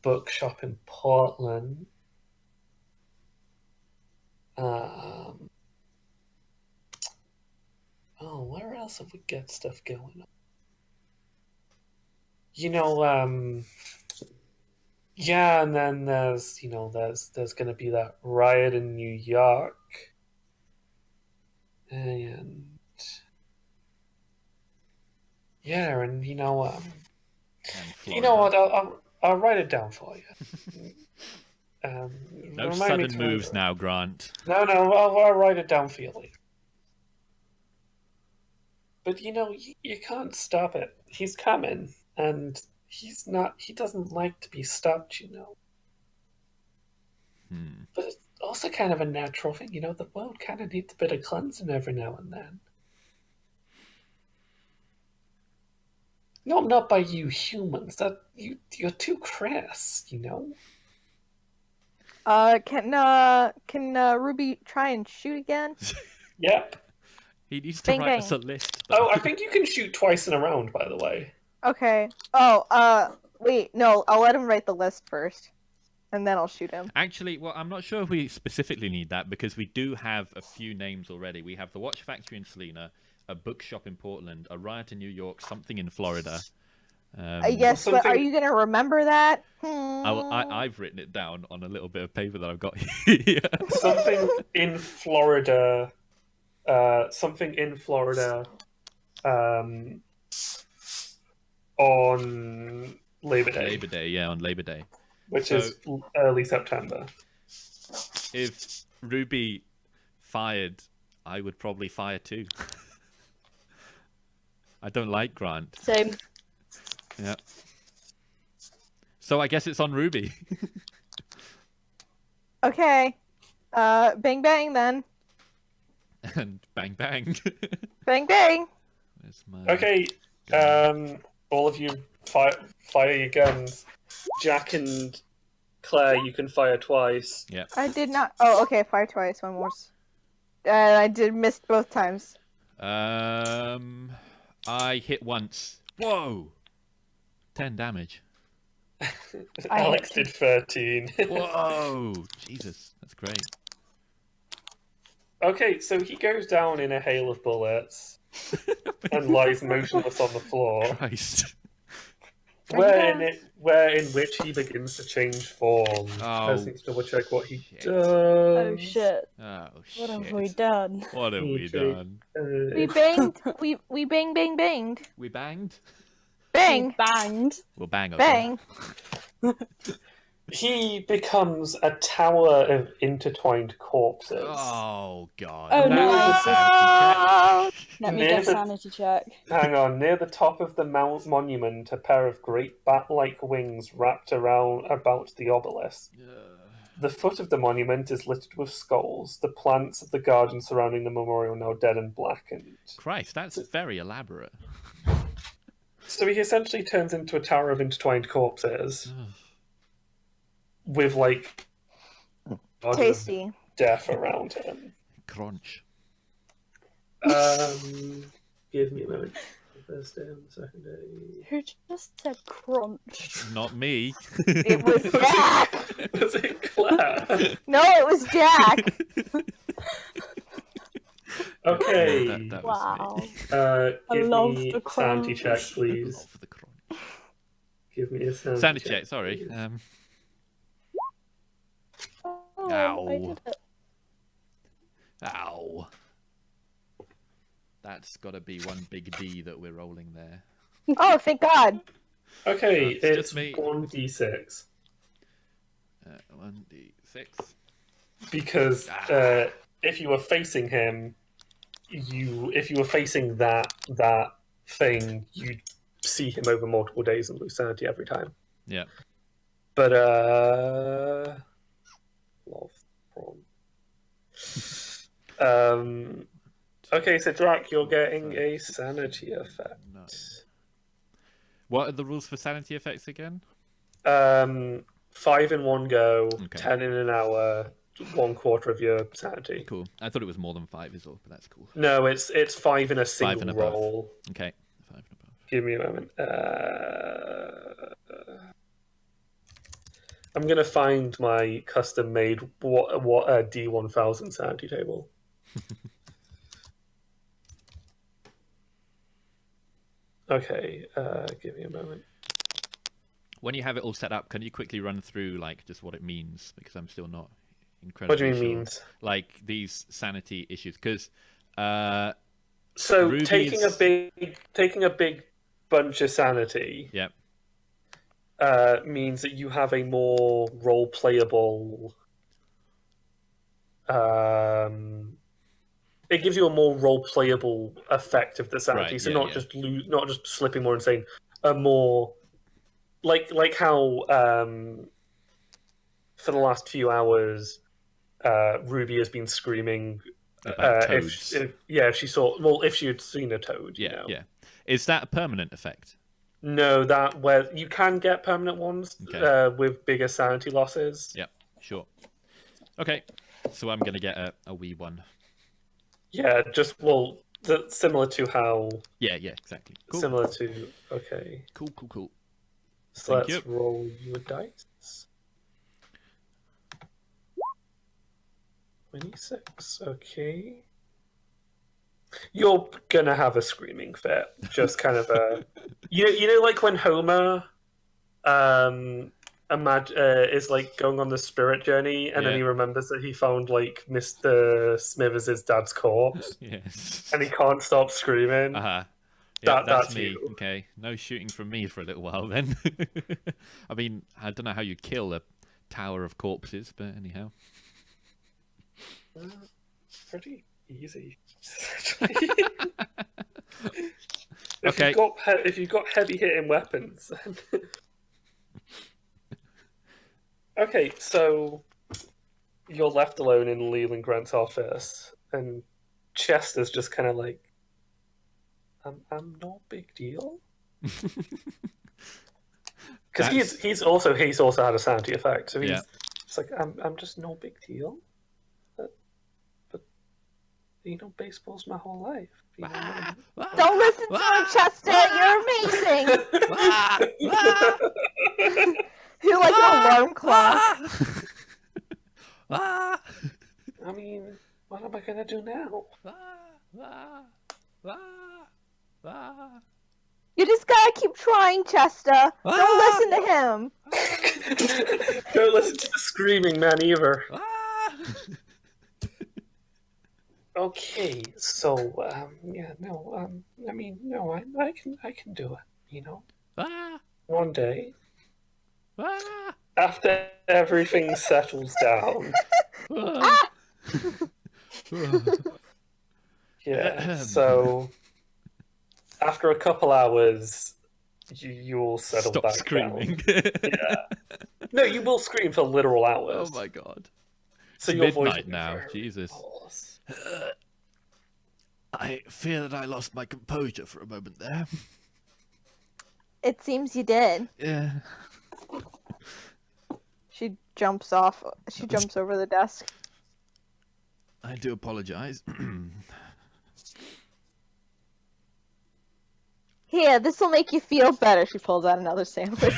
bookshop in Portland. Where else have we got stuff going on? Yeah, and then there's going to be that riot in New York, and yeah, and And you know what? Florida. I'll write it down for you. No Remind me sudden to moves remember. now, Grant. No, I'll write it down for you later. But you can't stop it. He's coming, and he's not. He doesn't like to be stopped. Hmm. But it's also kind of a natural thing. The world kind of needs a bit of cleansing every now and then. Not by you humans. That you're too crass. Can Ruby try and shoot again? Yep. He needs to Bang, write us a bang. list. Oh, I think you can shoot twice in a round. By the way. Okay. Oh, wait, no, I'll let him write the list first, and then I'll shoot him. Actually, well, I'm not sure if we specifically need that because we do have a few names already. We have the Watch Factory in Selena, a bookshop in Portland, a riot in New York, something in Florida. Yes, but are something- you gonna remember that? I've written it down on a little bit of paper that I've got here. Something in Florida. Something in Florida. On Labor Day. Labor Day, yeah, on Labor Day. Which is early September. If Ruby fired, I would probably fire too. I don't like Grant. Same. Yeah. So I guess it's on Ruby. Okay. Bang bang then. And bang bang. Bang bang. Where's my Okay, gun? all of you fire your guns. Jack and Claire, you can fire twice. Yeah. I did not. Oh, okay. Fire twice. One more. And I did miss both times. I hit once. Whoa! 10 damage. Alex did 13. Whoa! Jesus, that's great. Okay, so he goes down in a hail of bullets and lies motionless on the floor, Christ. where in which he begins to change form. I just need to double check what he shit. does. Oh shit. Oh, shit. What have we done? What have we Okay. done? We banged. we bang bang banged. We banged? Bang Banged. We'll bang, okay. bang. He becomes a tower of intertwined corpses. Oh, God. Oh, That no. was a sanity check. Let me Near get a the- sanity check. Hang on, near the top of the monument, a pair of great bat-like wings wrapped about the obelisk. The foot of the monument is littered with skulls. The plants of the garden surrounding the memorial now dead and blackened. Christ, that's very elaborate. So he essentially turns into a tower of intertwined corpses with Tasty. death around him. Crunch. Give me a moment. The first day and the second day. Who just said crunch? Not me. It was Jack. Was it Claire? No, it was Jack. Okay. That was Wow. me. Give love me the a sanity check, crunch. please. Love the crunch. Give me a sanity, Sanity check, sorry. please. Oh, Ow. I did it. Ow. That's got to be one big D that we're rolling there. Oh, thank God. Okay, It's it's just me. 1d6. 1D6. Because if you were facing him, if you were facing that thing, you'd see him over multiple days and lose sanity every time. Yeah. But love prawn. Okay, so Drac, you're getting a sanity effect. No. What are the rules for sanity effects again? 5 in one go, Okay. 10 in an hour, 1/4 of your sanity. Cool. I thought it was more than 5 is all, but that's cool. No, it's 5 in a 5 single and above. roll. Okay. 5 and above. Give me a moment. I'm gonna find my custom-made what a D1000 sanity table. Okay, give me a moment. When you have it all set up, can you quickly run through like just what it means? Because I'm still not incredibly What do you mean sure. means? Like these sanity issues, because So Ruby taking is- a big bunch of sanity yeah, means that you have a more role playable. It gives you a more role playable effect of the sanity. Right, So yeah, not yeah. just not just slipping more insane. A more like how for the last few hours, Ruby has been screaming about if toads. if she saw if she had seen a toad. Yeah, you know. yeah. Is that a permanent effect? No, that where you can get permanent ones Okay. with bigger sanity losses. Yeah, sure. Okay, so I'm gonna get a wee one. Yeah, just similar to how Yeah, exactly. Cool. similar to okay. Cool. So Thank let's you. roll you a dice. 26. Okay. You're gonna have a screaming fit. Just kind of a you know like when Homer is like going on the spirit journey and then Yeah. he remembers that he found like Mr. Smithers' dad's corpse Yes. and he can't stop screaming. Uh-huh. Yeah, that's That's me. you. Okay, no shooting from me for a little while then. I mean, I don't know how you kill a tower of corpses, but anyhow. Pretty easy. Okay. If you've got heavy hitting weapons. Then... Okay, so you're left alone in Leland Grant's office, and Chester's just kind of like, "I'm no big deal," because he's also had a sanity effect, so he's just like, "I'm just no big deal." But you know, baseball's my whole life. You know, Don't listen to him, Chester. You're amazing. You're like an alarm clock. I mean, what am I gonna do now? You just gotta keep trying, Chester. Don't listen to him. Don't listen to the screaming man either. Okay, so I mean, no, I can do it. You know, one day after everything settles down. Yeah. So after a couple hours, you'll settle Stop back screaming. down. Yeah. No, you will scream for literal hours. Oh my god. So It's your voice midnight will be now. very Jesus. hoarse. I fear that I lost my composure for a moment there. It seems you did. Yeah. She jumps off. She jumps over the desk. I do apologize. Here, this will make you feel better. She pulls out another sandwich.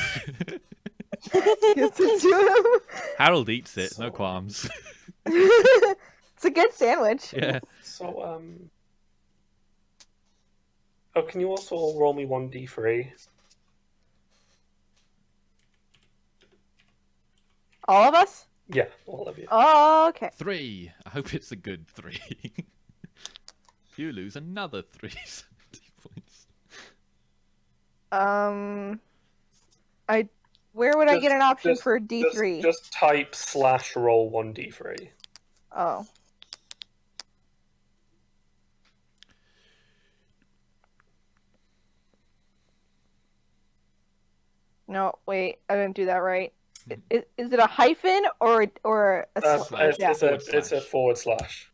Gives it to Harold eats it, no qualms. him. It's a good sandwich. Yeah. So oh, can you also roll me 1d3? All of us? Yeah, all of you. Oh, okay. 3. I hope it's a good 3. You lose another 3 sanity points. Where would I get an option Just- for D3? Just type /roll 1d3. Oh. No, wait, I didn't do that right. Is it a hyphen or a Slash. yeah. It's a /.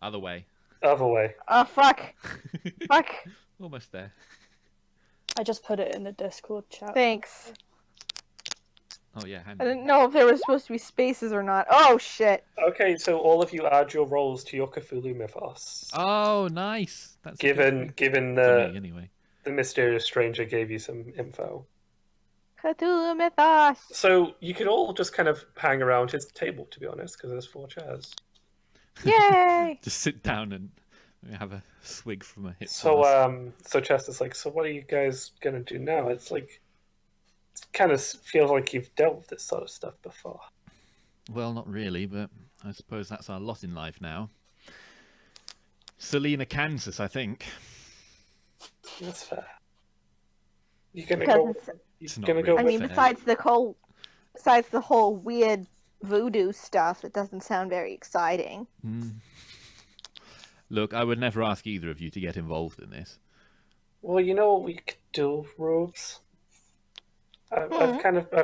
Other way. Other way. Oh, fuck. Fuck. Almost there. I just put it in the Discord chat. Thanks. Oh yeah, I didn't know if there was supposed to be spaces or not. Oh, shit. Okay, so all of you add your rolls to your Cthulhu mythos. Oh, nice. That's a Given good thing. the For me, anyway. the mysterious stranger gave you some info. Cthulhu Mythos. So you could all just kind of hang around his table, to be honest, because there's 4 chairs. Yay! Just sit down and have a swig from a hip So, flask. so Chester's like, so what are you guys gonna do now? It's like, it kind of feels like you've dealt with this sort of stuff before. Well, not really, but I suppose that's our lot in life now. Salina, Kansas, I think. That's fair. You gonna Because go? it's- It's You not gonna really go I with? mean, fair. besides the whole weird voodoo stuff, it doesn't sound very exciting. Look, I would never ask either of you to get involved in this. Well, you know what we could do, Robes. Hmm. I've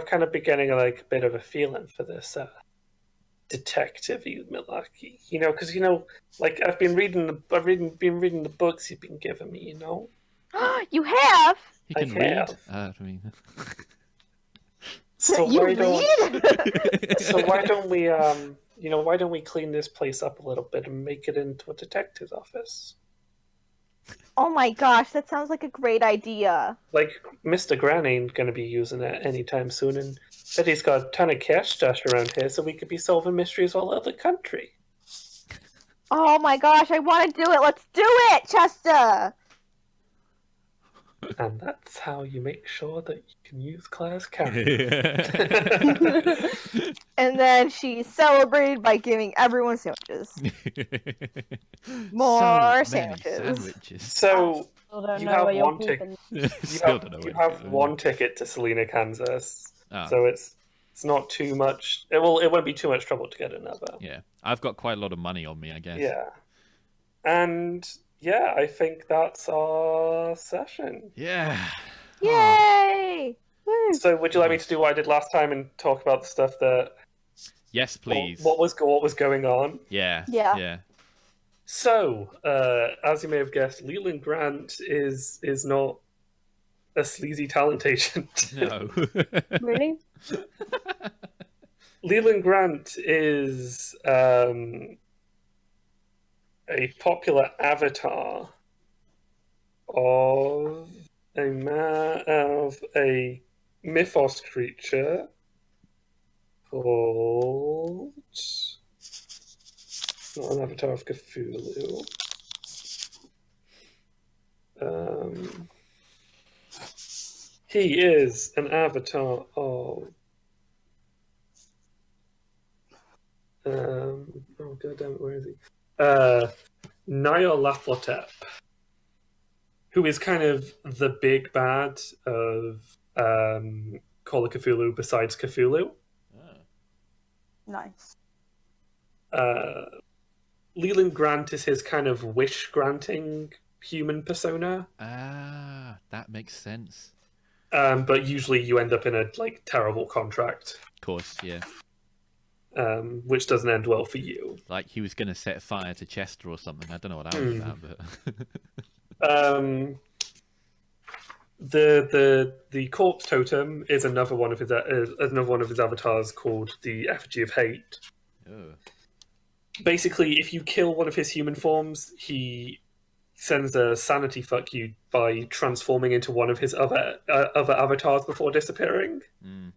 kind of been getting like a bit of a feeling for this detective-y Milwaukee. You know, because like I've been reading the books you've been giving me. You know, You have? He I can read. have. I mean, so You why don't read? so why don't we why don't we clean this place up a little bit and make it into a detective's office? Oh my gosh, that sounds like a great idea. Like Mr. Gran ain't gonna be using it anytime soon, and bet he's got a ton of cash stashed around here, so we could be solving mysteries all over the country. Oh my gosh, I want to do it. Let's do it, Chester. And that's how you make sure that you can use Claire's character. And then she celebrated by giving everyone sandwiches. More So many sandwiches. sandwiches. So I don't You know have where you're one tick- keeping. you Still don't know you where have to go. one ticket to Salina, Kansas. Ah, So it's not too much. It won't be too much trouble to get another. yeah, I've got quite a lot of money on me, I guess. Yeah. And yeah, I think that's our session. Yeah. Yay! Woo! So would you like me to do what I did last time and talk about the stuff that Yes, please. what was going on? Yeah. Yeah. Yeah. So, as you may have guessed, Leland Grant is not a sleazy talent agent. No. Really? Leland Grant is a popular avatar of a mythos creature called not an avatar of Cthulhu. He is an avatar of oh god damn it, where is he? Niall Laflotep, who is kind of the big bad of Call of Cthulhu besides Cthulhu. Nice. Leland Grant is his kind of wish-granting human persona, Ah, that makes sense. but usually you end up in a like terrible contract, Of course, yeah. which doesn't end well for you. Like he was going to set fire to Chester or something. I don't know what that was about, but The corpse totem is another one of his avatars called the Effigy of Hate. oh. Basically, if you kill one of his human forms, he sends a sanity fuck you by transforming into one of his other avatars before disappearing. Mm.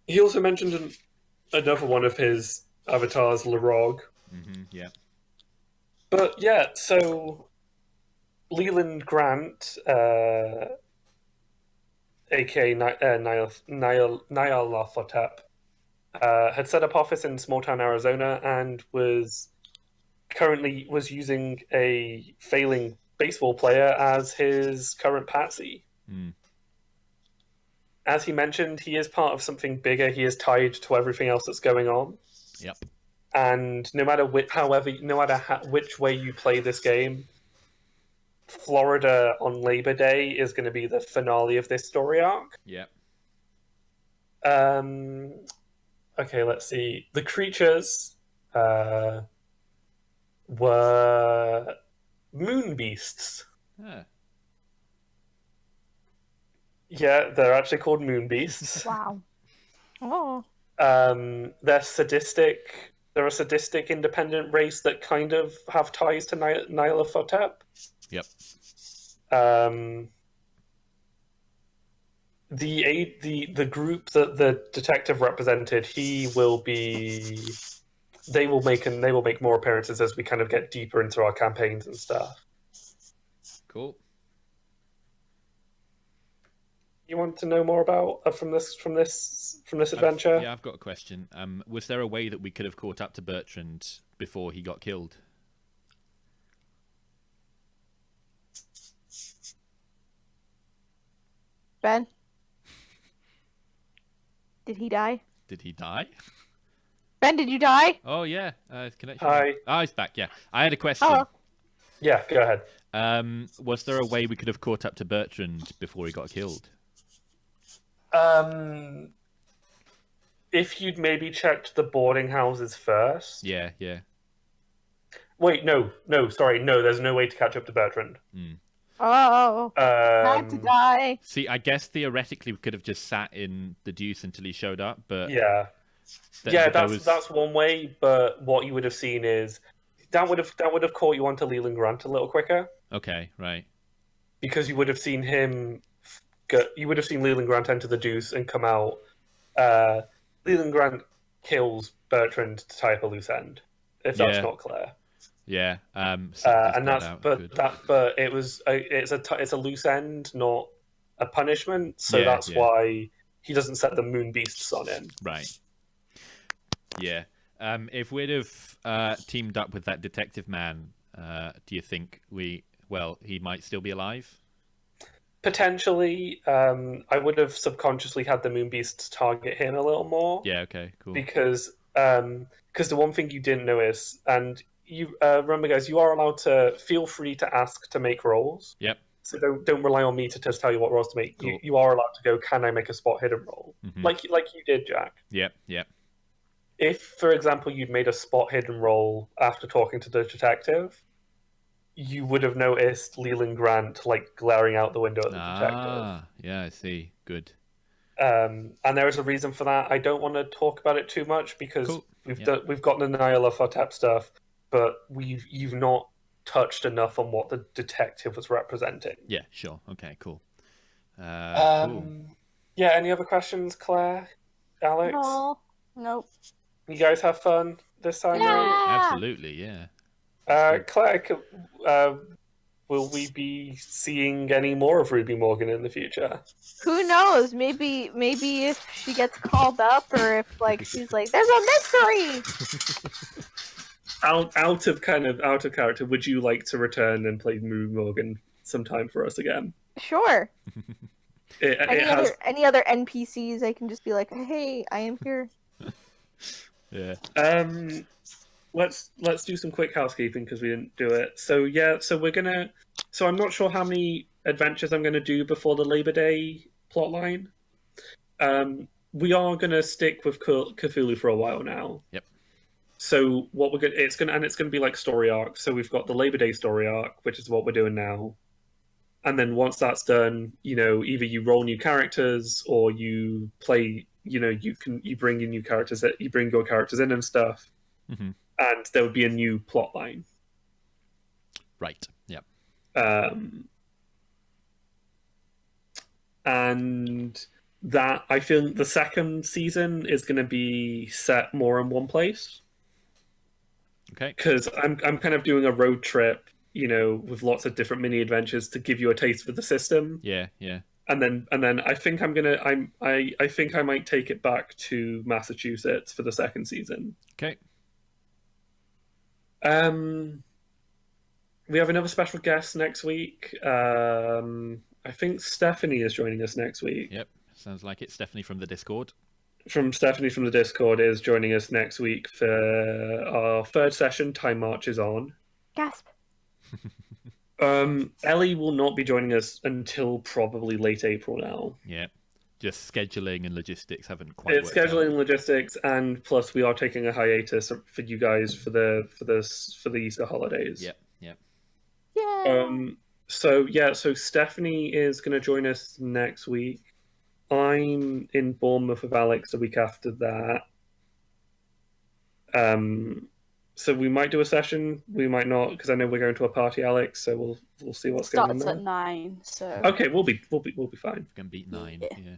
He also mentioned another one of his avatars, Larog. Yeah. But yeah, so Leland Grant, aka Niall Lafotep, had set up office in small town Arizona and was using a failing baseball player as his current patsy. Mm. As he mentioned, he is part of something bigger. He is tied to everything else that's going on. Yep. And no matter which way you play this game, Florida on Labor Day is going to be the finale of this story arc. Yep. Okay, let's see. The creatures were moon beasts. Ah. Yeah, they're actually called moon beasts. Wow. Oh. They're sadistic. They're a sadistic independent race that kind of have ties to Nyarlathotep. Yep. The group that the detective represented, he will be they will make more appearances as we kind of get deeper into our campaigns and stuff. Cool. You want to know more about from this adventure? Yeah, I've got a question. Was there a way that we could have caught up to Bertrand before he got killed? Ben? Did he die? Did he die? Ben, did you die? Oh yeah, connection. Hi. Oh, he's back. Yeah, I had a question. Oh. Yeah, go ahead. Was there a way we could have caught up to Bertrand before he got killed? If you'd maybe checked the boarding houses first. Yeah, yeah. Wait, no, sorry, no. There's no way to catch up to Bertrand. Oh. Had to die. See, I guess theoretically we could have just sat in the deuce until he showed up, but Yeah, that's one way. But what you would have seen is that would have caught you onto Leland Grant a little quicker. Okay, right. Because you would have seen him. You would have seen Leland Grant enter the deuce and come out. Leland Grant kills Bertrand to tie up a loose end. If that's not clear. Yeah. And that's but it was it's a loose end, not a punishment. So that's why he doesn't set the moon beasts on him. Right. Yeah. If we'd have teamed up with that detective man, do you think he might still be alive? Potentially, I would have subconsciously had the moon beasts target him a little more. Yeah. Okay. Cool. Because the one thing you didn't notice, and you remember, guys, you are allowed to feel free to ask to make rolls. Yep. So don't rely on me to just tell you what rolls to make. Cool. You are allowed to go, can I make a spot hidden roll? Mm-hmm. Like you did, Jack. Yep. Yep. If, for example, you'd made a spot hidden roll after talking to the detective, you would have noticed Leland Grant glaring out the window at the detective. Yeah, I see. Good. And there is a reason for that. I don't want to talk about it too much because we've gotten the Niall of Hotep stuff, but you've not touched enough on what the detective was representing. Yeah, sure. Okay, cool. Cool. Yeah, any other questions, Claire? Alex? No. Nope. You guys have fun this time? Absolutely, yeah. Claire, will we be seeing any more of Ruby Morgan in the future? Who knows? Maybe if she gets called up, or if she's like, "There's a mystery." Out of character, would you like to return and play Ruby Morgan sometime for us again? Sure. Any other NPCs? I can just be like, "Hey, I am here." Yeah. Let's do some quick housekeeping because we didn't do it. So I'm not sure how many adventures I'm gonna do before the Labor Day plotline. We are gonna stick with Cthulhu for a while now. Yep. So what it's gonna be like story arcs. So we've got the Labor Day story arc, which is what we're doing now. And then once that's done, either you roll new characters or you play. You bring in new characters. You bring your characters in and stuff. Mm-hmm. And there would be a new plot line. Right. Yep. And that I feel the second season is going to be set more in one place. Okay. Because I'm kind of doing a road trip, with lots of different mini adventures to give you a taste for the system. Yeah. Yeah. And then I think I think I might take it back to Massachusetts for the second season. Okay. We have another special guest next week. I think Stephanie is joining us next week. Yep, sounds like it. Stephanie from the Discord. Stephanie from the Discord is joining us next week for our third session. Time marches on. Gasp. Ellie will not be joining us until probably late April now. Yeah. Just scheduling and logistics haven't quite worked out. Scheduling and logistics, and plus we are taking a hiatus for you guys for the Easter holidays. Yep. Yep. Yeah. So Stephanie is going to join us next week. I'm in Bournemouth with Alex the week after that. So we might do a session, we might not, because I know we're going to a party, Alex. So we'll see what's going on. Starts at 9, so okay, we'll be fine. Gonna beat 9. Yeah.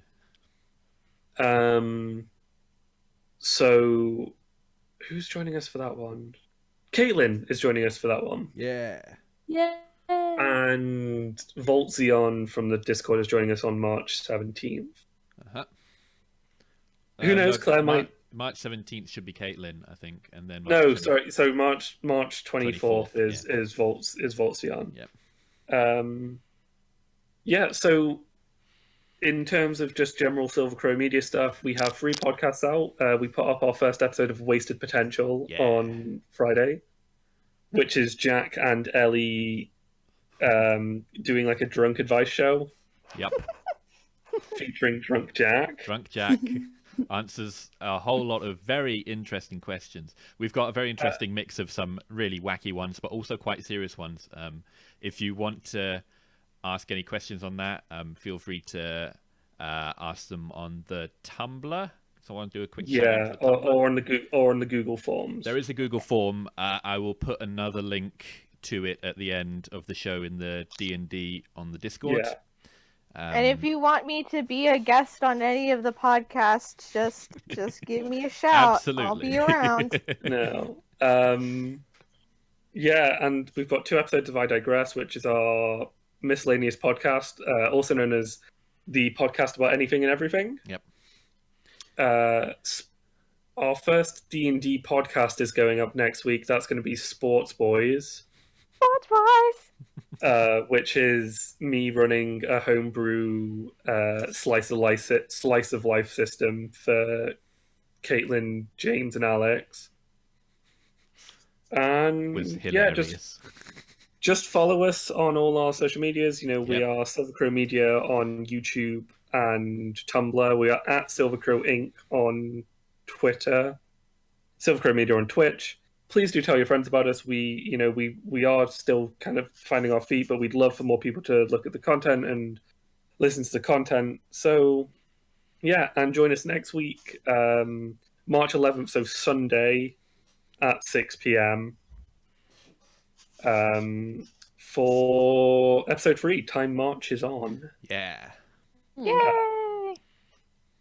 So who's joining us for that one? Caitlin is joining us for that one. Yeah. Yeah. And Voltzion from the Discord is joining us on March 17th. Uh-huh. Who knows, Claire might... March 17th should be Caitlin, I think, and then No, 20... sorry. So March 24th is Voltzion. Yep. Yeah. So in terms of just general Silver Crow media stuff, we have 3 podcasts out. We put up our first episode of Wasted Potential on Friday, which is Jack and Ellie doing like a drunk advice show. Yep. Featuring Drunk Jack. Drunk Jack answers a whole lot of very interesting questions. We've got a very interesting mix of some really wacky ones, but also quite serious ones. If you want to ask any questions on that, feel free to ask them on the Tumblr. So I want to do a quick or on the Google Forms. There is a Google form. I will put another link to it at the end of the show in the D&D on the Discord. Yeah. And if you want me to be a guest on any of the podcasts, just give me a shout. Absolutely. I'll be around. No. Yeah, and we've got 2 episodes of I Digress, which is our miscellaneous podcast, also known as the podcast about anything and everything. Yep. Our first D&D podcast is going up next week. That's going to be Sports Boys. Sports Boys! Which is me running a homebrew slice of life system for Caitlin, James, and Alex. And was hilarious. Just follow us on all our social medias. We are Silver Crow Media on YouTube and Tumblr. We are at Silver Crow Inc. on Twitter, Silver Crow Media on Twitch. Please do tell your friends about us. We are still kind of finding our feet, but we'd love for more people to look at the content and listen to the content. So, yeah, and join us next week, March 11th, so Sunday at 6 p.m. For episode 3, Time Marches On. Yeah. Yay!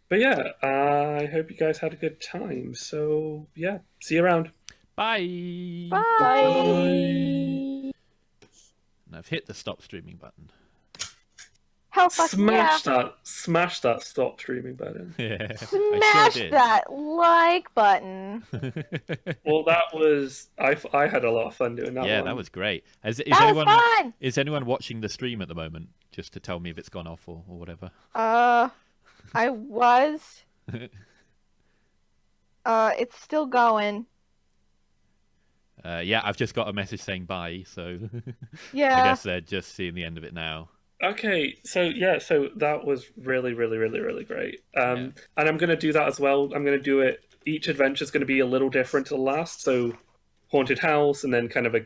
But yeah, I hope you guys had a good time. So, yeah, see you around. Bye. Bye. And I've hit the stop streaming button. Hell fucking Smash that stop streaming button. Yeah. Smash that like button. Well, that was I had a lot of fun doing that. Yeah, one. that was great. Is anyone watching the stream at the moment? Just to tell me if it's gone off or whatever. I was. It's still going. Yeah, I've just got a message saying bye, so Yeah. I guess they're just seeing the end of it now. Okay, so that was really, really, really, really great. And I'm going to do that as well. I'm going to do it. Each adventure is going to be a little different to the last. So haunted house, and then kind of a